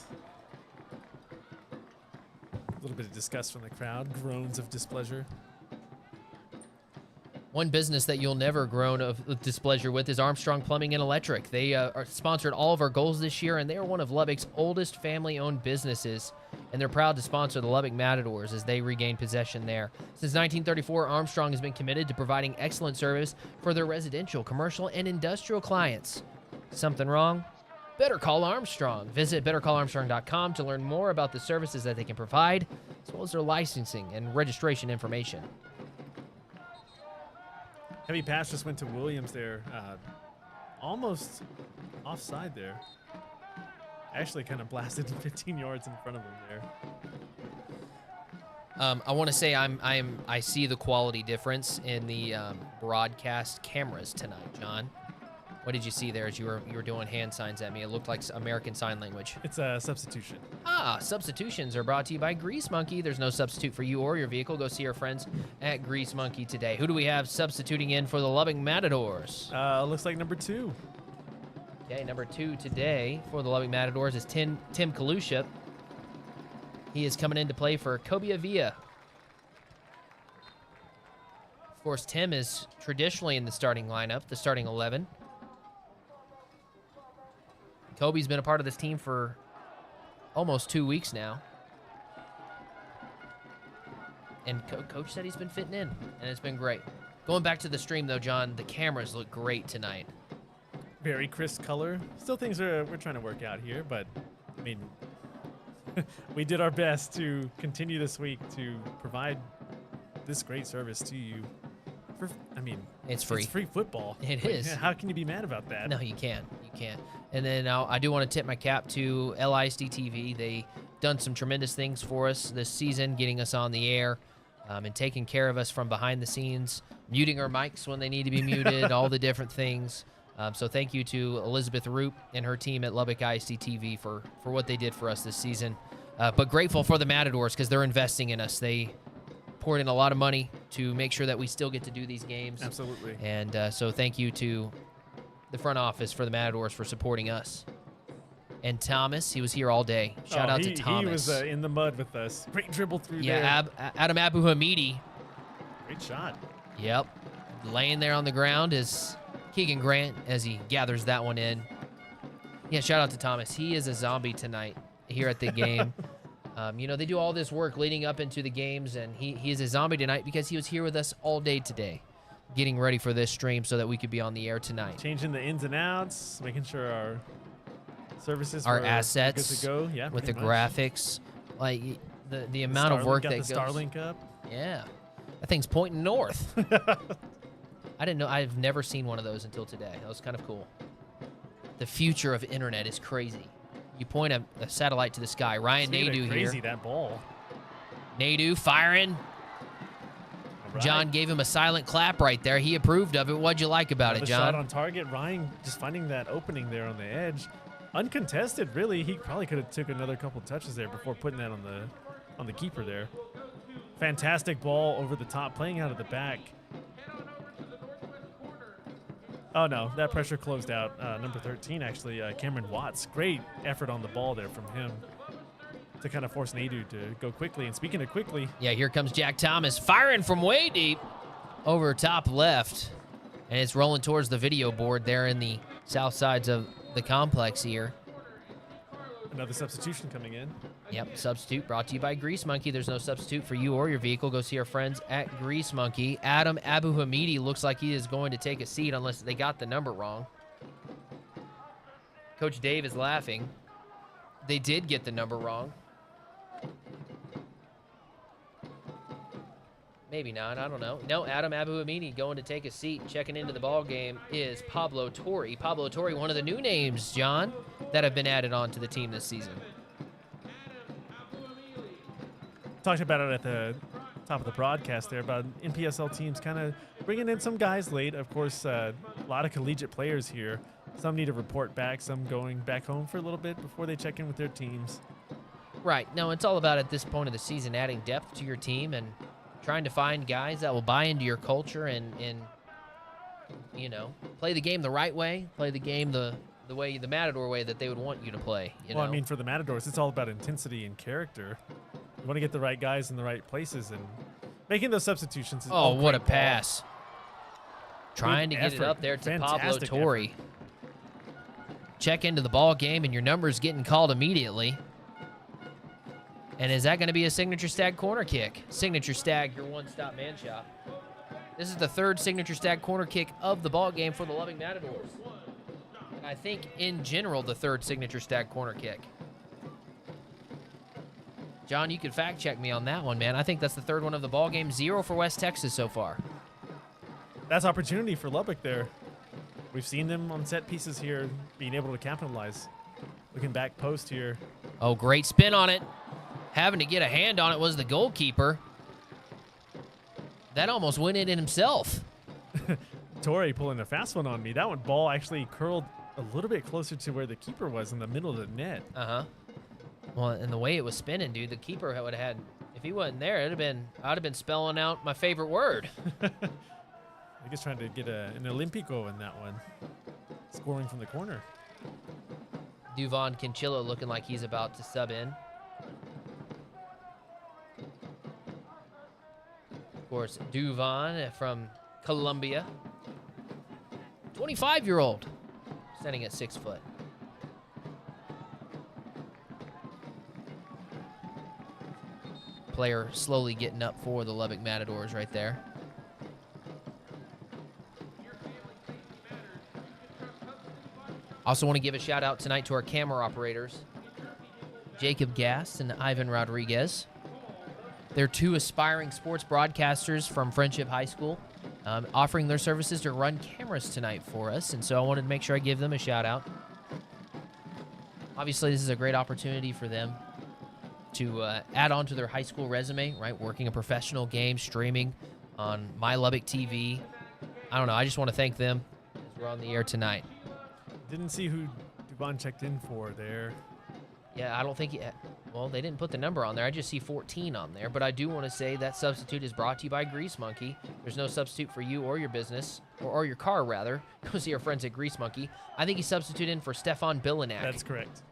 A little bit of disgust from the crowd. Groans of displeasure. One business that you'll never groan of displeasure with is Armstrong Plumbing and Electric. They are sponsored all of our goals this year, and they are one of Lubbock's oldest family-owned businesses, and they're proud to sponsor the Lubbock Matadors as they regain possession there. Since 1934, Armstrong has been committed to providing excellent service for their residential, commercial, and industrial clients. Something wrong? Better call Armstrong. Visit bettercallarmstrong.com to learn more about the services that they can provide, as well as their licensing and registration information. Heavy pass just went to Williams there. Almost offside there. Actually kind of blasted 15 yards in front of him there. I want to say I see the quality difference in the broadcast cameras tonight, John. What did you see there as you were doing hand signs at me? It looked like American Sign Language. It's a substitution. Substitutions are brought to you by Grease Monkey. There's no substitute for you or your vehicle. Go see our friends at Grease Monkey today. Who do we have substituting in for the Lubbock Matadors? Looks like number 2. Okay, number 2 today for the Lubbock Matadors is Tim Kalusha. He is coming in to play for Kobe Avila. Of course, Tim is traditionally in the starting lineup, the starting 11. Kobe's been a part of this team for almost 2 weeks now. And Coach said he's been fitting in, and it's been great. Going back to the stream, though, John, the cameras look great tonight. Very crisp color. Still things we're trying to work out here, but, I mean, we did our best to continue this week to provide this great service to you. It's free. It's free football. It is. How can you be mad about that? No, you can't. You can't. And then I do want to tip my cap to LISD TV. They done some tremendous things for us this season, getting us on the air and taking care of us from behind the scenes, muting our mics when they need to be muted, all the different things. So thank you to Elizabeth Roop and her team at Lubbock ISD TV for what they did for us this season. But grateful for the Matadors because they're investing in us. They poured in a lot of money to make sure that we still get to do these games. Absolutely. And so thank you to the front office for the Matadors for supporting us. And Thomas, he was here all day. Shout out to Thomas. He was in the mud with us. Great dribble through there. Yeah, Adam Abu Hamidi. Great shot. Yep. Laying there on the ground is Keegan Grant as he gathers that one in. Yeah, shout out to Thomas. He is a zombie tonight here at the game. They do all this work leading up into the games, and he is a zombie tonight because he was here with us all day today, getting ready for this stream so that we could be on the air tonight. Changing the ins and outs, making sure our services our were assets good to go. Yeah, with the much. graphics, like the amount of work that the goes. Starlink up. Yeah, that thing's pointing north. I didn't know. I've never seen one of those until today. That was kind of cool. The future of internet is crazy. You point a satellite to the sky. Ryan Nadeau crazy, here. That ball. Nadeau firing. Right. John gave him a silent clap right there. He approved of it. What'd you like about it, John? Shot on target. Ryan just finding that opening there on the edge. Uncontested, really. He probably could have took another couple touches there before putting that on the keeper there. Fantastic ball over the top, playing out of the back. Oh, no, that pressure closed out. Number 13, actually, Cameron Watts. Great effort on the ball there from him to kind of force Nadeau to go quickly. And speaking of quickly. Yeah, here comes Jack Thomas firing from way deep over top left. And it's rolling towards the video board there in the south sides of the complex here. Another substitution coming in. Yep, substitute brought to you by Grease Monkey. There's no substitute for you or your vehicle. Go see our friends at Grease Monkey. Adam Abu Hamidi looks like he is going to take a seat unless they got the number wrong. Coach Dave is laughing. They did get the number wrong. Maybe not. I don't know. No, Adam Abu Hamidi going to take a seat. Checking into the ball game is Pablo Torre. Pablo Torre, one of the new names, John, that have been added on to the team this season. Talked about it at the top of the broadcast there about NPSL teams kind of bringing in some guys late. Of course, a lot of collegiate players here. Some need to report back, some going back home for a little bit before they check in with their teams. Right. No, it's all about at this point of the season adding depth to your team and trying to find guys that will buy into your culture and you know, play the game the right way, play the game the way, the Matador way that they would want you to play. Well, I mean, for the Matadors, it's all about intensity and character. You want to get the right guys in the right places, and making those substitutions is oh, what a pass. Trying to get it up there to Pablo Torre. Check into the ball game, and your number's getting called immediately. And is that going to be a signature stag corner kick? Signature stag, your one-stop man shop. This is the third signature stag corner kick of the ball game for the Lubbock Matadors. And I think, in general, the third signature stag corner kick. John, you could fact check me on that one, man. I think that's the third one of the ball game. 0 for West Texas so far. That's opportunity for Lubbock there. We've seen them on set pieces here, being able to capitalize. Looking back post here. Oh, great spin on it. Having to get a hand on it was the goalkeeper. That almost went in himself. Torre pulling a fast one on me. That one ball actually curled a little bit closer to where the keeper was in the middle of the net. Uh-huh. Well, and the way it was spinning, dude, the keeper would have had, if he wasn't there, I'd have been spelling out my favorite word. I think he's trying to get an Olympico in that one. Scoring from the corner. Duvon Quinchillo looking like he's about to sub in. Of course, Duvon from Colombia. 25-year-old. Standing at 6 foot. Player slowly getting up for the Lubbock Matadors right there. Also want to give a shout out tonight to our camera operators, Jacob Gass and Ivan Rodriguez. They're two aspiring sports broadcasters from Friendship High School, offering their services to run cameras tonight for us, and so I wanted to make sure I give them a shout out. Obviously, this is a great opportunity for them to add on to their high school resume, right? Working a professional game, streaming on My Lubbock TV. I don't know. I just want to thank them as we're on the air tonight. Didn't see who Duvon checked in for there. Yeah, I don't think well, they didn't put the number on there. I just see 14 on there. But I do want to say that substitute is brought to you by Grease Monkey. There's no substitute for you or your business, or your car, rather. Go see our friends at Grease Monkey. I think he substituted in for Stefan Bilenak. That's correct.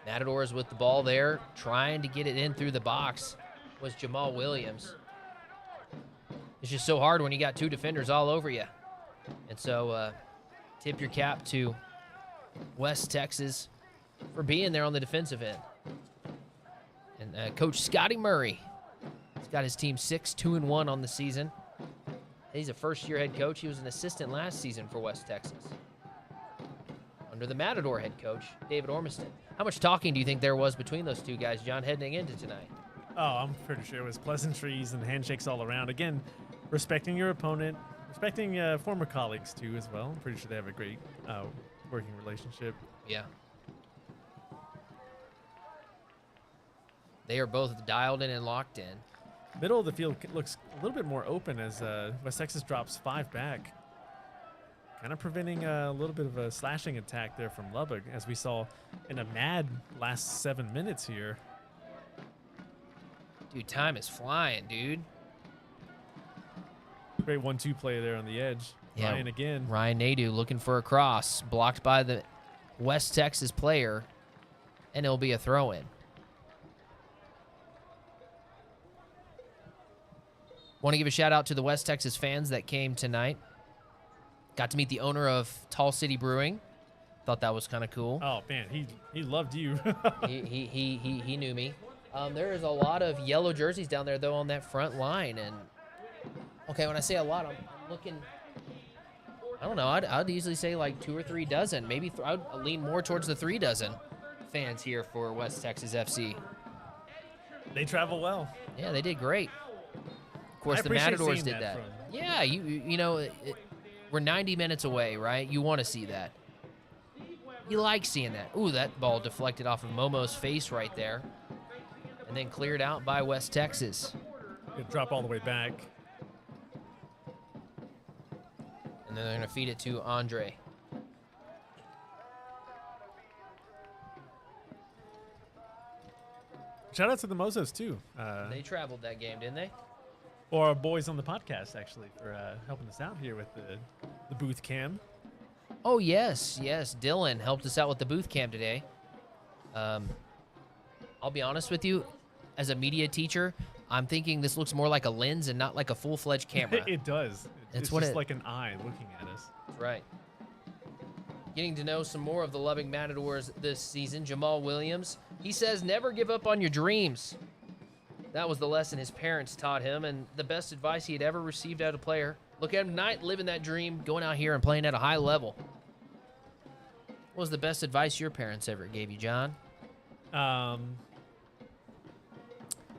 Matadors with the ball there, trying to get it in through the box was Jamal Williams. It's just so hard when you got two defenders all over you. And so tip your cap to West Texas for being there on the defensive end. And Coach Scotty Murray, he's got his team 6-2-1 on the season. He's a first-year head coach. He was an assistant last season for West Texas under the Matador head coach, David Ormiston. How much talking do you think there was between those two guys, John, heading into tonight? Oh, I'm pretty sure it was pleasantries and handshakes all around. Again, respecting your opponent, respecting former colleagues, too, as well. I'm pretty sure they have a great working relationship. Yeah. They are both dialed in and locked in. Middle of the field looks a little bit more open as West Texas drops 5 back. Kind of preventing a little bit of a slashing attack there from Lubbock, as we saw in a mad last 7 minutes here. Dude, time is flying, dude. Great 1-2 play there on the edge. Yeah. Ryan again. Ryan Nadeau looking for a cross, blocked by the West Texas player, and it'll be a throw-in. Want to give a shout out to the West Texas fans that came tonight. Got to meet the owner of Tall City Brewing. Thought that was kind of cool. Oh man, he loved you. he knew me. There is a lot of yellow jerseys down there though on that front line, and okay, when I say a lot, I'm looking. I don't know. I'd easily say like 2 or 3 dozen. Maybe I'd lean more towards the 3 dozen fans here for West Texas FC. They travel well. Yeah, they did great. Of course, the Matadors did that. Yeah, you know, we're 90 minutes away, right? You want to see that. You like seeing that. Ooh, that ball deflected off of Momo's face right there, and then cleared out by West Texas. Good drop all the way back. And then they're going to feed it to Andre. Shout out to the Mozos, too. They traveled that game, didn't they? Or our boys on the podcast, actually, for helping us out here with the booth cam. Oh, yes. Dylan helped us out with the booth cam today. I'll be honest with you. As a media teacher, I'm thinking this looks more like a lens and not like a full-fledged camera. It does. It's just like an eye looking at us. That's right. Getting to know some more of the Lubbock Matadors this season. Jamal Williams, he says never give up on your dreams. That was the lesson his parents taught him and the best advice he had ever received out of a player. Look at him tonight, living that dream, going out here and playing at a high level. What was the best advice your parents ever gave you, John? It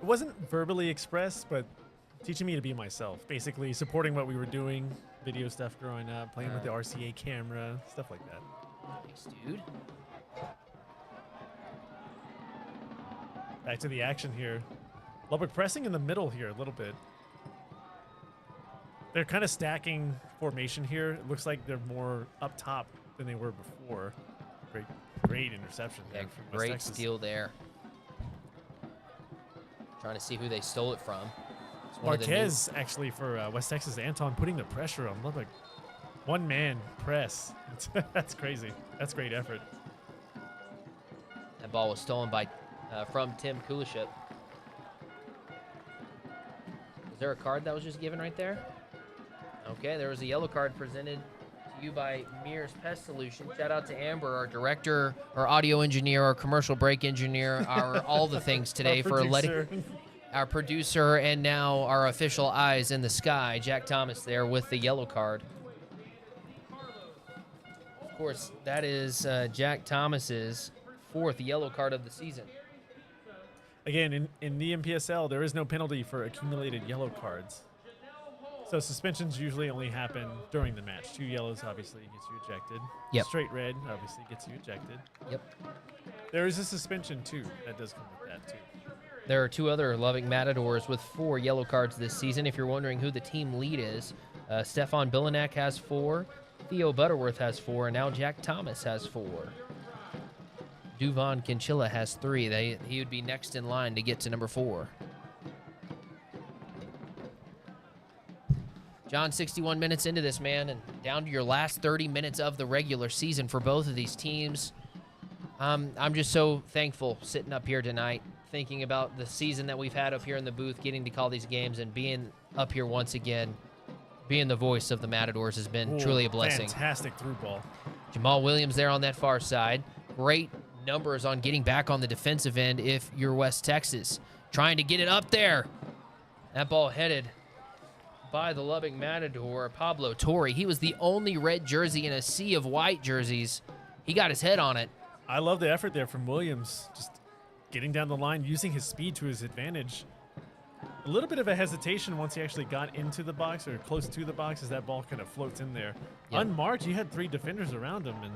wasn't verbally expressed, but teaching me to be myself. Basically, supporting what we were doing, video stuff growing up, playing with the RCA camera, stuff like that. Thanks, dude. Back to the action here. Lubbock pressing in the middle here a little bit. They're kind of stacking formation here. It looks like they're more up top than they were before. Great interception there. Yeah, great steal there. Trying to see who they stole it from. Marquez, actually, for West Texas. Anton putting the pressure on Lubbock. One-man press. That's crazy. That's great effort. That ball was stolen by from Tim Kuliship. Was there a card that was just given right there? Okay, there was a yellow card presented to you by Mears Pest Solution. Shout out to Amber, our director, our audio engineer, our commercial break engineer, our all the things today for letting our producer and now our official eyes in the sky. Jack Thomas there with the yellow card. Of course, that is Jack Thomas's 4th yellow card of the season. Again, in the MPSL, there is no penalty for accumulated yellow cards. So suspensions usually only happen during the match. 2 yellows obviously gets you ejected. Yep. Straight red obviously gets you ejected. Yep. There is a suspension too. That does come with that too. There are 2 other Lubbock Matadors with 4 yellow cards this season. If you're wondering who the team lead is, Stefan Billanak has 4, Theo Butterworth has 4, and now Jack Thomas has 4. Duvon Kinchilla has 3. He would be next in line to get to number 4. John, 61 minutes into this, man, and down to your last 30 minutes of the regular season for both of these teams. I'm just so thankful sitting up here tonight, thinking about the season that we've had up here in the booth, getting to call these games, and being up here once again, being the voice of the Matadors has been truly a blessing. Fantastic through ball. Jamal Williams there on that far side. Great numbers on getting back on the defensive end if you're West Texas. Trying to get it up there. That ball headed by the Lubbock Matador, Pablo Torre. He was the only red jersey in a sea of white jerseys. He got his head on it. I love the effort there from Williams, just getting down the line, using his speed to his advantage. A little bit of a hesitation once he actually got into the box or close to the box as that ball kind of floats in there. Yep. Unmarked, you had 3 defenders around him, and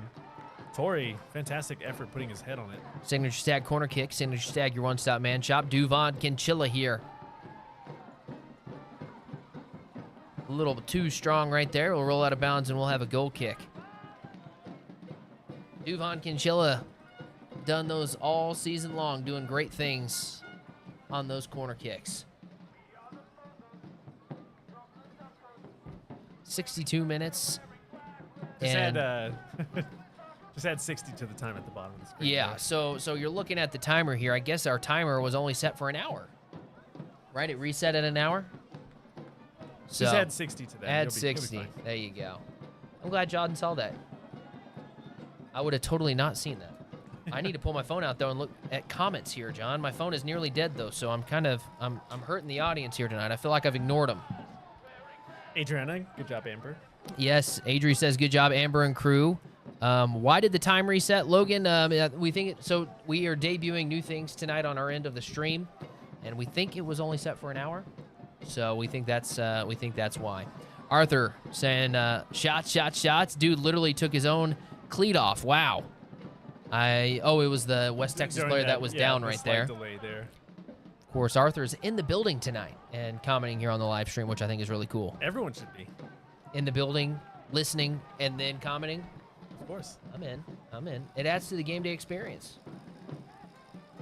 Torrey, fantastic effort putting his head on it. Signature Stag corner kick. Signature Stag, your one-stop man shop. Duvon Kinchilla here. A little too strong right there. We'll roll out of bounds and we'll have a goal kick. Duvon Kinchilla done those all season long, doing great things on those corner kicks. 62 minutes. Just add 60 to the time at the bottom of the screen. Yeah, there. so you're looking at the timer here. I guess our timer was only set for an hour. Right? It reset at an hour? So just add 60 to that. Add 60. There you go. I'm glad Jordan saw that. I would have totally not seen that. I need to pull my phone out, though, and look at comments here, John. My phone is nearly dead, though, so I'm hurting the audience here tonight. I feel like I've ignored them. Adriana, good job, Amber. Yes, Adri says, good job, Amber and crew. Why did the time reset, Logan? We think so. We are debuting new things tonight on our end of the stream, and we think it was only set for an hour, so we think that's why. Arthur saying, shots. Dude literally took his own cleat off. Wow. It was the West Texas player that was down right there. Delay there. Of course, Arthur's in the building tonight and commenting here on the live stream, which I think is really cool. Everyone should be in the building, listening, and then commenting. Of course. I'm in. It adds to the game day experience.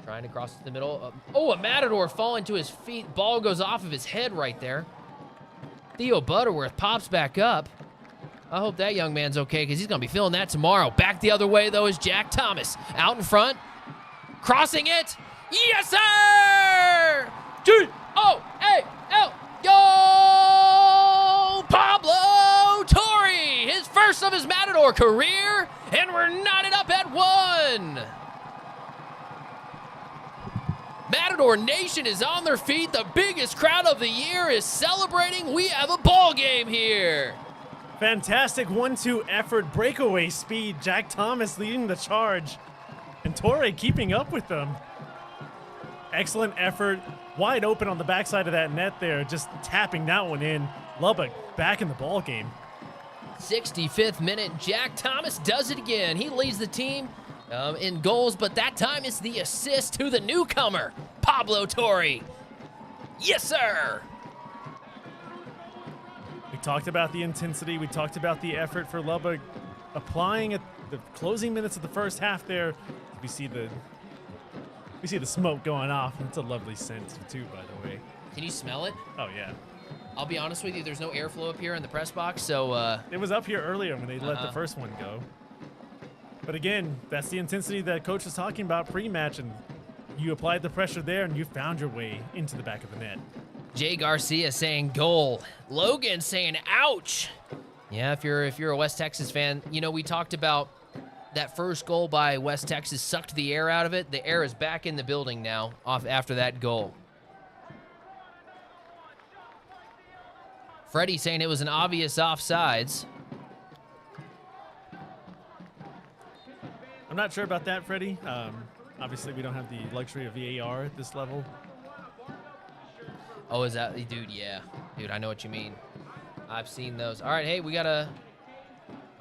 Trying to cross the middle. A Matador falling to his feet. Ball goes off of his head right there. Theo Butterworth pops back up. I hope that young man's okay because he's going to be feeling that tomorrow. Back the other way, though, is Jack Thomas. Out in front. Crossing it. Yes, sir! G-O-A-L. Yo! Pablo Torre. His first of his Matador career. And we're knotted up at 1. Matador Nation is on their feet. The biggest crowd of the year is celebrating. We have a ball game here. Fantastic 1-2 effort, breakaway speed. Jack Thomas leading the charge, and Torre keeping up with them. Excellent effort, wide open on the backside of that net there, just tapping that one in. Lubbock back in the ball game. 65th minute, Jack Thomas does it again. He leads the team in goals, but that time it's the assist to the newcomer, Pablo Torre. Yes, sir. We talked about the intensity. We talked about the effort for Lubbock applying at the closing minutes of the first half there. We see the smoke going off. It's a lovely scent too, by the way. Can you smell it? Oh, yeah. I'll be honest with you, there's no airflow up here in the press box, so... It was up here earlier when they let the first one go. But again, that's the intensity that Coach was talking about pre-match, and you applied the pressure there, and you found your way into the back of the net. Jay Garcia saying goal. Logan saying ouch. Yeah, if you're a West Texas fan, you know, we talked about that first goal by West Texas sucked the air out of it. The air is back in the building now after that goal. Freddie saying it was an obvious offsides. I'm not sure about that, Freddie. Obviously, we don't have the luxury of VAR at this level. Oh, is that, dude? Yeah, dude, I know what you mean. I've seen those. All right, hey, we got a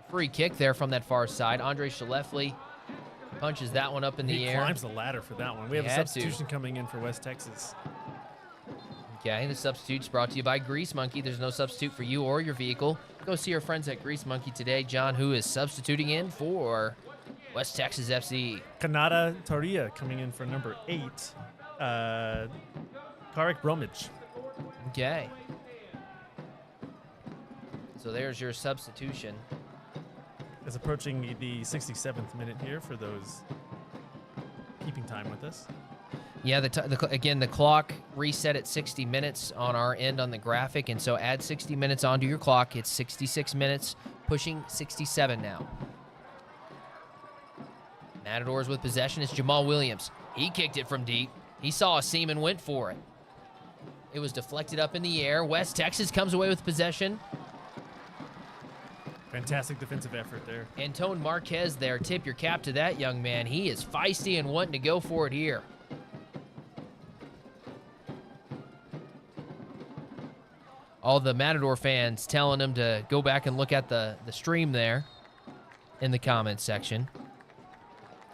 free kick there from that far side. Andre Schleffly punches that one up in the air. He climbs the ladder for that one. We have a substitution coming in for West Texas. Okay, the substitute's brought to you by Grease Monkey. There's no substitute for you or your vehicle. Go see our friends at Grease Monkey today. John, who is substituting in for West Texas FC. Kanata Torria coming in for number 8. Karek Bromwich. Okay. So there's your substitution. Is approaching the 67th minute here for those keeping time with us. Yeah, again, the clock reset at 60 minutes on our end on the graphic, and so add 60 minutes onto your clock. It's 66 minutes, pushing 67 now. Matadors with possession. It's Jamal Williams. He kicked it from deep. He saw a seam and went for it. It was deflected up in the air. West Texas comes away with possession. Fantastic defensive effort there. Antone Marquez there. Tip your cap to that young man. He is feisty and wanting to go for it here. All the Matador fans telling him to go back and look at the stream there in the comments section.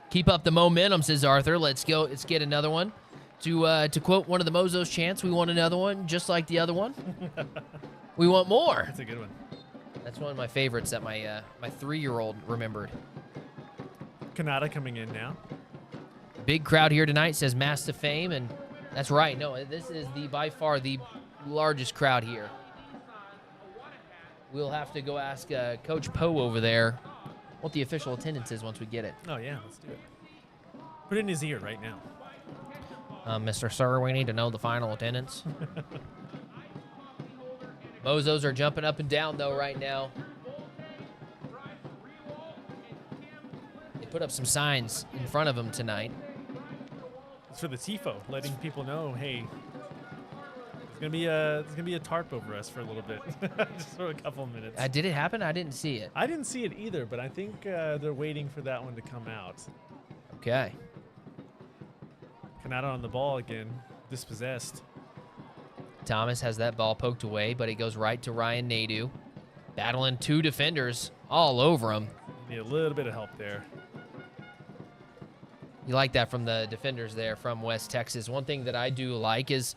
Keep up the momentum, says Arthur. Let's go. Let's get another one. To quote one of the Mozos chants, we want another one just like the other one. We want more. That's a good one. That's one of my favorites that my 3-year-old remembered. Kanata coming in now. Big crowd here tonight, says Mass to Fame, and that's right. No, this is by far the largest crowd here. We'll have to go ask Coach Poe over there what the official attendance is once we get it. Oh, yeah, let's do it. Put it in his ear right now. Mr. Sir, we need to know the final attendance. Mozos are jumping up and down, though, right now. put up some signs in front of them tonight. It's for the tifo, letting people know, hey, there's gonna be a tarp over us for a little bit, just for a couple of minutes. Did it happen? I didn't see it. I didn't see it either, but I think they're waiting for that one to come out. Okay. Canada on the ball again, dispossessed. Thomas has that ball poked away, but it goes right to Ryan Nadeau. Battling 2 defenders all over him. Need a little bit of help there. You like that from the defenders there from West Texas. One thing that I do like is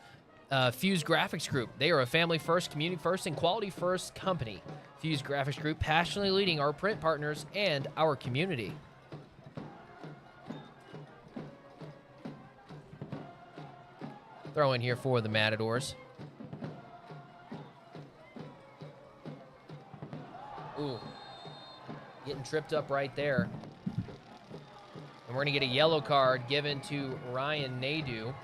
Fuse Graphics Group. They are a family first, community first, and quality first company. Fuse Graphics Group passionately leading our print partners and our community. Throw in here for the Matadors. Ooh. Getting tripped up right there. And we're going to get a yellow card given to Ryan Nadeau.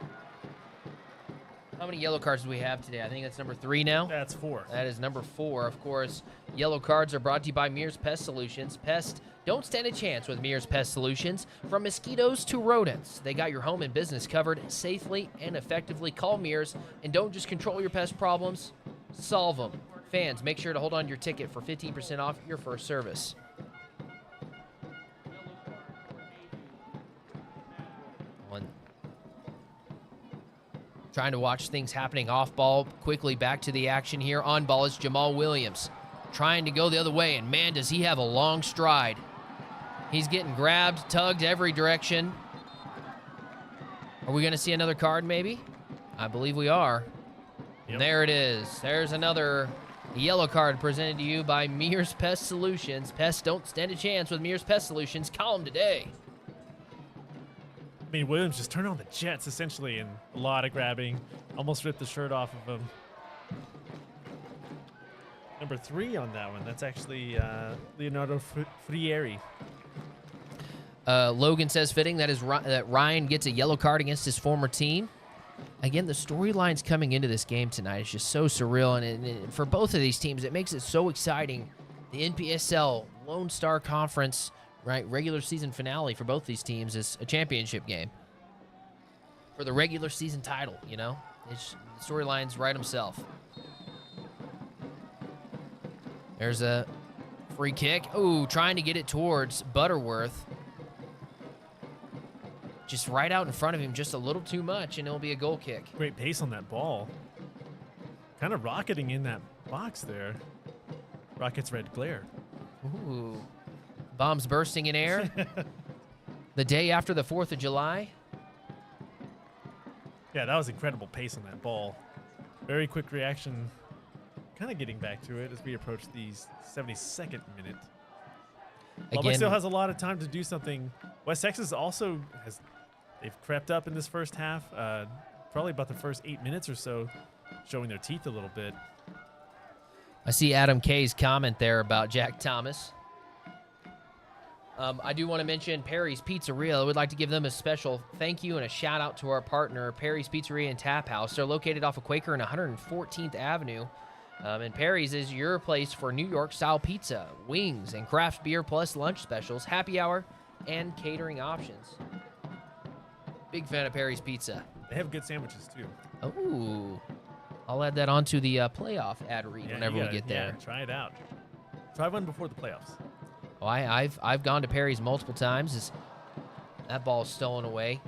How many yellow cards do we have today? I think that's number 3 now. That's 4. That is number 4. Of course, yellow cards are brought to you by Mears Pest Solutions. Pest, don't stand a chance with Mears Pest Solutions. From mosquitoes to rodents, they got your home and business covered safely and effectively. Call Mears and don't just control your pest problems, solve them. Fans, make sure to hold on to your ticket for 15% off your first service. Trying to watch things happening off ball. Quickly back to the action here. On ball is Jamal Williams. Trying to go the other way, and man, does he have a long stride. He's getting grabbed, tugged every direction. Are we going to see another card maybe? I believe we are. Yep. There it is. There's another yellow card presented to you by Mears Pest Solutions. Pests don't stand a chance with Mears Pest Solutions. Call them today. I mean, Williams just turned on the jets, essentially, and a lot of grabbing. Almost ripped the shirt off of him. Number 3 on that one. That's actually Leonardo Frieri. Logan says fitting that Ryan gets a yellow card against his former team. Again, the storylines coming into this game tonight is just so surreal, and for both of these teams, it makes it so exciting. The NPSL Lone Star Conference, right, regular season finale for both these teams is a championship game for the regular season title. You know, it's the storylines write himself. There's a free kick. Ooh, trying to get it towards Butterworth. Just right out in front of him, just a little too much, and it'll be a goal kick. Great pace on that ball. Kind of rocketing in that box there. Rocket's red glare. Ooh. Bombs bursting in air. The day after the 4th of July. Yeah, that was incredible pace on that ball. Very quick reaction. Kind of getting back to it as we approach the 72nd minute. Lubbock still has a lot of time to do something. West Texas also has, they've crept up in this first half. Probably about the first 8 minutes or so, showing their teeth a little bit. I see Adam K's comment there about Jack Thomas. I do want to mention Perry's Pizzeria. I would like to give them a special thank you and a shout out to our partner, Perry's Pizzeria and Tap House. They're located off of Quaker and 114th Avenue. And Perry's is your place for New York-style pizza, wings, and craft beer plus lunch specials, happy hour, and catering options. Big fan of Perry's Pizza. They have good sandwiches, too. Oh, I'll add that onto the playoff ad read whenever we get there. Yeah, try it out. Try one before the playoffs. Oh, I've gone to Perry's multiple times. That ball's stolen away.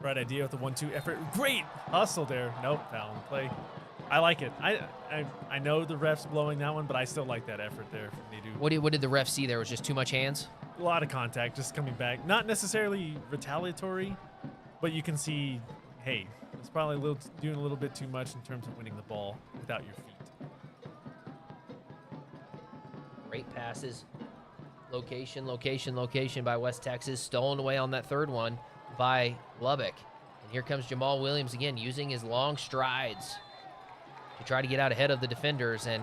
Right idea with the 1-2 effort. Great hustle there. Nope, foul in play. I like it. I know the ref's blowing that one, but I still like that effort there from Nadeau. What did the ref see there? Was just too much hands? A lot of contact, just coming back. Not necessarily retaliatory, but you can see, hey, it's probably doing a little bit too much in terms of winning the ball without your feet. Great passes. Location, location, location by West Texas. Stolen away on that third one by Lubbock. And here comes Jamal Williams again, using his long strides to try to get out ahead of the defenders, and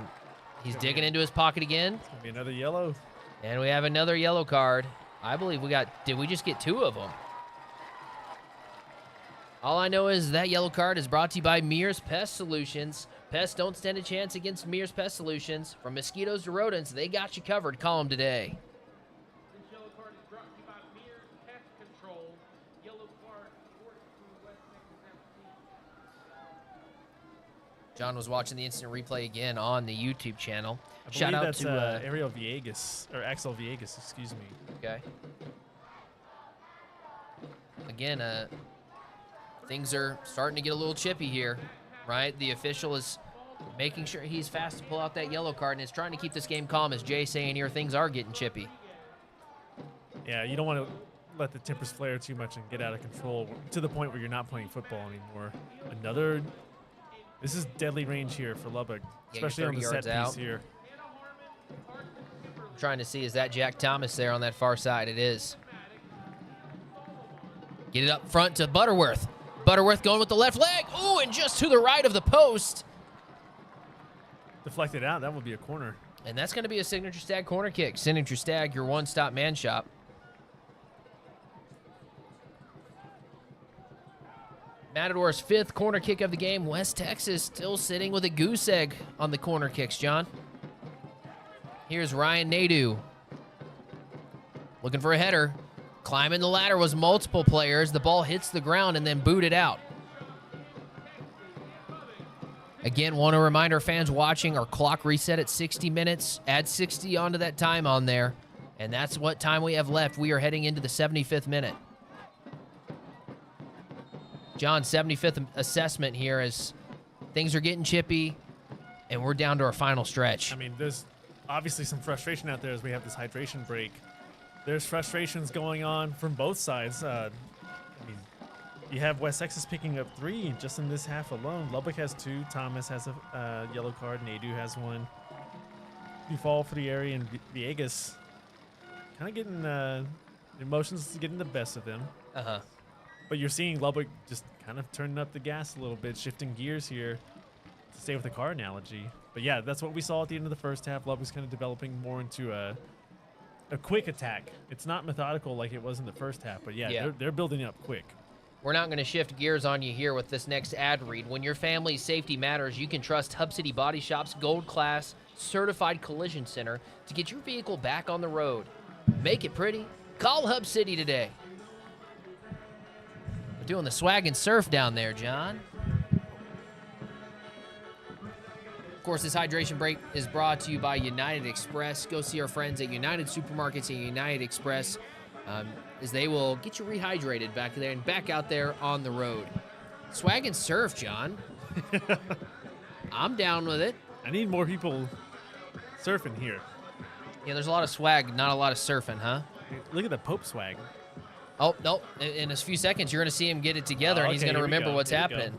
he's digging into his pocket again. It's gonna be another yellow. And we have another yellow card. I believe did we just get 2 of them? All I know is that yellow card is brought to you by Mears Pest Solutions. Pests don't stand a chance against Mears Pest Solutions. From mosquitoes to rodents, they got you covered. Call them today. John was watching the instant replay again on the YouTube channel. I Shout believe out that's to Ariel Villegas, or Axel Villegas, excuse me. Okay. Again, things are starting to get a little chippy here, right? The official is making sure he's fast to pull out that yellow card and is trying to keep this game calm, as Jay's saying here, things are getting chippy. Yeah, you don't want to let the tempers flare too much and get out of control to the point where you're not playing football anymore. This is deadly range here for Lubbock, Yeah, especially on the set piece here. I'm trying to see, is that Jack Thomas there on that far side? It is. Get it up front to Butterworth. Butterworth going with the left leg. Ooh, and just to the right of the post. Deflected out. That would be a corner. And that's going to be a Signature Stag corner kick. Signature Stag, your one-stop man shop. Matadors' 5th corner kick of the game. West Texas still sitting with a goose egg on the corner kicks, John. Here's Ryan Nadeau. Looking for a header. Climbing the ladder was multiple players. The ball hits the ground and then booted out. Again, want to remind our fans watching, our clock reset at 60 minutes. Add 60 onto that time on there. And that's what time we have left. We are heading into the 75th minute. John, 75th assessment here as things are getting chippy, and we're down to our final stretch. I mean, there's obviously some frustration out there as we have this hydration break. There's frustrations going on from both sides. I mean, you have West Texas picking up 3 just in this half alone. Lubbock has 2. Thomas has a yellow card. Nadeau has 1. You fall for the area, and Villegas kind of getting emotions getting the best of them. Uh-huh. But you're seeing Lubbock just kind of turning up the gas a little bit, shifting gears here to stay with the car analogy. But yeah, that's what we saw at the end of the first half. Lubbock's kind of developing more into a quick attack. It's not methodical like it was in the first half, but yeah. They're building up quick. We're not going to shift gears on you here with this next ad read. When your family's safety matters, you can trust Hub City Body Shop's Gold Class Certified Collision Center to get your vehicle back on the road. Make it pretty. Call Hub City today. We're doing the swag and surf down there, John. Of course, this hydration break is brought to you by United Express. Go see our friends at United Supermarkets and United Express as they will get you rehydrated back there and back out there on the road. Swag and surf, John. I'm down with it. I need more people surfing here. Yeah, there's a lot of swag, not a lot of surfing, huh? Look at the Pope swag. Oh, no. In a few seconds, you're going to see him get it together, and he's going to remember what's happening.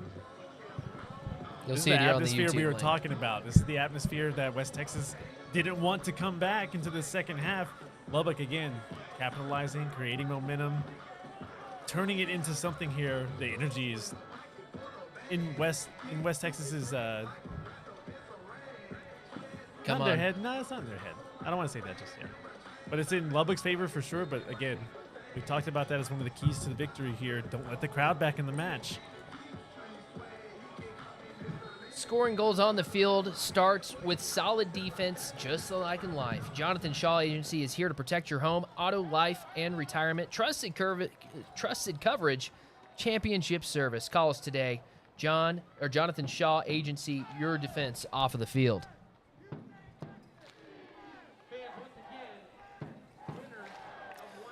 You'll see it here on the YouTube atmosphere we were link. talking about. This is the atmosphere that West Texas didn't want to come back into the second half. Lubbock, again, capitalizing, creating momentum, turning it into something here. The energy is in West Texas's Come not on. their head. No, it's not in their head. I don't want to say that just yet. But it's in Lubbock's favor for sure. But again, we've talked about that as one of the keys to the victory here. Don't let the crowd back in the match. Scoring goals on the field starts with solid defense, just like in life. Jonathan Shaw Agency is here to protect your home, auto, life, and retirement. Trusted coverage, championship service. Call us today. Jonathan Shaw Agency, your defense off of the field.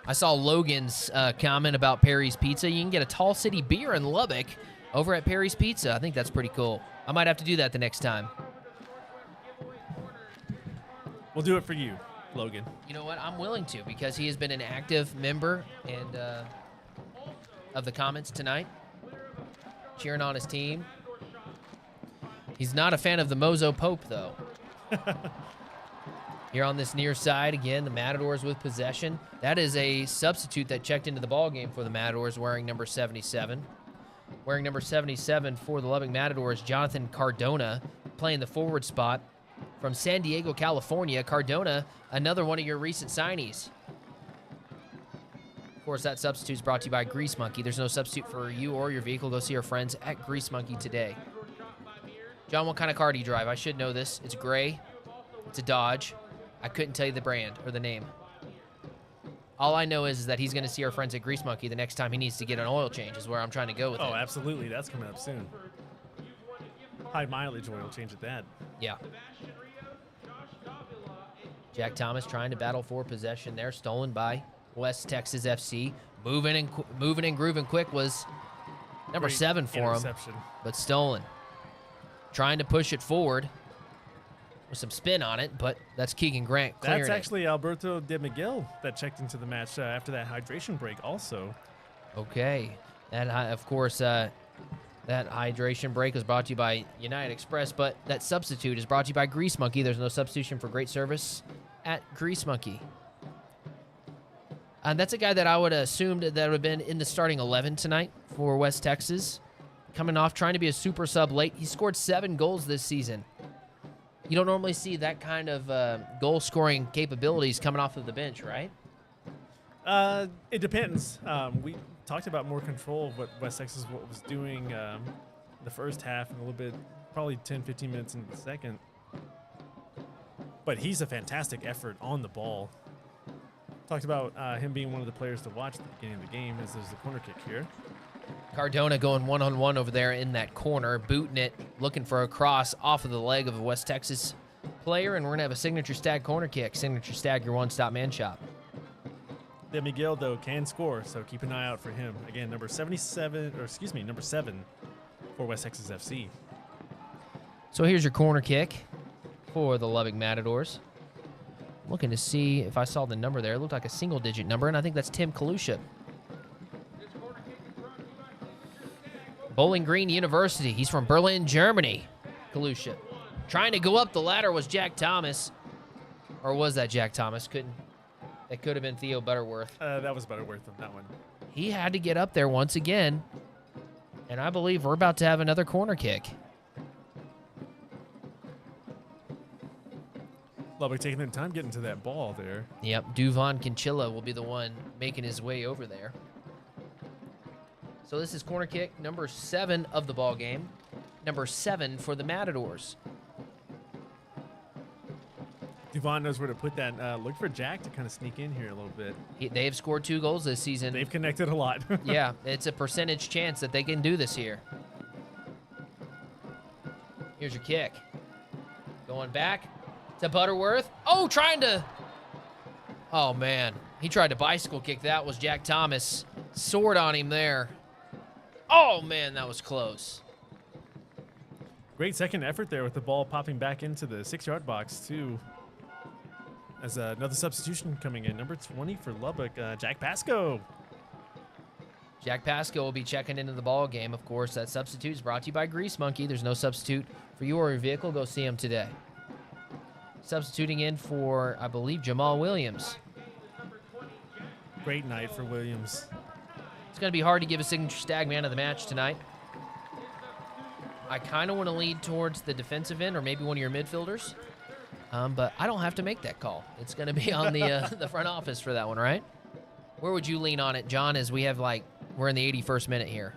I saw Logan's comment about Perry's Pizza. You can get a Tall City beer in Lubbock over at Perry's Pizza. I think that's pretty cool. I might have to do that the next time. We'll do it for you, Logan. You know what? I'm willing to, because he has been an active member and of the comments tonight, cheering on his team. He's not a fan of the Mozo Pope, though. Here on this near side, again, the Matadors with possession. That is a substitute that checked into the ball game for the Matadors, wearing number 77. Wearing number 77 for the Lubbock Matadors, Jonathan Cardona, playing the forward spot from San Diego, California. Cardona, another one of your recent signees. Of course, that substitute is brought to you by Grease Monkey. There's no substitute for you or your vehicle. Go see our friends at Grease Monkey today. John, what kind of car do you drive? I should know this. It's gray. It's a Dodge. I couldn't tell you the brand or the name. All I know is that he's going to see our friends at Grease Monkey the next time he needs to get an oil change, is where I'm trying to go with it. Oh, absolutely. That's coming up soon. high mileage oil change at that. Yeah. Jack Thomas trying to battle for possession there, stolen by West Texas FC. Moving and grooving quick was number Great 7 for him, but stolen. Trying to push it forward with some spin on it, but that's Keegan Grant clearing That's it. actually Alberto De Miguel that checked into the match after that hydration break also. Okay. That, of course, that hydration break was brought to you by United Express, but that substitute is brought to you by Grease Monkey. There's no substitution for great service at Grease Monkey. And that's a guy that I would have assumed that would have been in the starting 11 tonight for West Texas. Coming off trying to be a super sub late. He scored 7 goals this season. You don't normally see that kind of goal-scoring capabilities coming off of the bench, right? It depends. We talked about more control of what West Texas was doing the first half and a little bit, probably 10, 15 minutes into the second. But he's a fantastic effort on the ball. Talked about him being one of the players to watch at the beginning of the game as there's the corner kick here. Cardona going one-on-one over there in that corner, booting it, looking for a cross off of the leg of a West Texas player, and we're going to have a Signature Stag corner kick. Signature Stag, your one-stop man shop. De Miguel, though, can score, so keep an eye out for him. Again, number 7 for West Texas FC. So here's your corner kick for the Lubbock Matadors. Looking to see if I saw the number there. It looked like a single-digit number, and I think that's Tim Kalusha. Bowling Green University. He's from Berlin, Germany. Kalusha. Trying to go up the ladder was Jack Thomas. Or was that Jack Thomas? It could have been Theo Butterworth. That was Butterworth on that one. He had to get up there once again. And I believe we're about to have another corner kick. Lubbock taking their time getting to that ball there. Yep, Duvon Conchilla will be the one making his way over there. So this is corner kick number 7 of the ball game. Number 7 for the Matadors. Duvon knows where to put that. Look for Jack to kind of sneak in here a little bit. They've scored 2 goals this season. They've connected a lot. Yeah, it's a percentage chance that they can do this here. Here's your kick. Going back to Butterworth. Oh, trying to... Oh, man. He tried to bicycle kick. That was Jack Thomas. Sword on him there. Oh, man, that was close. Great second effort there with the ball popping back into the 6-yard box, too. As another substitution coming in. Number 20 for Lubbock, Jack Pasco. Jack Pasco will be checking into the ball game. Of course, that substitute is brought to you by Grease Monkey. There's no substitute for you or your vehicle. Go see him today. Substituting in for, I believe, Jamal Williams. Great night for Williams. It's going to be hard to give a Signature Stag man of the match tonight. I kind of want to lead towards the defensive end or maybe one of your midfielders. But I don't have to make that call. It's going to be on the front office for that one, right? Where would you lean on it, John, as we have, we're in the 81st minute here?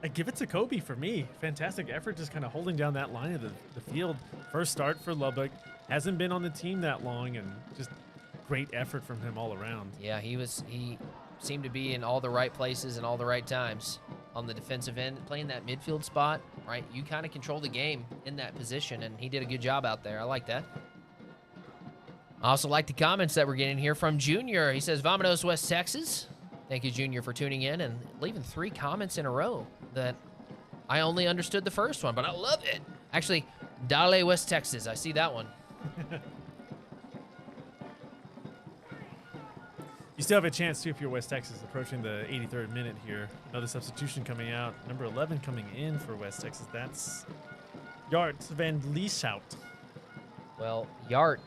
I give it to Kobe for me. Fantastic effort just kind of holding down that line of the field. First start for Lubbock. Hasn't been on the team that long, and just great effort from him all around. Yeah, he seemed to be in all the right places and all the right times on the defensive end, playing that midfield spot, right? You kind of control the game in that position, and he did a good job out there. I like that. I also like the comments that we're getting here from Junior. He says, Vamonos, West Texas. Thank you, Junior, for tuning in and leaving 3 comments in a row that I only understood the first one, but I love it. Actually, Dale, West Texas. I see that one. You still have a chance, too, if you're West Texas, approaching the 83rd minute here. Another substitution coming out. Number 11 coming in for West Texas. That's Yart Van Lieshout. Well, Yart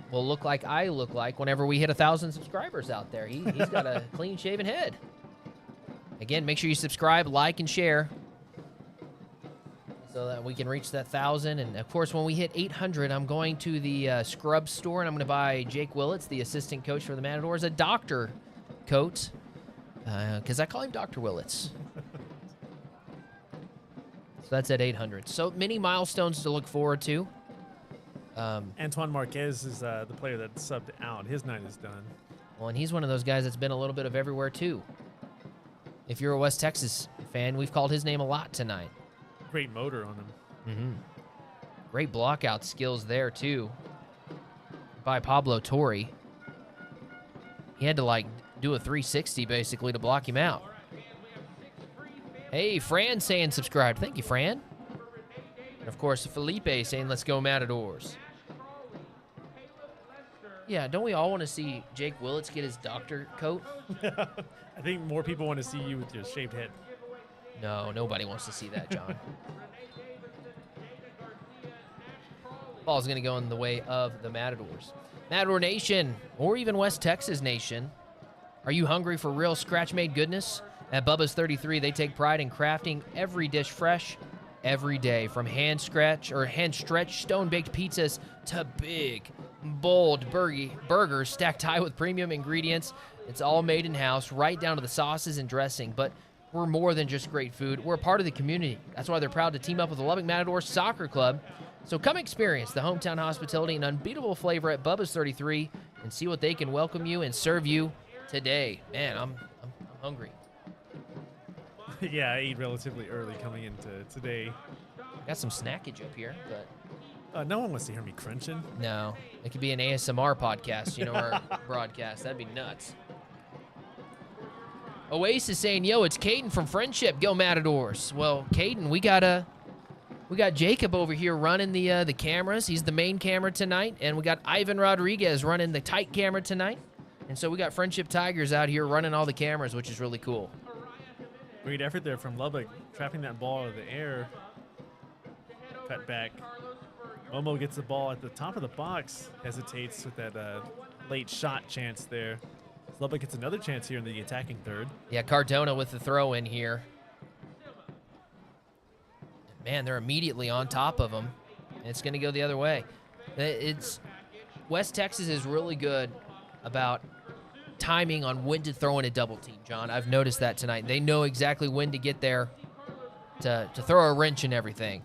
will look like I look like whenever we hit 1,000 subscribers out there. He's got a clean-shaven head. Again, make sure you subscribe, like, and share so that we can reach that 1,000. And, of course, when we hit 800, I'm going to the scrub store, and I'm going to buy Jake Willits, the assistant coach for the Matadors, a doctor coat, because I call him Dr. Willits. So that's at 800. So many milestones to look forward to. Antoine Marquez is the player that subbed out. His night is done. Well, and he's one of those guys that's been a little bit of everywhere, too. If you're a West Texas fan, we've called his name a lot tonight. Great motor on him. Mm-hmm. Great blockout skills there, too, by Pablo Torre. He had to, like, do a 360, basically, to block him out. Hey, Fran saying subscribe. Thank you, Fran. And, of course, Felipe saying, let's go Matadors. Yeah, don't we all want to see Jake Willits get his doctor coat? I think more people want to see you with your shaved head. No, nobody wants to see that, John. Ball's going to go in the way of the Matadors. Matador Nation, or even West Texas Nation, are you hungry for real scratch-made goodness? At Bubba's 33, they take pride in crafting every dish fresh every day. From hand-stretched stone-baked pizzas to big, bold burgers stacked high with premium ingredients. It's all made in-house, right down to the sauces and dressing. But we're more than just great food. We're a part of the community. That's why they're proud to team up with the Lubbock Matadors Soccer Club. So come experience the hometown hospitality and unbeatable flavor at Bubba's 33 and see what they can welcome you and serve you today. Man, I'm hungry. Yeah, I ate relatively early coming into today. Got some snackage up here, but no one wants to hear me crunching. No, it could be an ASMR podcast, or broadcast. That'd be nuts. Oasis saying, yo, it's Caden from Friendship. Go Matadors. Well, Caden, we got Jacob over here running the cameras. He's the main camera tonight. And we got Ivan Rodriguez running the tight camera tonight. And so we got Friendship Tigers out here running all the cameras, which is really cool. Great effort there from Lubbock, trapping that ball out of the air. Cut back. Momo gets the ball at the top of the box, hesitates with that late shot chance there. Lubbock gets another chance here in the attacking third. Yeah, Cardona with the throw in here. Man, they're immediately on top of them. It's going to go the other way. West Texas is really good about timing on when to throw in a double team, John. I've noticed that tonight. They know exactly when to get there to throw a wrench and everything.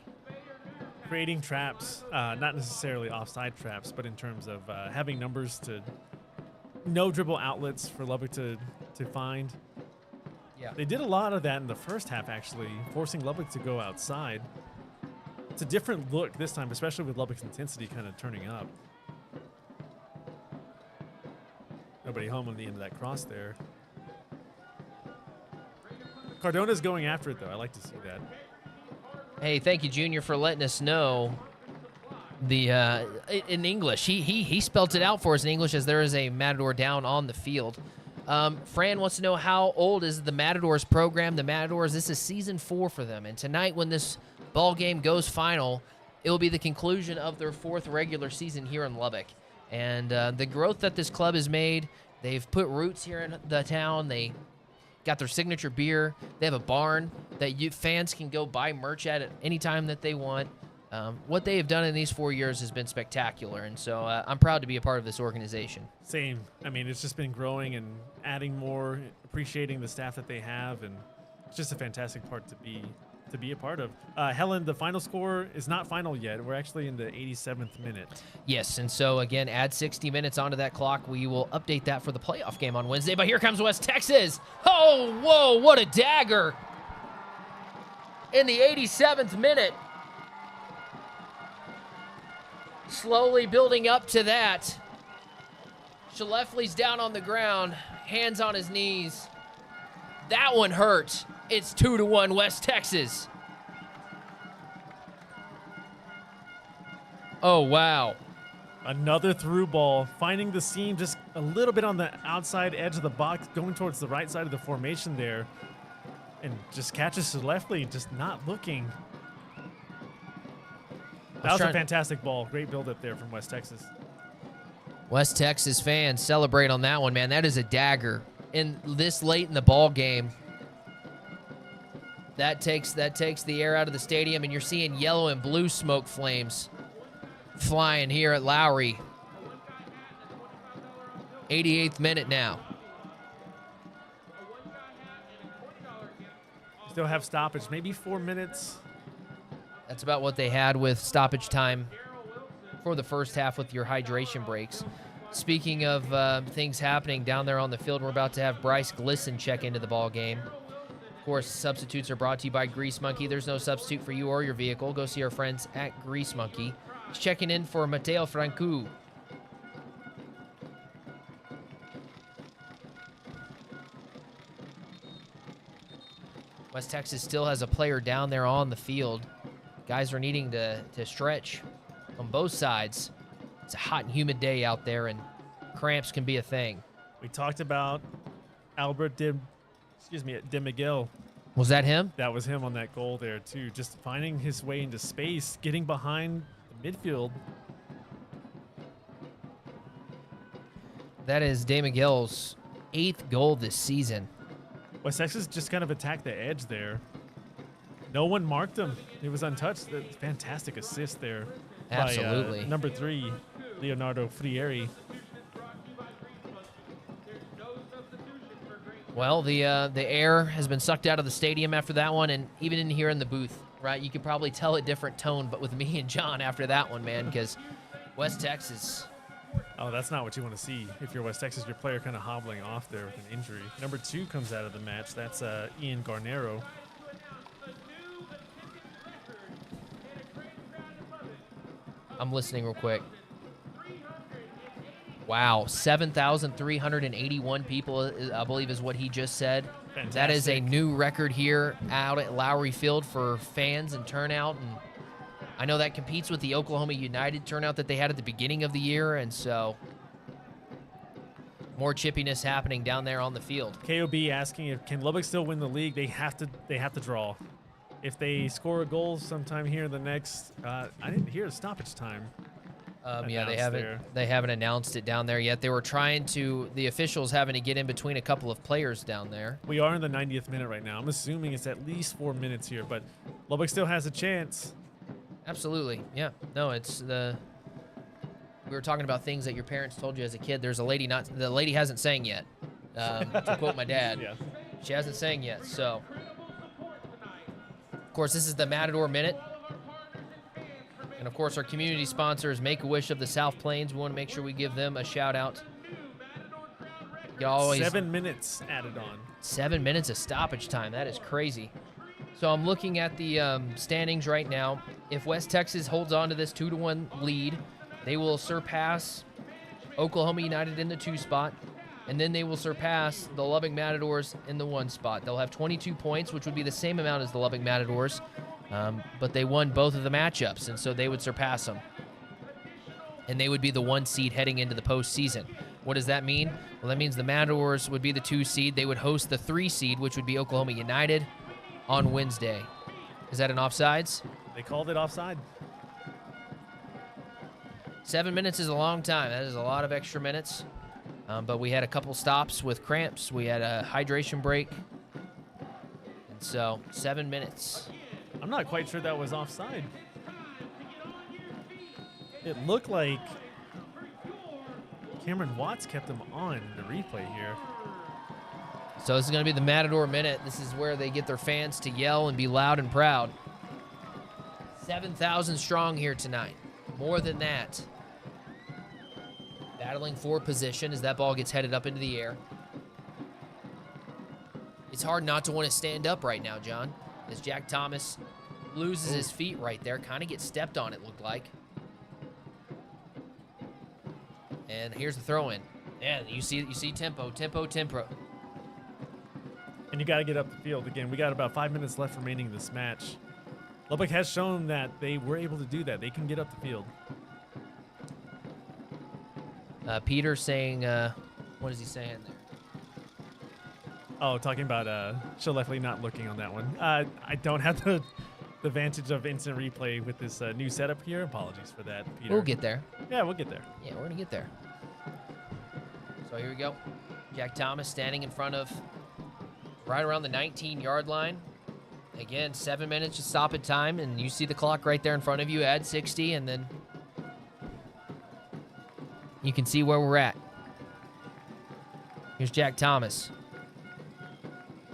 Creating traps, not necessarily offside traps, but in terms of having numbers to no dribble outlets for Lubbock to find. Yeah. They did a lot of that in the first half, actually, forcing Lubbock to go outside. It's a different look this time, especially with Lubbock's intensity kind of turning up. Nobody home on the end of that cross there. Cardona's going after it, though. I like to see that. Hey, thank you, Junior, for letting us know the in English. He spelled it out for us in English as there is a Matador down on the field. Fran wants to know, how old is the Matadors program? The Matadors, this is season 4 for them. And tonight, when this ball game goes final, it will be the conclusion of their 4th regular season here in Lubbock. And the growth that this club has made, they've put roots here in the town. They got their signature beer. They have a barn that fans can go buy merch at any time that they want. What they have done in these 4 years has been spectacular, and so I'm proud to be a part of this organization. Same. I mean, it's just been growing and adding more, appreciating the staff that they have, and it's just a fantastic part to be a part of. Helen, the final score is not final yet. We're actually in the 87th minute. Yes, and so again, add 60 minutes onto that clock. We will update that for the playoff game on Wednesday, but here comes West Texas. Oh, whoa, what a dagger in the 87th minute. Slowly building up to that. Schleffly's down on the ground, hands on his knees. That one hurt. It's 2-1 West Texas. Oh, wow. Another through ball, finding the seam just a little bit on the outside edge of the box, going towards the right side of the formation there, and just catches Schleffly, just not looking. That was a fantastic ball. Great build-up there from West Texas. West Texas fans celebrate on that one, man. That is a dagger. In this late in the ball game, that takes the air out of the stadium, and you're seeing yellow and blue smoke flames flying here at Lowry. 88th minute now. Still have stoppage, maybe 4 minutes. That's about what they had with stoppage time for the first half with your hydration breaks. Speaking of things happening down there on the field, we're about to have Bryce Glisson check into the ball game. course, substitutes are brought to you by Grease Monkey. There's no substitute for you or your vehicle. Go see our friends at Grease Monkey. He's checking in for Mateo Francu. West Texas still has a player down there on the field. Guys are needing to stretch on both sides. It's a hot and humid day out there, and cramps can be a thing. We talked about Albert De Miguel. Was that him? That was him on that goal there, too. Just finding his way into space, getting behind the midfield. That is De Miguel's 8th goal this season. West Texas just kind of attacked the edge there. No one marked him. He was untouched. Fantastic assist there. Absolutely. By, number 3, Leonardo Frieri. Well, the air has been sucked out of the stadium after that one, and even in here in the booth, right? You could probably tell a different tone, but with me and John after that one, man, because West Texas. Oh, that's not what you want to see. If you're West Texas, your player kind of hobbling off there with an injury. Number 2 comes out of the match. That's Ian Garnero. I'm listening real quick. Wow, 7,381 people, I believe, is what he just said. Fantastic. That is a new record here out at Lowry Field for fans and turnout. And I know that competes with the Oklahoma United turnout that they had at the beginning of the year, and so more chippiness happening down there on the field. KOB asking if can Lubbock still win the league? They have to draw. If they score a goal sometime here in the next, I didn't hear a stoppage time. Yeah, they haven't announced it down there yet. They were trying to, the officials having to get in between a couple of players down there. We are in the 90th minute right now. I'm assuming it's at least 4 minutes here, but Lubbock still has a chance. Absolutely, yeah. No, it's we were talking about things that your parents told you as a kid. There's a lady the lady hasn't sang yet. To quote my dad, yeah. She hasn't sang yet. So, of course, this is the Matador Minute. And, of course, our community sponsors, Make-A-Wish of the South Plains. We want to make sure we give them a shout-out. 7 minutes added on. 7 minutes of stoppage time. That is crazy. So I'm looking at the standings right now. If West Texas holds on to this 2-1 lead, they will surpass Oklahoma United in the 2 spot, and then they will surpass the Lubbock Matadors in the 1 spot. They'll have 22 points, which would be the same amount as the Lubbock Matadors. But they won both of the matchups, and so they would surpass them. And they would be the 1 seed heading into the postseason. What does that mean? Well, that means the Matadors would be the 2 seed. They would host the 3 seed, which would be Oklahoma United, on Wednesday. Is that an offsides? They called it offside. 7 minutes is a long time. That is a lot of extra minutes. But we had a couple stops with cramps. We had a hydration break. And so 7 minutes. I'm not quite sure that was offside. It looked like Cameron Watts kept him on the replay here. So this is going to be the Matador Minute. This is where they get their fans to yell and be loud and proud. 7,000 strong here tonight. More than that. Battling for position as that ball gets headed up into the air. It's hard not to want to stand up right now, John, as Jack Thomas loses his feet right there. Kind of gets stepped on, it looked like. And here's the throw-in. Yeah, you see tempo. And you got to get up the field. Again, we got about 5 minutes left remaining in this match. Lubbock has shown that they were able to do that. They can get up the field. Peter saying, what is he saying there? Oh, talking about Shalefley not looking on that one. I don't have the advantage of instant replay with this new setup here. Apologies for that, Peter. We'll get there. Yeah, we'll get there. Yeah, we're going to get there. So here we go. Jack Thomas standing in front of right around the 19-yard line. Again, 7 minutes of stoppage time, and you see the clock right there in front of you. Add 60, and then you can see where we're at. Here's Jack Thomas.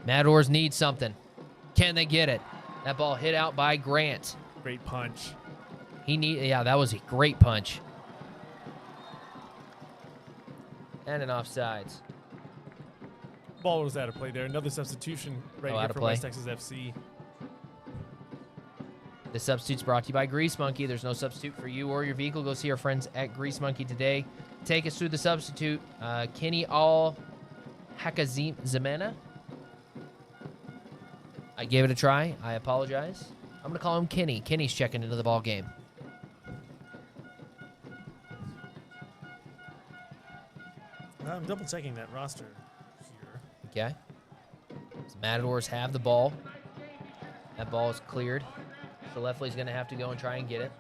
Matadors need something. Can they get it? That ball hit out by Grant. Great punch. That was a great punch. And an offsides. Ball was out of play there. Another substitution right out here of for play. West Texas FC. The substitute's brought to you by Grease Monkey. There's no substitute for you or your vehicle. Go see our friends at Grease Monkey today. Take us through the substitute. Kenny Al Hakazimena. I gave it a try. I apologize. I'm going to call him Kenny. Kenny's checking into the ball game. I'm double checking that roster here. Okay. So Matadors have the ball. That ball is cleared. So Lefley's going to have to go and try and get it.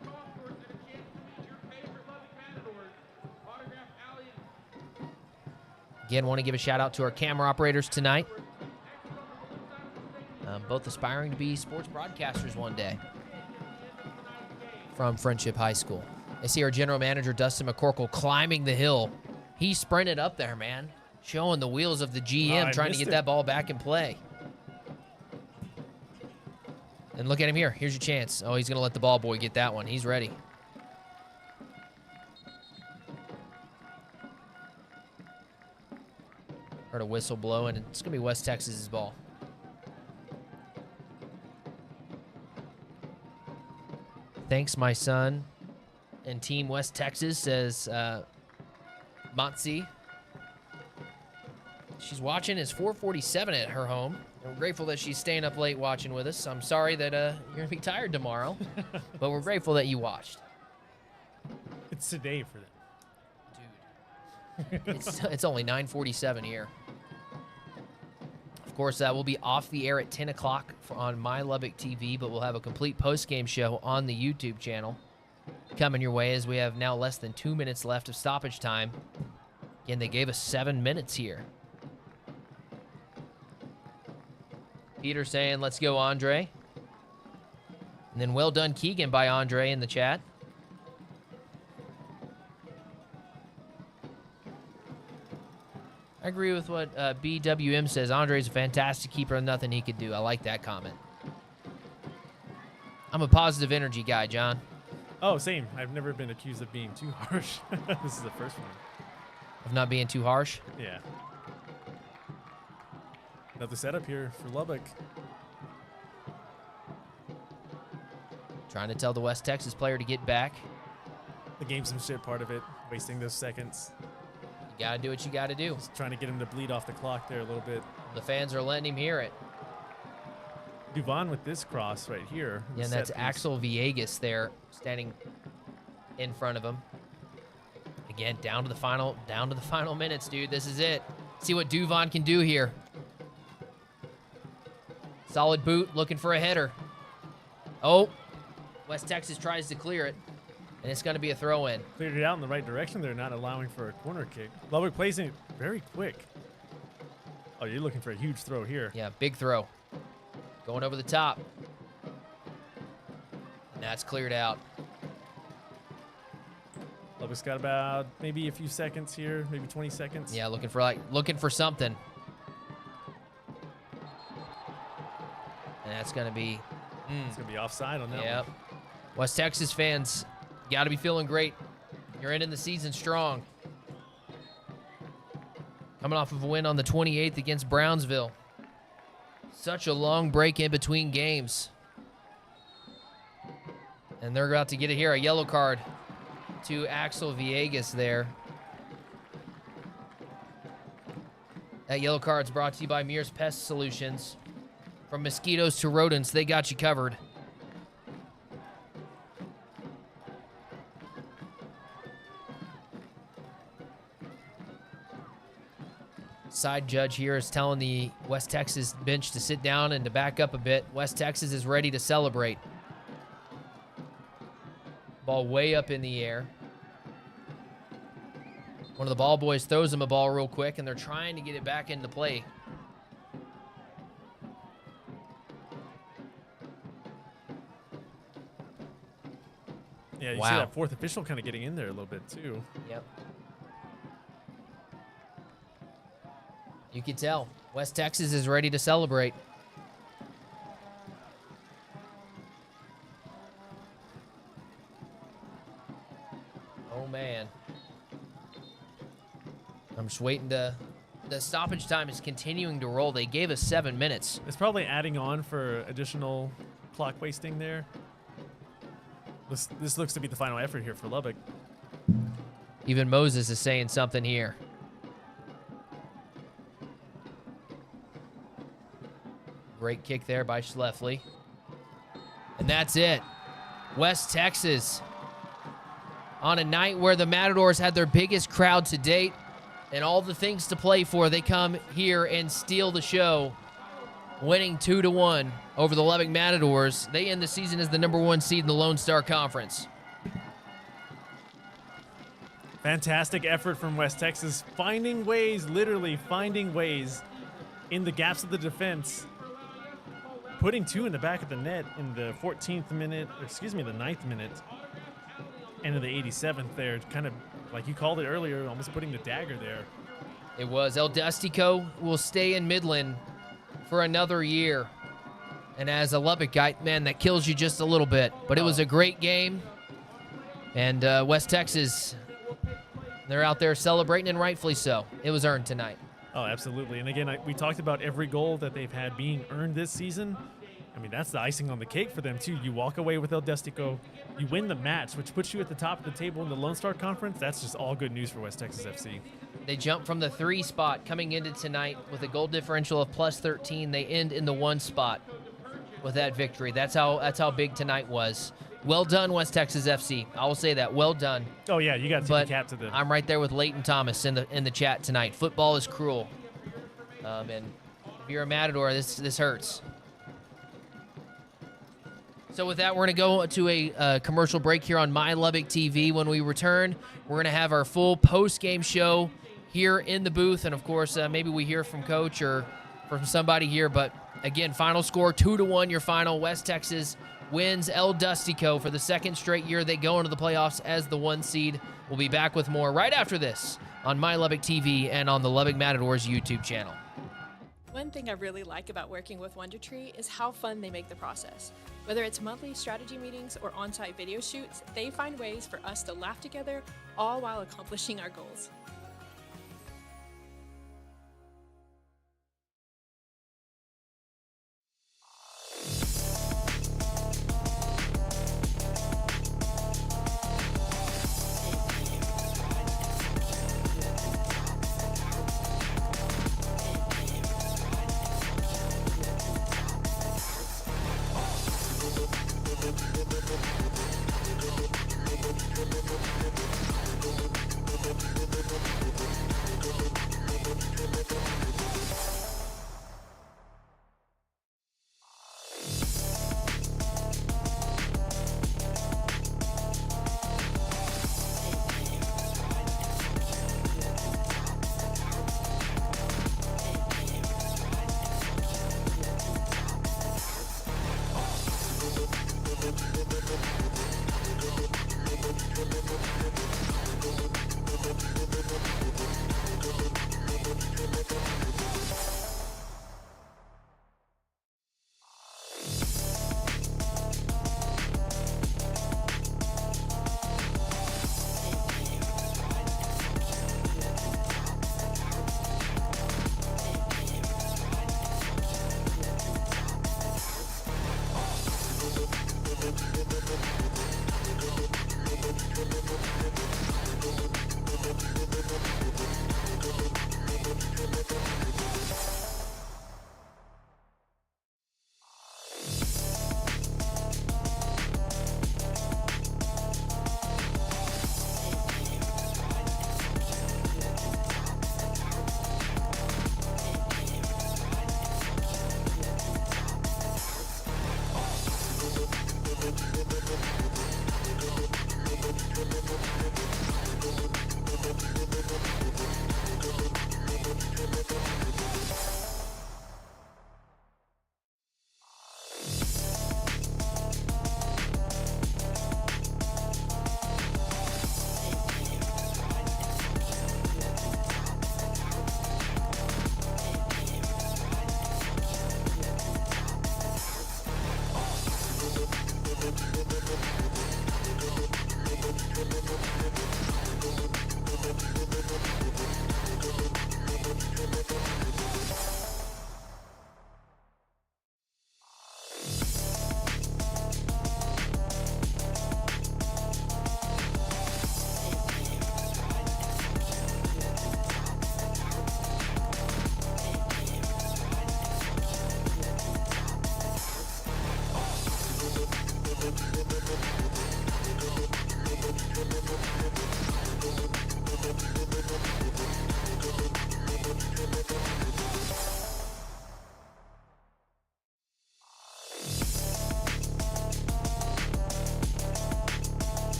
Again, want to give a shout out to our camera operators tonight. Both aspiring to be sports broadcasters one day from Friendship High School. I see our general manager, Dustin McCorkle, climbing the hill. He sprinted up there, man, showing the wheels of the GM, trying to get that ball back in play. And look at him here. Here's your chance. Oh, he's going to let the ball boy get that one. He's ready. Heard a whistle blow, and it's going to be West Texas's ball. Thanks, my son. And Team West Texas, says Motzi. She's watching. It's 4:47 at her home. We're grateful that she's staying up late watching with us. I'm sorry that you're going to be tired tomorrow, but we're grateful that you watched. It's today for them. Dude. It's only 9:47 here. Of course, we'll be off the air at 10 o'clock on My Lubbock TV, but we'll have a complete post-game show on the YouTube channel coming your way as we have now less than 2 minutes left of stoppage time. Again, they gave us 7 minutes here. Peter saying, let's go, Andre. And then well done, Keegan, by Andre in the chat. I agree with what BWM says. Andre's a fantastic keeper and nothing he could do. I like that comment. I'm a positive energy guy, John. Oh, same. I've never been accused of being too harsh. This is the first one. Of not being too harsh? Yeah. Another setup here for Lubbock. Trying to tell the West Texas player to get back. The gamesmanship part of it, wasting those seconds. You got to do what you got to do. Just trying to get him to bleed off the clock there a little bit. The fans are letting him hear it. Duvon with this cross right here. Yeah, and that's Axel Villegas there standing in front of him. Again, down to the final minutes, dude. This is it. See what Duvon can do here. Solid boot, looking for a header. Oh, West Texas tries to clear it, and it's going to be a throw-in. Cleared it out in the right direction. They're not allowing for a corner kick. Lubbock plays it very quick. Oh, you're looking for a huge throw here. Yeah, big throw. Going over the top. And that's cleared out. Lubbock's got about maybe a few seconds here, maybe 20 seconds. Yeah, looking for something. And that's going to be... It's going to be offside on that one. Yep. West Texas fans, got to be feeling great. You're ending the season strong. Coming off of a win on the 28th against Brownsville. Such a long break in between games. And they're about to get it here. A yellow card to Axel Villegas there. That yellow card's brought to you by Mears Pest Solutions. From mosquitoes to rodents, they got you covered. Side judge here is telling the West Texas bench to sit down and to back up a bit. West Texas is ready to celebrate. Ball way up in the air. One of the ball boys throws him a ball real quick, and they're trying to get it back into play. Yeah, you see that fourth official kind of getting in there a little bit too. Yep. You can tell. West Texas is ready to celebrate. Oh, man. I'm just waiting to the stoppage time is continuing to roll. They gave us 7 minutes. It's probably adding on for additional clock wasting there. This looks to be the final effort here for Lubbock. Even Moses is saying something here. Great kick there by Schleffly. And that's it. West Texas, on a night where the Matadors had their biggest crowd to date and all the things to play for, they come here and steal the show, winning 2-1 over the Lubbock Matadors. They end the season as the #1 seed in the Lone Star Conference. Fantastic effort from West Texas, finding ways, literally finding ways in the gaps of the defense, putting 2 in the back of the net in the 14th minute, the 9th minute, and in the 87th there, kind of like you called it earlier, almost putting the dagger there. It was. El Dustico will stay in Midland for another year. And as a Lubbock guy, man, that kills you just a little bit. But it was a great game. And West Texas, they're out there celebrating, and rightfully so. It was earned tonight. Oh, absolutely. And again, we talked about every goal that they've had being earned this season. I mean, that's the icing on the cake for them, too. You walk away with El Dustico, you win the match, which puts you at the top of the table in the Lone Star Conference. That's just all good news for West Texas FC. They jump from the 3 spot coming into tonight with a goal differential of +13. They end in the 1 spot with that victory. That's how big tonight was. Well done, West Texas FC. I will say that. Well done. Oh, yeah, you got to tip the cap to them. I'm right there with Leighton Thomas in the chat tonight. Football is cruel. And if you're a Matador, this hurts. So with that, we're going to go to a commercial break here on My Lubbock TV. When we return, we're going to have our full post-game show here in the booth. And, of course, maybe we hear from Coach or from somebody here. But, again, final score, 2-1, your final. West Texas wins El Dustico for the 2nd straight year. They go into the playoffs as the 1 seed. We'll be back with more right after this on My Lubbock TV and on the Lubbock Matadors YouTube channel. One thing I really like about working with WonderTree is how fun they make the process. Whether it's monthly strategy meetings or on-site video shoots, they find ways for us to laugh together, all while accomplishing our goals.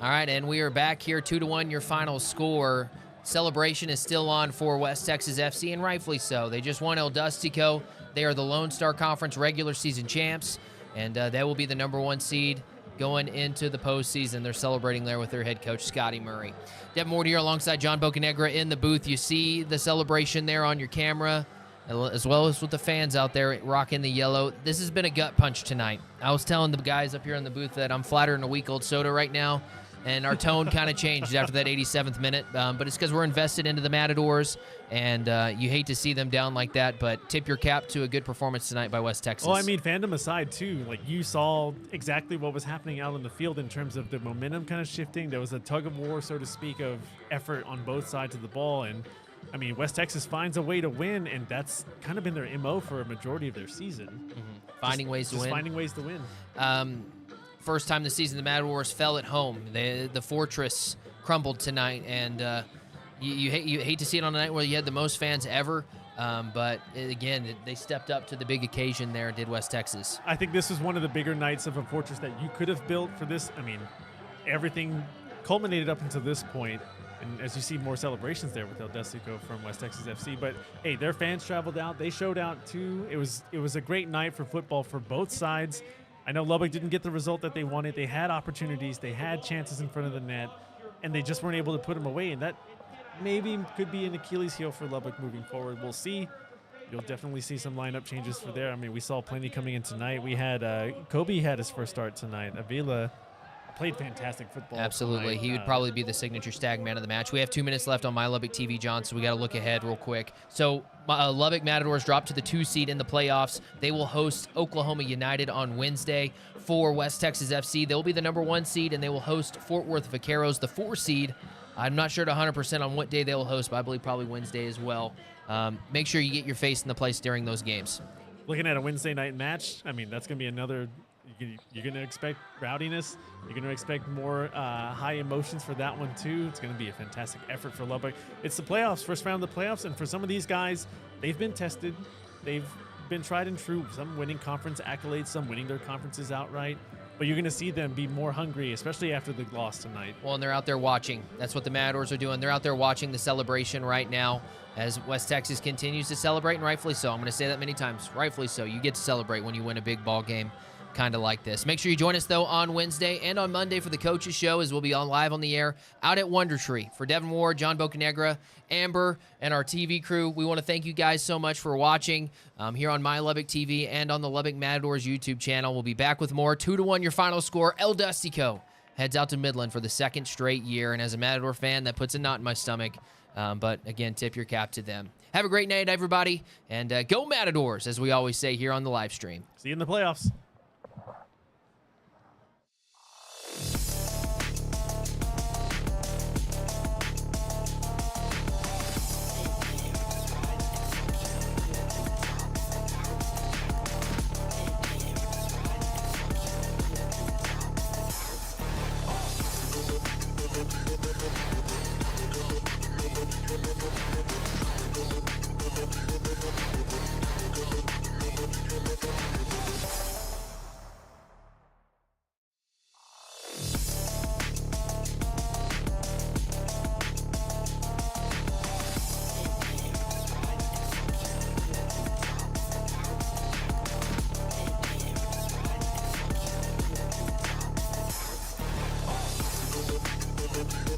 All right, and we are back here, 2-1, your final score. Celebration is still on for West Texas FC, and rightfully so. They just won El Dustico. They are the Lone Star Conference regular season champs, and they will be the #1 seed going into the postseason. They're celebrating there with their head coach, Scotty Murray. Devin Ward here alongside John Bocanegra in the booth. You see the celebration there on your camera, as well as with the fans out there rocking the yellow. This has been a gut punch tonight. I was telling the guys up here in the booth that I'm flatter than a week-old soda right now, and our tone kind of changed after that 87th minute, but it's because we're invested into the Matadors, and you hate to see them down like that, but tip your cap to a good performance tonight by West Texas. Well, I mean, fandom aside, too, like you saw exactly what was happening out on the field in terms of the momentum kind of shifting. There was a tug of war, so to speak, of effort on both sides of the ball, and I mean, West Texas finds a way to win, and that's kind of been their MO for a majority of their season. Finding ways to win. Finding ways to win. First time this season, the Matadors fell at home. The fortress crumbled tonight, and you hate to see it on a night where you had the most fans ever. But again, they stepped up to the big occasion there, did West Texas. I think this was one of the bigger nights of a fortress that you could have built for this. I mean, everything culminated up until this point, and as you see more celebrations there with El Dustico from West Texas FC. But hey, their fans traveled out. They showed out too. It was a great night for football for both sides. I know Lubbock didn't get the result that they wanted. They had opportunities. They had chances in front of the net, and they just weren't able to put them away. And that maybe could be an Achilles heel for Lubbock moving forward. We'll see. You'll definitely see some lineup changes for there. I mean, we saw plenty coming in tonight. We had Kobe had his first start tonight. Avila played fantastic football. Absolutely. tonight. He would probably be the signature Stag man of the match. We have 2 minutes left on My Lubbock TV, John, so we got to look ahead real quick. So Lubbock Matadors dropped to the 2 seed in the playoffs. They will host Oklahoma United on Wednesday. For West Texas FC, they'll be the #1 seed, and they will host Fort Worth Vaqueros, the 4 seed. I'm not sure to 100% on what day they will host, but I believe probably Wednesday as well. Make sure you get your face in the place during those games. Looking at a Wednesday night match, I mean, that's going to be another. You're going to expect rowdiness. You're going to expect more high emotions for that one, too. It's going to be a fantastic effort for Lubbock. It's the playoffs, first round of the playoffs, and for some of these guys, they've been tested. They've been tried and true, some winning conference accolades, some winning their conferences outright. But you're going to see them be more hungry, especially after the loss tonight. Well, and they're out there watching. That's what the Matadors are doing. They're out there watching the celebration right now as West Texas continues to celebrate, and rightfully so. I'm going to say that many times. Rightfully so. You get to celebrate when you win a big ball game kind of like this. Make sure you join us, though, on Wednesday and on Monday for the Coaches Show, as we'll be on live on the air out at Wonder Tree. For Devin Ward, John Bocanegra, Amber, and our TV crew, we want to thank you guys so much for watching here on My Lubbock TV and on the Lubbock Matadors YouTube channel. We'll be back with more. 2-1 your final score. El Dustico heads out to Midland for the 2nd straight year, and as a Matador fan, that puts a knot in my stomach. But again, tip your cap to them. Have a great night, everybody, and go Matadors, as we always say here on the live stream. See you in the playoffs. Thank you. Thank you.